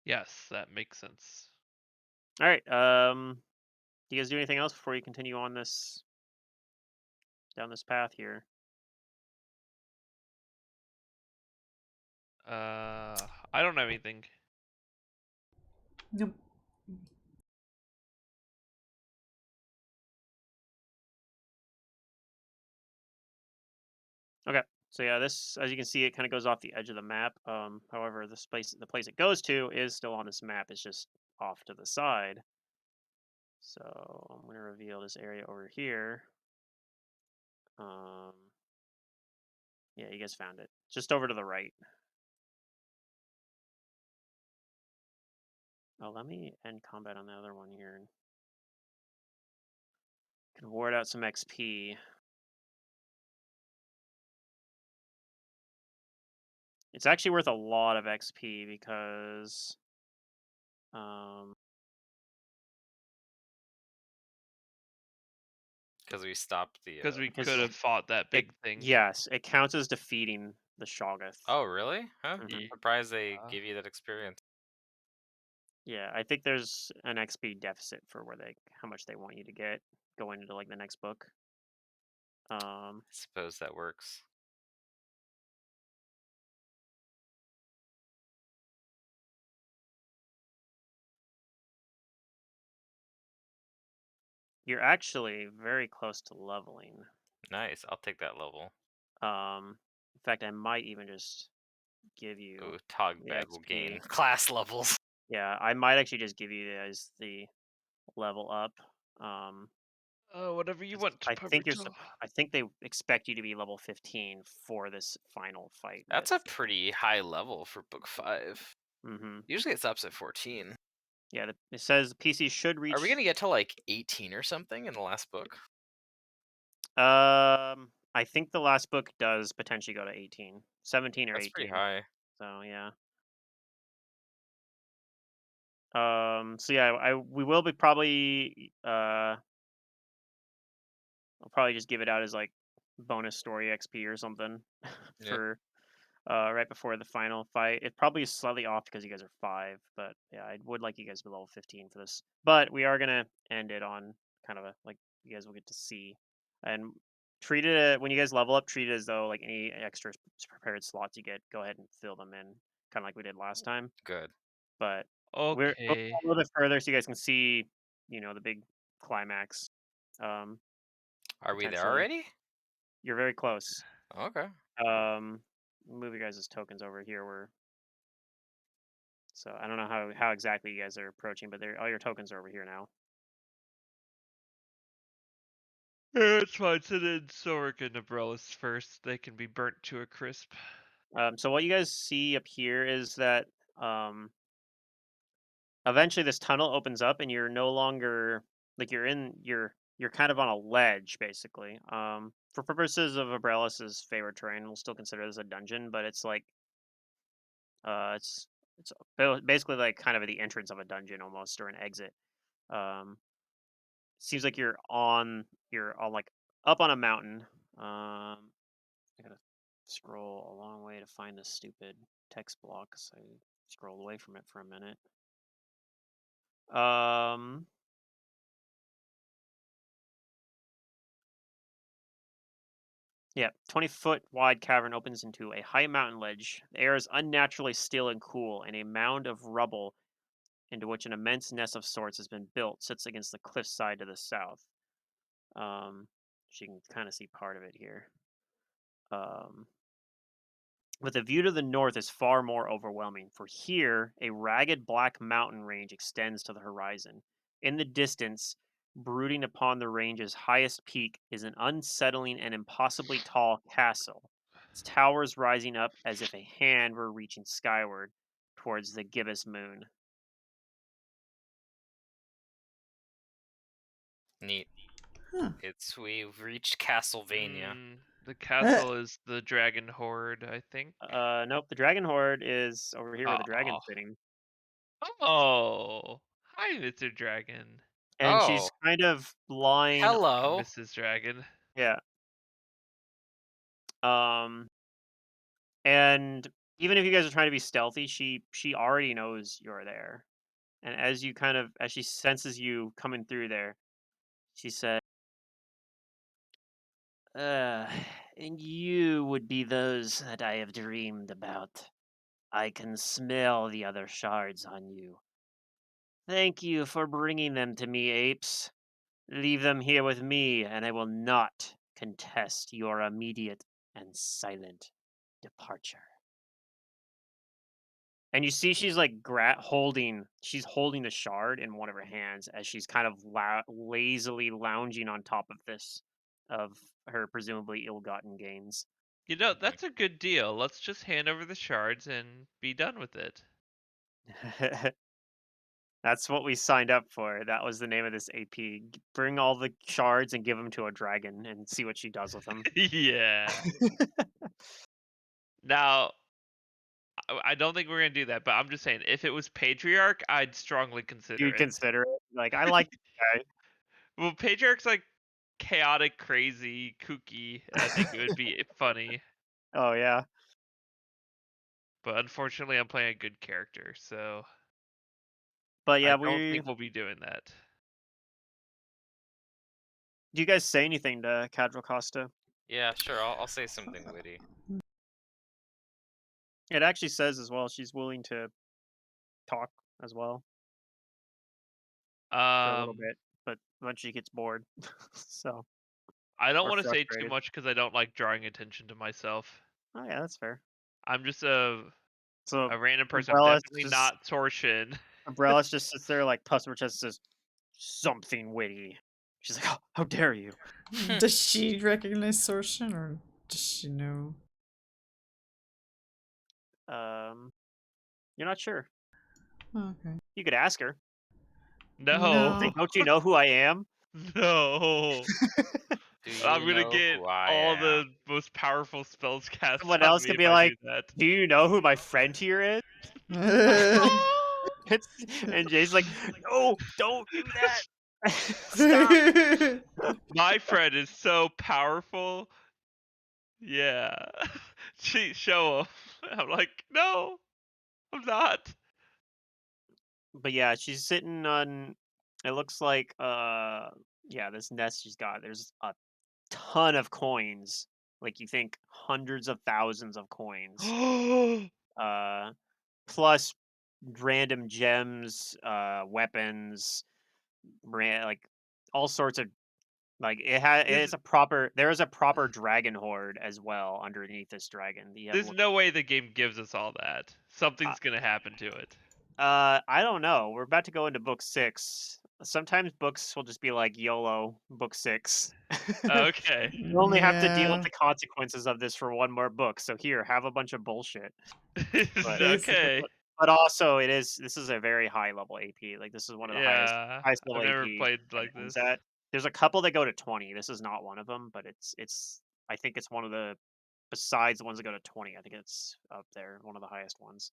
Speaker 4: Yes, that makes sense.
Speaker 1: All right. Do you guys do anything else before you continue on this down this path here?
Speaker 4: I don't have anything.
Speaker 2: Nope.
Speaker 1: Okay. So yeah, this, as you can see, it kind of goes off the edge of the map. However, the place it goes to is still on this map. It's just off to the side. So I'm gonna reveal this area over here. Um, yeah, you guys found it. Just over to the right. Oh, let me end combat on the other one here and can ward out some XP. It's actually worth a lot of XP because um,
Speaker 3: Because we stopped the.
Speaker 4: Because we
Speaker 1: because
Speaker 4: could have fought that
Speaker 1: it,
Speaker 4: big thing.
Speaker 1: yes, it counts as defeating the Shoggoth.
Speaker 3: Oh, really? Huh?
Speaker 1: Mhm.
Speaker 3: Surprised they
Speaker 4: Uh,
Speaker 3: give you that experience.
Speaker 1: Yeah, I think there's an XP deficit for how much they want you to get going into like the next book.
Speaker 3: I suppose that works.
Speaker 1: You're actually very close to leveling.
Speaker 3: Nice. I'll take that level.
Speaker 1: In fact, I might even just give you
Speaker 3: Ooh,
Speaker 1: the
Speaker 3: Togbad will gain
Speaker 1: XP.
Speaker 3: class levels.
Speaker 1: Yeah, I might actually just give you guys the level up.
Speaker 4: whatever you
Speaker 1: 'Cause
Speaker 4: want, Pabrito.
Speaker 1: I think they expect you to be level 15 for this final fight
Speaker 3: That's
Speaker 1: with.
Speaker 3: a pretty high level for book 5.
Speaker 1: Mm-hmm.
Speaker 3: Usually it's up at 14.
Speaker 1: Yeah, it says PC should
Speaker 3: Are we
Speaker 1: reach.
Speaker 3: gonna get to like 18 or something in the last book?
Speaker 1: I think the last book does potentially go to 18, 17 or
Speaker 3: That's pretty
Speaker 1: 18.
Speaker 3: high.
Speaker 1: So yeah. So yeah, we will be probably I'll probably just give it out as like bonus story XP or something
Speaker 3: Yeah.
Speaker 1: for right before the final fight. It probably is slightly off because you guys are 5, but yeah, I would like you guys to be level 15 for this. But we are gonna end it on kind of a like you guys will get to see and treat it when you guys level up. Treat it as though like any extra prepared slots you get, go ahead and fill them in, kind of like we did last time.
Speaker 3: Good.
Speaker 1: But we'll go
Speaker 4: Okay.
Speaker 1: a little bit further so you guys can see, the big climax. Um,
Speaker 3: Are we there
Speaker 1: Potentially,
Speaker 3: already?
Speaker 1: you're very close.
Speaker 3: Okay.
Speaker 1: Move you guys' tokens over here. So I don't know how exactly you guys are approaching, but all your tokens are over here now.
Speaker 4: Yeah, it's fine. Send in Sork and Abrellis first. They can be burnt to a crisp.
Speaker 1: So what you guys see up here is that um, eventually this tunnel opens up, and you're no longer like you're kind of on a ledge basically. For purposes of Abrellis's favorite terrain, we'll still consider this a dungeon, but it's like it's basically like kind of at the entrance of a dungeon almost, or an exit. Um, Seems like you're on like up on a mountain. I gotta scroll a long way to find this stupid text block, so I scrolled away from it for a minute. Um, yeah, 20-foot wide cavern opens into a high mountain ledge. The air is unnaturally still and cool, and a mound of rubble into which an immense nest of sorts has been built sits against the cliff side to the south. So you can kind of see part of it here. Um, But the view to the north is far more overwhelming, for here a ragged black mountain range extends to the horizon. In the distance, brooding upon the range's highest peak, is an unsettling and impossibly tall castle, its towers rising up as if a hand were reaching skyward towards the gibbous moon.
Speaker 3: Neat.
Speaker 2: Huh.
Speaker 3: We've reached Castlevania.
Speaker 4: The castle is the Dragon Horde, I think.
Speaker 1: Nope, the dragon horde is over here where the
Speaker 4: Oh.
Speaker 1: dragon's sitting,
Speaker 4: Oh. Hi, Mr. Dragon.
Speaker 1: and she's
Speaker 3: Oh,
Speaker 1: kind of lying.
Speaker 4: And
Speaker 3: hello.
Speaker 4: Mrs. Dragon.
Speaker 1: Yeah. Um, And even if you guys are trying to be stealthy, she already knows you're there. And as she senses you coming through there, She said, and you would be those that I have dreamed about. I can smell the other shards on you. Thank you for bringing them to me, apes. Leave them here with me, and I will not contest your immediate and silent departure. And you see she's like she's holding the shard in one of her hands as she's kind of lazily lounging on top of her presumably ill-gotten gains.
Speaker 4: You know, that's a good deal. Let's just hand over the shards and be done with it.
Speaker 1: That's what we signed up for. That was the name of this AP. Bring all the shards and give them to a dragon and see what she does with them.
Speaker 4: Yeah. Now, I don't think we're gonna do that, but I'm just saying, if it was Patriarch, I'd strongly consider
Speaker 1: You'd
Speaker 4: it.
Speaker 1: consider it? Like, I like this guy.
Speaker 4: Well, Patriarch's like chaotic, crazy, kooky, and I think it would be funny.
Speaker 1: Oh, yeah.
Speaker 4: But unfortunately, I'm playing a good character, so
Speaker 1: But yeah,
Speaker 4: I don't think we'll be doing that.
Speaker 1: do you guys say anything to Cadril Costa?
Speaker 3: Yeah, sure. I'll say something witty.
Speaker 1: It actually says as well she's willing to talk as well for a little bit, but eventually gets bored. So,
Speaker 4: I don't
Speaker 1: or
Speaker 4: want to say too
Speaker 1: frustrated.
Speaker 4: much because I don't like drawing attention to myself.
Speaker 1: Oh yeah, that's fair.
Speaker 4: I'm just
Speaker 1: So
Speaker 4: a random person. I'm
Speaker 1: Umbrella
Speaker 4: definitely
Speaker 1: just
Speaker 4: not Sorshin.
Speaker 1: Umbrella just sits there like puffs her chest and says something witty. She's like, "Oh, how dare you!"
Speaker 2: Does she recognize Sorshin, or does she know?
Speaker 1: You're not sure.
Speaker 2: Okay.
Speaker 1: You could ask her.
Speaker 4: No.
Speaker 2: No.
Speaker 1: Don't you know who I am?
Speaker 4: No.
Speaker 3: Do you
Speaker 4: I'm gonna
Speaker 3: know
Speaker 4: get
Speaker 3: who I
Speaker 4: all
Speaker 3: am?
Speaker 4: the most powerful spells cast
Speaker 1: Someone
Speaker 4: on
Speaker 1: else
Speaker 4: me
Speaker 1: could
Speaker 4: if
Speaker 1: be
Speaker 4: I do
Speaker 1: like,
Speaker 4: that.
Speaker 1: "Do you know who my friend here is?" And Jay's like, "No, don't do that. Stop."
Speaker 4: My friend is so powerful. Yeah. Show him. I'm like, no, I'm not.
Speaker 1: But yeah, she's sitting on. It looks like yeah, this nest she's got. There's a ton of coins. Like you think hundreds of thousands of coins. Uh, plus random gems, weapons, like all sorts of like
Speaker 4: There's
Speaker 1: there is a proper dragon horde as well underneath this dragon. You have to
Speaker 4: there's
Speaker 1: look.
Speaker 4: no way the game gives us all that.
Speaker 1: Uh,
Speaker 4: Something's gonna happen to it.
Speaker 1: I don't know. We're about to go into book 6. Sometimes books will just be like YOLO, book 6.
Speaker 4: Okay.
Speaker 1: You only have to deal with
Speaker 2: Yeah,
Speaker 1: the consequences of this for one more book. So here, have a bunch of bullshit. But
Speaker 2: basically.
Speaker 4: Okay.
Speaker 1: but also this is a very high level AP. Like this is one of the
Speaker 4: Yeah.
Speaker 1: highest
Speaker 4: I've
Speaker 1: level
Speaker 4: never
Speaker 1: APs
Speaker 4: played like
Speaker 1: dragon's
Speaker 4: this.
Speaker 1: at. There's a couple that go to 20. This is not one of them, but it's I think it's one of the besides the ones that go to 20. I think it's up there, one of the highest ones.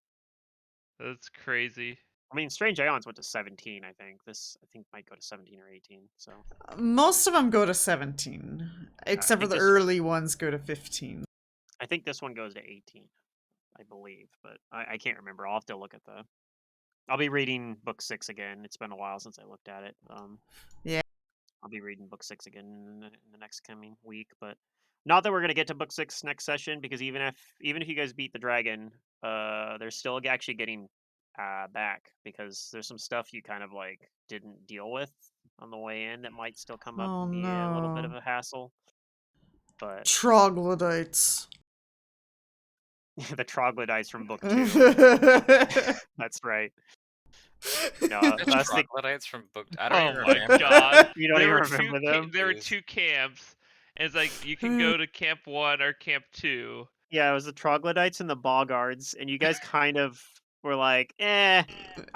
Speaker 4: That's crazy.
Speaker 1: I mean, Strange Ions went to 17, I think. This, I think, might go to 17 or 18. So
Speaker 2: Most of them go to 17,
Speaker 1: I
Speaker 2: except for
Speaker 1: think
Speaker 2: the
Speaker 1: this,
Speaker 2: early ones go to 15.
Speaker 1: I think this one goes to 18, I believe, but I can't remember. I'll have to look at the. I'll be reading book 6 again. It's been a while since I looked at it.
Speaker 2: Yeah.
Speaker 1: I'll be reading book 6 again in the next coming week, but not that we're gonna get to book 6 next session because even if you guys beat the dragon, they're still actually getting back because there's some stuff you kind of like didn't deal with on the way in that might still come up
Speaker 2: Oh
Speaker 1: and be a little bit of
Speaker 2: no.
Speaker 1: a hassle. But
Speaker 2: Troglodytes.
Speaker 1: the troglodytes from book 2. That's right. No,
Speaker 3: The
Speaker 1: I was thinking
Speaker 3: troglodytes from book. I don't
Speaker 4: Oh
Speaker 3: even
Speaker 4: my
Speaker 3: remember
Speaker 4: god.
Speaker 3: them.
Speaker 1: you don't even remember them.
Speaker 4: There were
Speaker 3: Jeez.
Speaker 4: 2 camps. And it's like you can go to camp 1 or camp 2.
Speaker 1: Yeah, it was the troglodytes and the boggards, and you guys kind of were like, I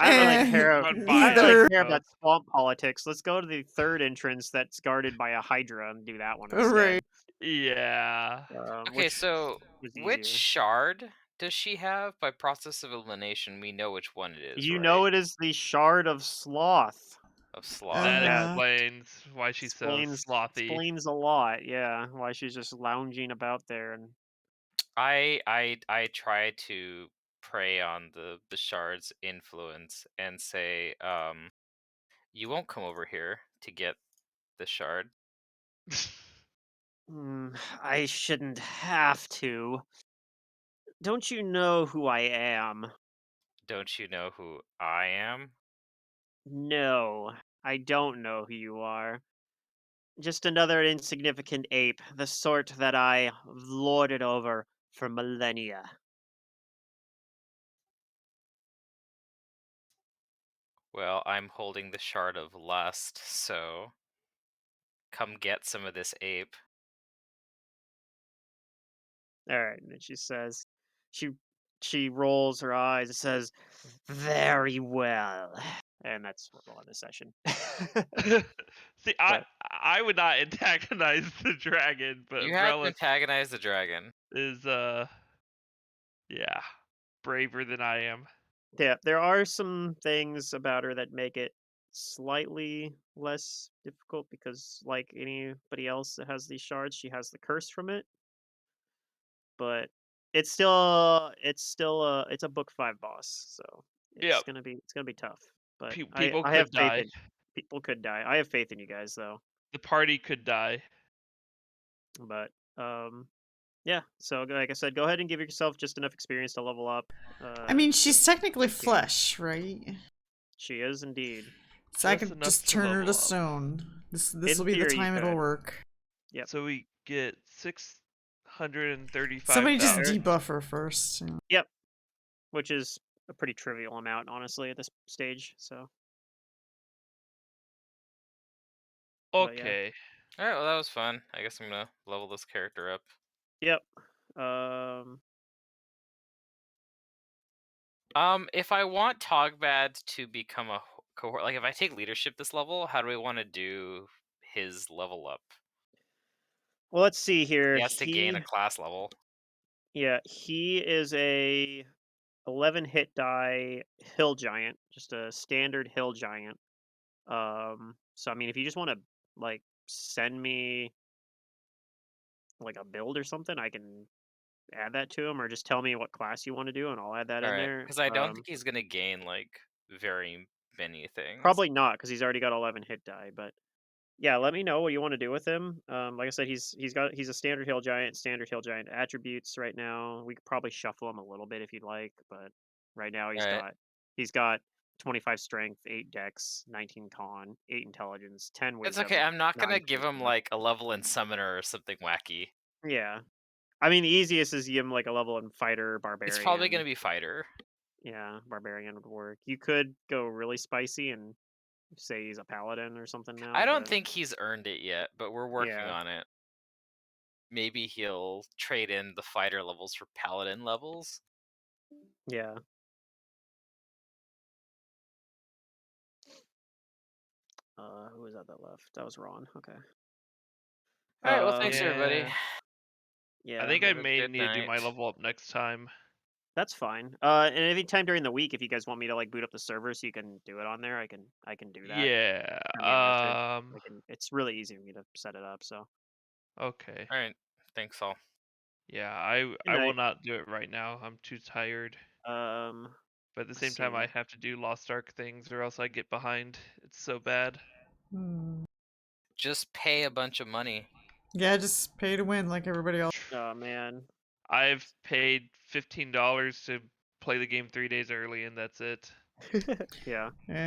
Speaker 1: don't really
Speaker 2: Eh,
Speaker 1: care.
Speaker 4: Run
Speaker 1: I
Speaker 4: by
Speaker 1: don't really
Speaker 2: either.
Speaker 1: care
Speaker 4: both.
Speaker 1: about swamp politics. Let's go to the third entrance that's guarded by a hydra and do that one instead.
Speaker 2: Right.
Speaker 4: Yeah.
Speaker 3: Okay,
Speaker 1: Which
Speaker 3: so
Speaker 1: was
Speaker 3: which
Speaker 1: easier.
Speaker 3: shard does she have? By process of elimination, we know which one it is,
Speaker 1: You
Speaker 3: right?
Speaker 1: know it is the shard of sloth.
Speaker 3: Of sloth.
Speaker 4: That
Speaker 1: Yeah.
Speaker 4: explains why she's so slothy.
Speaker 1: Explains a lot. Yeah, why she's just lounging about there and
Speaker 3: I try to prey on the shard's influence and say, you won't come over here to get the shard?
Speaker 1: I shouldn't have to. Don't you know who I am?
Speaker 3: Don't you know who I am?
Speaker 1: No, I don't know who you are. Just another insignificant ape, the sort that I lorded over for millennia.
Speaker 3: Well, I'm holding the shard of lust, so come get some of this ape.
Speaker 1: All right, and then she says, she she rolls her eyes and says, "Very well," and that's what we'll end the session.
Speaker 4: See,
Speaker 1: But
Speaker 4: I would not antagonize the dragon, but
Speaker 3: You had to
Speaker 4: Abrellis
Speaker 3: antagonize the dragon.
Speaker 4: is yeah, braver than I am.
Speaker 1: yeah, there are some things about her that make it slightly less difficult because, like anybody else that has these shards, she has the curse from it. But it's a book 5 boss, so
Speaker 4: Yeah,
Speaker 1: it's gonna be tough. But
Speaker 4: people
Speaker 1: I have
Speaker 4: could
Speaker 1: faith
Speaker 4: die.
Speaker 1: in people could die. I have faith in you guys though.
Speaker 4: The party could die.
Speaker 1: But yeah, so like I said, go ahead and give yourself just enough experience to level up.
Speaker 2: I mean,
Speaker 1: To
Speaker 2: she's technically
Speaker 1: succeed.
Speaker 2: flesh, right?
Speaker 1: She is indeed.
Speaker 2: So I
Speaker 4: Just
Speaker 2: could
Speaker 4: enough
Speaker 2: just
Speaker 4: to
Speaker 2: turn her to
Speaker 4: level up.
Speaker 2: stone. This
Speaker 1: In
Speaker 2: will be the
Speaker 1: theory, you
Speaker 2: time it'll
Speaker 1: could.
Speaker 2: work.
Speaker 1: Yep.
Speaker 4: So we get 635,000.
Speaker 2: Somebody just
Speaker 1: There-
Speaker 2: debuff her first.
Speaker 1: Yep. Which is a pretty trivial amount, honestly, at this stage. So, but yeah.
Speaker 4: Okay.
Speaker 3: Alright, well that was fun. I guess I'm gonna level this character up.
Speaker 1: Yep.
Speaker 3: If I want Togbad to become a cohort, like if I take leadership this level, how do we want to do his level up?
Speaker 1: Well, let's see here.
Speaker 3: He has to gain a class level.
Speaker 1: He is a 11 hit die hill giant, just a standard hill giant. So I mean, if you just want to like send me like a build or something, I can add that to him, or just tell me what class you want to do, and I'll add that in
Speaker 3: Alright,
Speaker 1: there.
Speaker 3: because I don't think he's gonna gain like very many things.
Speaker 1: Probably not, because he's already got 11 hit die. But yeah, let me know what you want to do with him. Like I said, he's a standard hill giant attributes right now. We could probably shuffle him a little bit if you'd like, but right now
Speaker 3: Alright.
Speaker 1: he's got 25 strength, 8 dex, 19 con, 8 intelligence, 10
Speaker 3: It's
Speaker 1: wisdom,
Speaker 3: okay, I'm not
Speaker 1: 9
Speaker 3: gonna give him
Speaker 1: charisma.
Speaker 3: like a level in summoner or something wacky.
Speaker 1: Yeah. I mean, the easiest is give him like a level in fighter,
Speaker 3: It's probably
Speaker 1: barbarian.
Speaker 3: gonna be fighter.
Speaker 1: Yeah, barbarian would work. You could go really spicy and say he's a paladin or something now,
Speaker 3: I don't
Speaker 1: but
Speaker 3: think he's earned it yet, but we're working
Speaker 1: yeah.
Speaker 3: on it. Maybe he'll trade in the fighter levels for paladin levels.
Speaker 1: Yeah. Who was that left? That was Ron. Okay.
Speaker 3: Alright, well thanks
Speaker 1: Um,
Speaker 3: everybody.
Speaker 4: Yeah.
Speaker 1: yeah.
Speaker 4: I think I
Speaker 3: Have a
Speaker 4: may
Speaker 3: good
Speaker 4: need to do my
Speaker 3: night.
Speaker 4: level up next time.
Speaker 1: That's fine. And any time during the week, if you guys want me to like boot up the server so you can do it on there, I can do that.
Speaker 4: Yeah.
Speaker 1: Send me a message. It's really easy for me to set it up. So
Speaker 4: Okay.
Speaker 3: Alright, thanks all.
Speaker 4: Yeah,
Speaker 1: good
Speaker 4: I will
Speaker 1: night.
Speaker 4: not do it right now. I'm too tired.
Speaker 1: Um,
Speaker 4: But at the
Speaker 1: let's
Speaker 4: same time, I
Speaker 1: see.
Speaker 4: have to do Lost Ark things, or else I get behind. It's so bad.
Speaker 2: Hmm.
Speaker 3: Just pay a bunch of money.
Speaker 2: Yeah, just pay to win like everybody else.
Speaker 1: Oh man.
Speaker 4: I've paid $15 to play the game 3 days early, and that's it.
Speaker 1: Yeah.
Speaker 2: Yeah.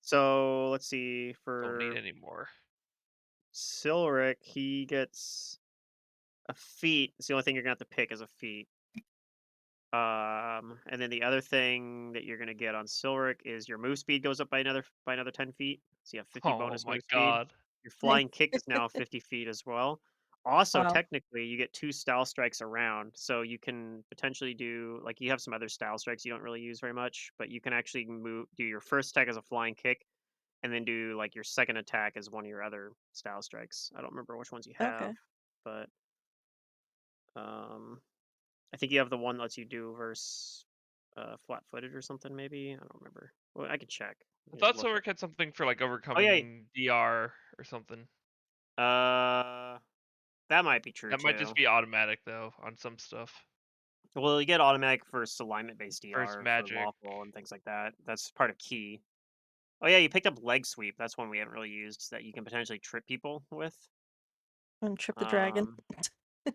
Speaker 1: So let's see
Speaker 4: Don't need
Speaker 1: for
Speaker 4: any more.
Speaker 1: Silric, he gets a feat. It's the only thing you're gonna have to pick is a feat. And then the other thing that you're gonna get on Silric is your move speed goes up by another 10 feet. So you have 50
Speaker 4: Oh
Speaker 1: bonus
Speaker 4: my
Speaker 1: move speed.
Speaker 4: god.
Speaker 1: Your
Speaker 5: Nice.
Speaker 1: flying kick is now 50 feet as well. Also,
Speaker 5: Wow.
Speaker 1: technically, you get 2 style strikes around, so you can potentially do like you have some other style strikes you don't really use very much, but you can actually do your first attack as a flying kick, and then do like your second attack as one of your other style strikes. I don't remember which ones you have,
Speaker 5: Okay.
Speaker 1: but um, I think you have the one that lets you do versus flat-footed or something. Maybe I don't remember. Well, I could check.
Speaker 4: I
Speaker 1: Let me
Speaker 4: thought
Speaker 1: look
Speaker 4: Silverk had something for like
Speaker 1: Oh yeah,
Speaker 4: overcoming DR or something.
Speaker 1: uh, that might be true
Speaker 4: That might just
Speaker 1: too.
Speaker 4: be automatic though on some stuff.
Speaker 1: Well, you get automatic for alignment based
Speaker 4: First
Speaker 1: DR for
Speaker 4: magic.
Speaker 1: lawful and things like that. That's part of key. Oh yeah, you picked up leg sweep. That's one we haven't really used that you can potentially trip people with.
Speaker 5: And trip the dragon.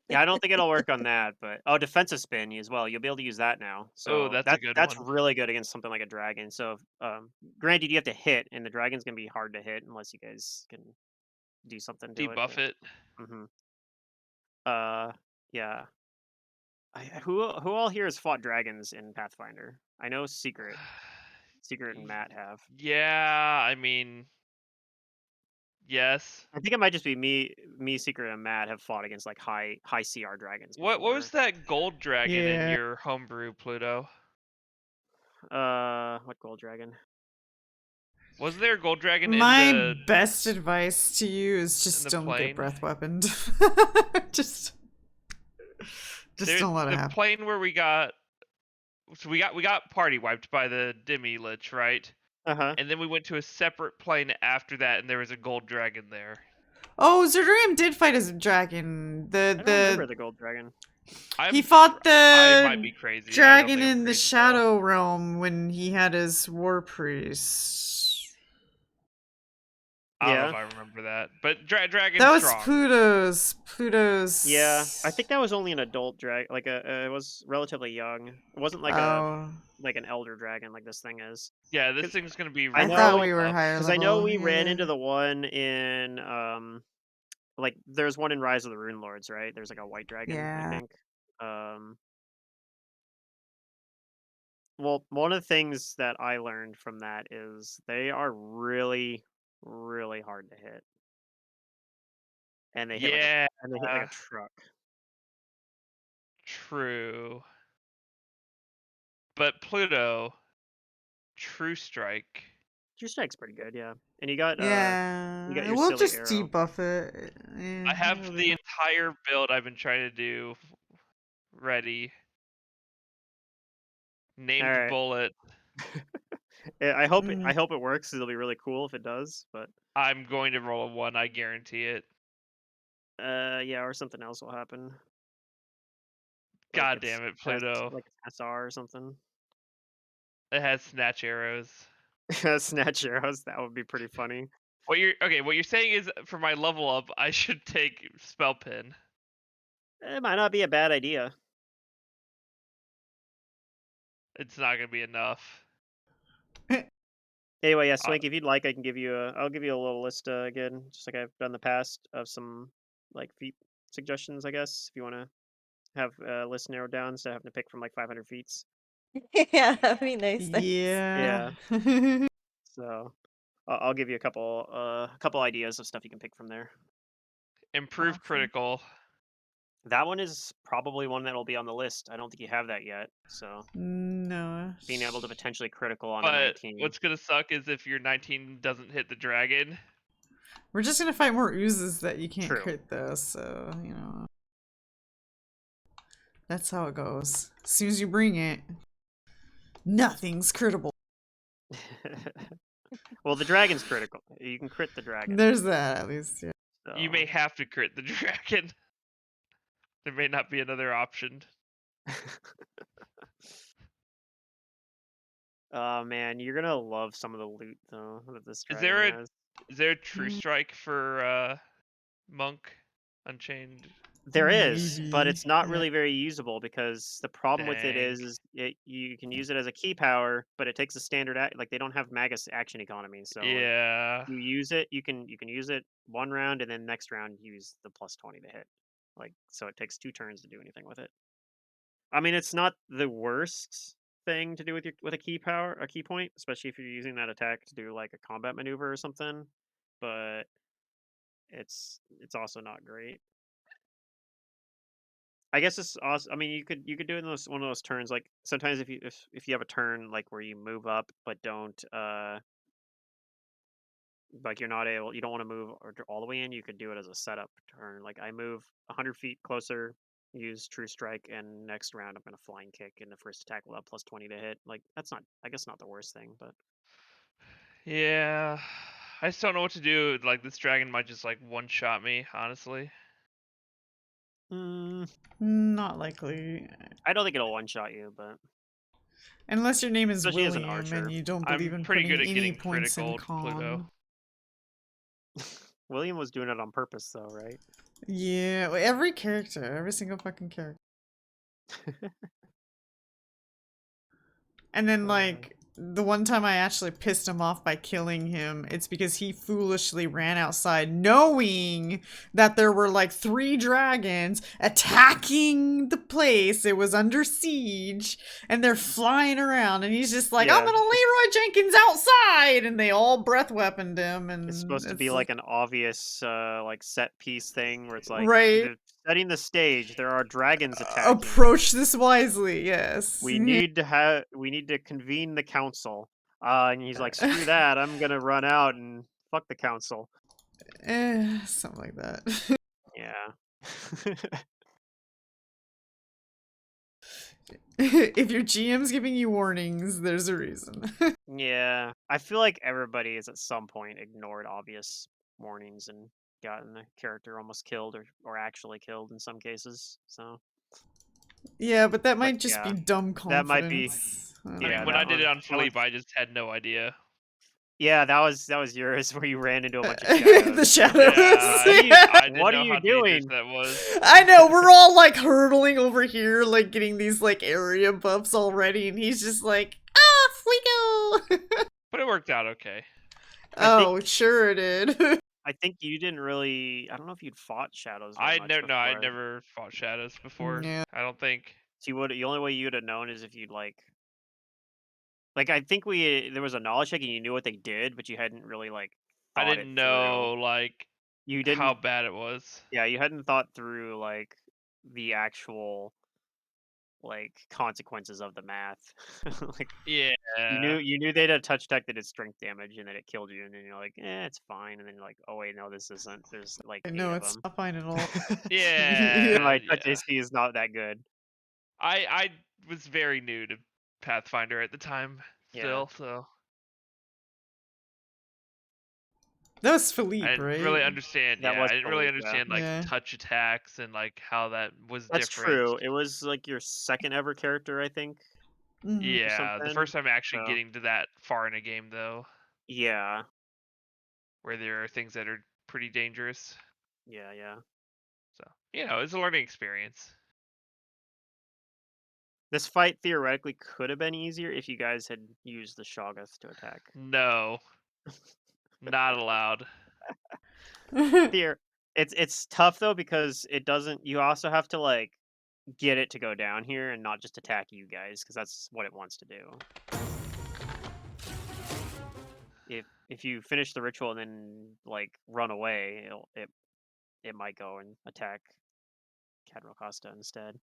Speaker 1: Yeah, I don't think it'll work on that, but defensive spin as well. You'll be able to use that now.
Speaker 4: Oh,
Speaker 1: So
Speaker 4: that's a good
Speaker 1: that's
Speaker 4: one.
Speaker 1: really good against something like a dragon. So granted, you have to hit, and the dragon's gonna be hard to hit unless you guys can do something to it.
Speaker 4: Debuff it.
Speaker 1: Mm-hmm. Yeah. Who all here has fought dragons in Pathfinder? I know Secret and Matt have.
Speaker 4: Yeah, I mean, yes.
Speaker 1: I think it might just be me, Secret, and Matt have fought against like high CR dragons
Speaker 4: What
Speaker 1: before.
Speaker 4: was that gold dragon in
Speaker 2: Yeah.
Speaker 4: your homebrew, Pluto?
Speaker 1: What gold dragon?
Speaker 4: Was there a gold dragon
Speaker 2: My
Speaker 4: in the
Speaker 2: best advice to you is just
Speaker 4: the
Speaker 2: don't
Speaker 4: plane?
Speaker 2: get breath weaponed. just
Speaker 4: There-
Speaker 2: don't let it
Speaker 4: the
Speaker 2: happen.
Speaker 4: plane where we got party wiped by the Demi Lich, right?
Speaker 1: Uh-huh.
Speaker 4: And then we went to a separate plane after that, and there was a gold dragon there.
Speaker 2: Oh, Zerdurium did fight as a dragon.
Speaker 1: I don't remember the gold dragon.
Speaker 2: He fought
Speaker 4: I might
Speaker 2: the
Speaker 4: be crazy. I don't
Speaker 2: dragon
Speaker 4: think I'm
Speaker 2: in the
Speaker 4: crazy, though.
Speaker 2: Shadow Realm when he had his war priest.
Speaker 4: I don't know
Speaker 1: Yeah.
Speaker 4: if I remember that, but dragon's
Speaker 2: That was
Speaker 4: strong.
Speaker 2: Pluto's.
Speaker 1: Yeah, I think that was only an adult dragon. Like it was relatively young. It wasn't like like an elder dragon like this thing is.
Speaker 4: Yeah, this thing's gonna be.
Speaker 1: I
Speaker 2: I
Speaker 1: know-
Speaker 2: thought we were
Speaker 4: up.
Speaker 2: higher
Speaker 1: Because
Speaker 2: level.
Speaker 1: I know we ran
Speaker 2: yeah.
Speaker 1: into the one in like there's one in Rise of the Rune Lords, right? There's like a white dragon, I
Speaker 2: Yeah.
Speaker 1: think. Well, one of the things that I learned from that is they are really, really hard to hit. And they hit
Speaker 4: Yeah,
Speaker 1: like a truck.
Speaker 4: true. But Pluto, True Strike.
Speaker 1: True Strike's pretty good, yeah. And you got
Speaker 2: Yeah.
Speaker 1: you got your
Speaker 2: We'll
Speaker 1: silly
Speaker 2: just
Speaker 1: arrow.
Speaker 2: debuff it.
Speaker 4: I have the entire build I've been trying to do ready. Named
Speaker 1: Alright.
Speaker 4: Bullet.
Speaker 1: Yeah, I hope it works. It'll be really cool if it does, but
Speaker 4: I'm going to roll a 1, I guarantee it.
Speaker 1: yeah, or something else will happen.
Speaker 4: God damn it, Pluto.
Speaker 1: Like SR or something.
Speaker 4: It has snatch arrows.
Speaker 1: Snatch arrows, that would be pretty funny.
Speaker 4: What you're saying is for my level up, I should take Spell Pin.
Speaker 1: It might not be a bad idea.
Speaker 4: It's not gonna be enough.
Speaker 1: Anyway, yeah, Swank, if you'd like, I can give you I'll give you a little list again, just like I've done in the past, of some like feat suggestions, I guess, if you want to have a list narrowed down instead of having to pick from like 500 feats.
Speaker 5: Yeah, that'd be nice. thanks.
Speaker 2: Yeah.
Speaker 1: So I'll give you a couple ideas of stuff you can pick from there.
Speaker 4: Improve
Speaker 2: Awesome.
Speaker 4: critical.
Speaker 1: That one is probably one that'll be on the list. I don't think you have that yet, so
Speaker 2: No.
Speaker 1: being able to potentially critical on a
Speaker 4: But
Speaker 1: 19.
Speaker 4: what's gonna suck is if your 19 doesn't hit the dragon.
Speaker 2: We're just gonna fight more oozes that you can't
Speaker 1: True.
Speaker 2: crit though, so you know. That's how it goes. As soon as you bring it, nothing's critable.
Speaker 1: Well, the dragon's critical. You can crit the dragon.
Speaker 2: There's that at least, yeah.
Speaker 1: So.
Speaker 4: You may have to crit the dragon. There may not be another option.
Speaker 1: Oh man, you're gonna love some of the loot though that this
Speaker 4: Is
Speaker 1: dragon has.
Speaker 4: Is there a true strike for Monk Unchained?
Speaker 1: There is, but
Speaker 2: Maybe.
Speaker 1: it's not
Speaker 2: Yeah.
Speaker 1: really very usable because the problem with it
Speaker 4: Dang.
Speaker 1: is you can use it as a key power, but it takes a standard like they don't have Magus action economy. So like,
Speaker 4: Yeah.
Speaker 1: you use it, you can use it one round and then next round use the +20 to hit. Like so it takes 2 turns to do anything with it. I mean, it's not the worst thing to do with a key point, especially if you're using that attack to do like a combat maneuver or something, but it's also not great. I guess it's also. I mean, you could do it in one of those turns. Like sometimes if you have a turn like where you move up but don't like you don't want to move all the way in. You could do it as a setup turn. Like I move 100 feet closer, use True Strike, and next round I'm gonna flying kick, and the first attack will have +20 to hit. Like that's not, I guess, not the worst thing, but
Speaker 4: Yeah. I just don't know what to do. Like this dragon might just like one-shot me, honestly.
Speaker 2: Not likely.
Speaker 1: I don't think it'll one shot you, but
Speaker 2: Unless your name is
Speaker 1: Especially as an
Speaker 2: William
Speaker 1: archer.
Speaker 2: and you don't believe
Speaker 4: I'm
Speaker 2: in
Speaker 4: pretty
Speaker 2: putting
Speaker 4: good at
Speaker 2: any
Speaker 4: getting
Speaker 2: points in
Speaker 4: critical Pluto.
Speaker 2: con.
Speaker 1: William was doing it on purpose, though, right?
Speaker 2: Yeah, well, every character, every single fucking character. And then, like, the one time I actually pissed him off by killing him, it's because he foolishly ran outside knowing that there were, like, 3 dragons attacking the place. It was under siege, and they're flying around, and he's just like, I'm
Speaker 1: Yeah.
Speaker 2: gonna Leroy Jenkins outside! And they all breath weaponed him, and
Speaker 1: It's supposed to be like an obvious, like, set piece thing where it's like,
Speaker 2: right.
Speaker 1: setting the stage, there are dragons attacking.
Speaker 2: Approach this wisely, yes.
Speaker 1: We need to convene the council. And he's like, screw that, I'm gonna run out and fuck the council.
Speaker 2: Something like that.
Speaker 1: Yeah.
Speaker 2: If your GM's giving you warnings, there's a reason.
Speaker 1: Yeah. I feel like everybody has at some point ignored obvious warnings and gotten the character almost killed or actually killed in some cases. So
Speaker 2: Yeah, but that might just
Speaker 1: yeah,
Speaker 2: be dumb confidence.
Speaker 1: that might be-
Speaker 2: I don't
Speaker 1: yeah,
Speaker 4: I mean,
Speaker 2: know.
Speaker 4: when
Speaker 1: that
Speaker 4: I did
Speaker 1: one-
Speaker 4: it on
Speaker 1: that one-
Speaker 4: Philippe, I just had no idea.
Speaker 1: Yeah, that was yours where you ran into a bunch of shadows.
Speaker 2: The shadows.
Speaker 4: Yeah, I didn't
Speaker 1: What
Speaker 4: know
Speaker 1: are you
Speaker 4: how dangerous
Speaker 1: doing?
Speaker 4: that was.
Speaker 2: I know, we're all like hurtling over here, like getting these like area buffs already, and he's just like, off we go.
Speaker 4: But it worked out okay.
Speaker 2: Oh, sure it did.
Speaker 1: I think you didn't really. I don't know if you'd fought shadows.
Speaker 4: I
Speaker 1: Very much
Speaker 4: I
Speaker 1: before.
Speaker 4: never fought shadows before.
Speaker 2: Yeah.
Speaker 4: I don't think.
Speaker 1: See, what the only way you'd have known is if you'd like I think there was a knowledge check and you knew what they did, but you hadn't really like.
Speaker 4: I
Speaker 1: thought
Speaker 4: didn't
Speaker 1: it through.
Speaker 4: know like
Speaker 1: You didn't.
Speaker 4: how bad it was.
Speaker 1: Yeah, you hadn't thought through like the actual like consequences of the math. Like
Speaker 4: Yeah.
Speaker 1: you knew they had a touch tech that did strength damage and that it killed you, and then you're like, it's fine, and then you're like, oh wait, no, this isn't. There's like 8
Speaker 2: No,
Speaker 1: of
Speaker 2: it's
Speaker 1: them.
Speaker 2: not fine at all.
Speaker 4: Yeah.
Speaker 1: My touch
Speaker 4: yeah.
Speaker 1: AC is not that good.
Speaker 4: I was very new to Pathfinder at the time
Speaker 1: Yeah.
Speaker 4: still, so
Speaker 2: That was
Speaker 4: I
Speaker 2: Philippe,
Speaker 4: didn't
Speaker 2: right?
Speaker 4: really understand.
Speaker 1: That
Speaker 4: Yeah, I
Speaker 1: was
Speaker 4: didn't really
Speaker 1: Philippe, yeah.
Speaker 4: understand like
Speaker 2: Yeah.
Speaker 4: touch attacks and like how that was
Speaker 1: That's
Speaker 4: different.
Speaker 1: true. It was like your second ever character, I think.
Speaker 2: Mhm.
Speaker 4: Yeah, the
Speaker 1: something,
Speaker 4: first time actually
Speaker 1: so-
Speaker 4: getting to that far in a game though,
Speaker 1: Yeah.
Speaker 4: where there are things that are pretty dangerous.
Speaker 1: Yeah.
Speaker 4: So it's a learning experience.
Speaker 1: This fight theoretically could have been easier if you guys had used the Shoggoth to attack.
Speaker 4: No, not allowed.
Speaker 1: It's tough though because it doesn't. You also have to like get it to go down here and not just attack you guys because that's what it wants to do. If you finish the ritual and then like run away, it might go and attack Cadmo Costa instead.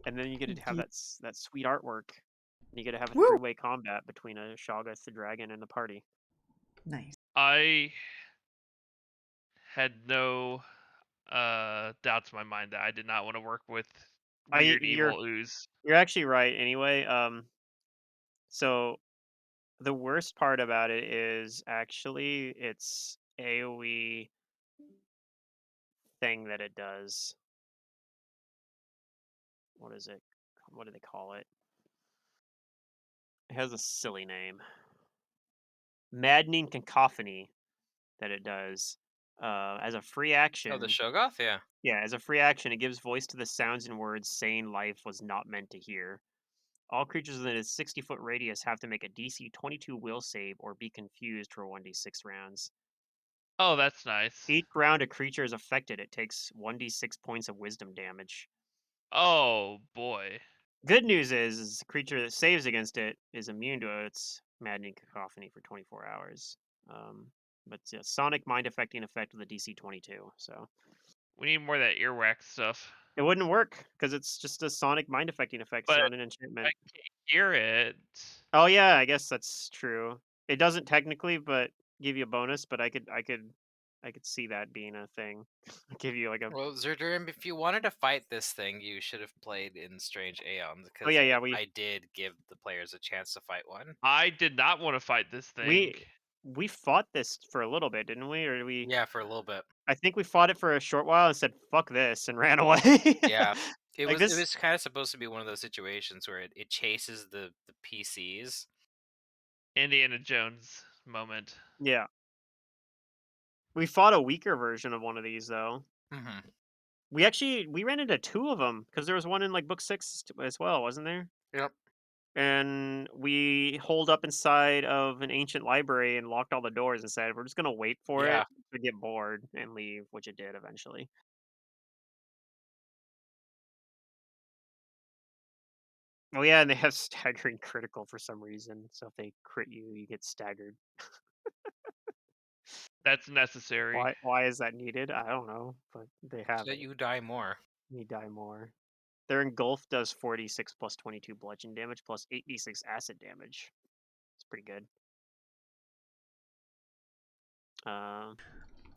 Speaker 1: And then you get to have
Speaker 2: Yeah.
Speaker 1: that sweet artwork. And you get to have a
Speaker 2: Woo!
Speaker 1: 3-way combat between a Shoggoth, the dragon, and the party.
Speaker 2: Nice.
Speaker 4: I had no doubts in my mind that I did not want to work with weird evil ooze.
Speaker 1: You're actually right. Anyway, so the worst part about it is actually its AOE thing that it does. What is it? What do they call it? It has a silly name. Maddening Cacophony that it does. As a free action.
Speaker 3: Oh, the Shoggoth? Yeah.
Speaker 1: Yeah, as a free action, it gives voice to the sounds and words sane life was not meant to hear. All creatures within a 60-foot radius have to make a DC 22 will save or be confused for 1d6 rounds.
Speaker 4: Oh, that's nice.
Speaker 1: Each round a creature is affected, it takes 1d6 points of wisdom damage.
Speaker 4: Oh boy.
Speaker 1: Good news is the creature that saves against it is immune to its maddening cacophony for 24 hours. But it's a sonic mind affecting effect with a DC 22, so
Speaker 4: We need more of that earwax stuff.
Speaker 1: it wouldn't work because it's just a sonic mind affecting effect
Speaker 4: But
Speaker 1: sound and enchantment.
Speaker 4: I can't hear it.
Speaker 1: Oh yeah, I guess that's true. It doesn't technically, but give you a bonus. But I could see that being a thing. Give you like a.
Speaker 3: Well, Zerdurim, if you wanted to fight this thing, you should have played in Strange Aeons. Because
Speaker 1: Oh, yeah,
Speaker 3: I did give the players a chance to fight one.
Speaker 4: I did not want to fight this thing.
Speaker 1: We fought this for a little bit, didn't we? Or did we?
Speaker 3: Yeah, for a little bit.
Speaker 1: I think we fought it for a short while and said "fuck this" and ran away.
Speaker 3: Yeah. It
Speaker 1: Like
Speaker 3: was
Speaker 1: this,
Speaker 3: kind of supposed to be one of those situations where it chases the PCs.
Speaker 4: Indiana Jones moment.
Speaker 1: yeah. We fought a weaker version of one of these though.
Speaker 3: Mm-hmm.
Speaker 1: We ran into two of them because there was one in like book 6 as well, wasn't there?
Speaker 3: Yep.
Speaker 1: And we holed up inside of an ancient library and locked all the doors and said we're just gonna wait for
Speaker 3: Yeah.
Speaker 1: it to get bored and leave, which it did eventually. Oh yeah, and they have staggering critical for some reason. So if they crit you, you get staggered.
Speaker 4: That's necessary.
Speaker 1: Why is that needed? I don't know, but they have
Speaker 3: So
Speaker 1: it.
Speaker 3: you die more.
Speaker 1: You die more. Their engulf does 46 plus 22 bludgeon damage plus 8d6 acid damage. It's pretty good. Um,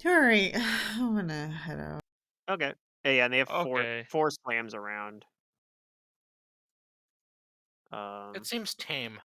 Speaker 2: All right, I'm gonna head out.
Speaker 1: okay. Yeah, and they have
Speaker 4: Okay.
Speaker 1: four slams around.
Speaker 3: It seems tame.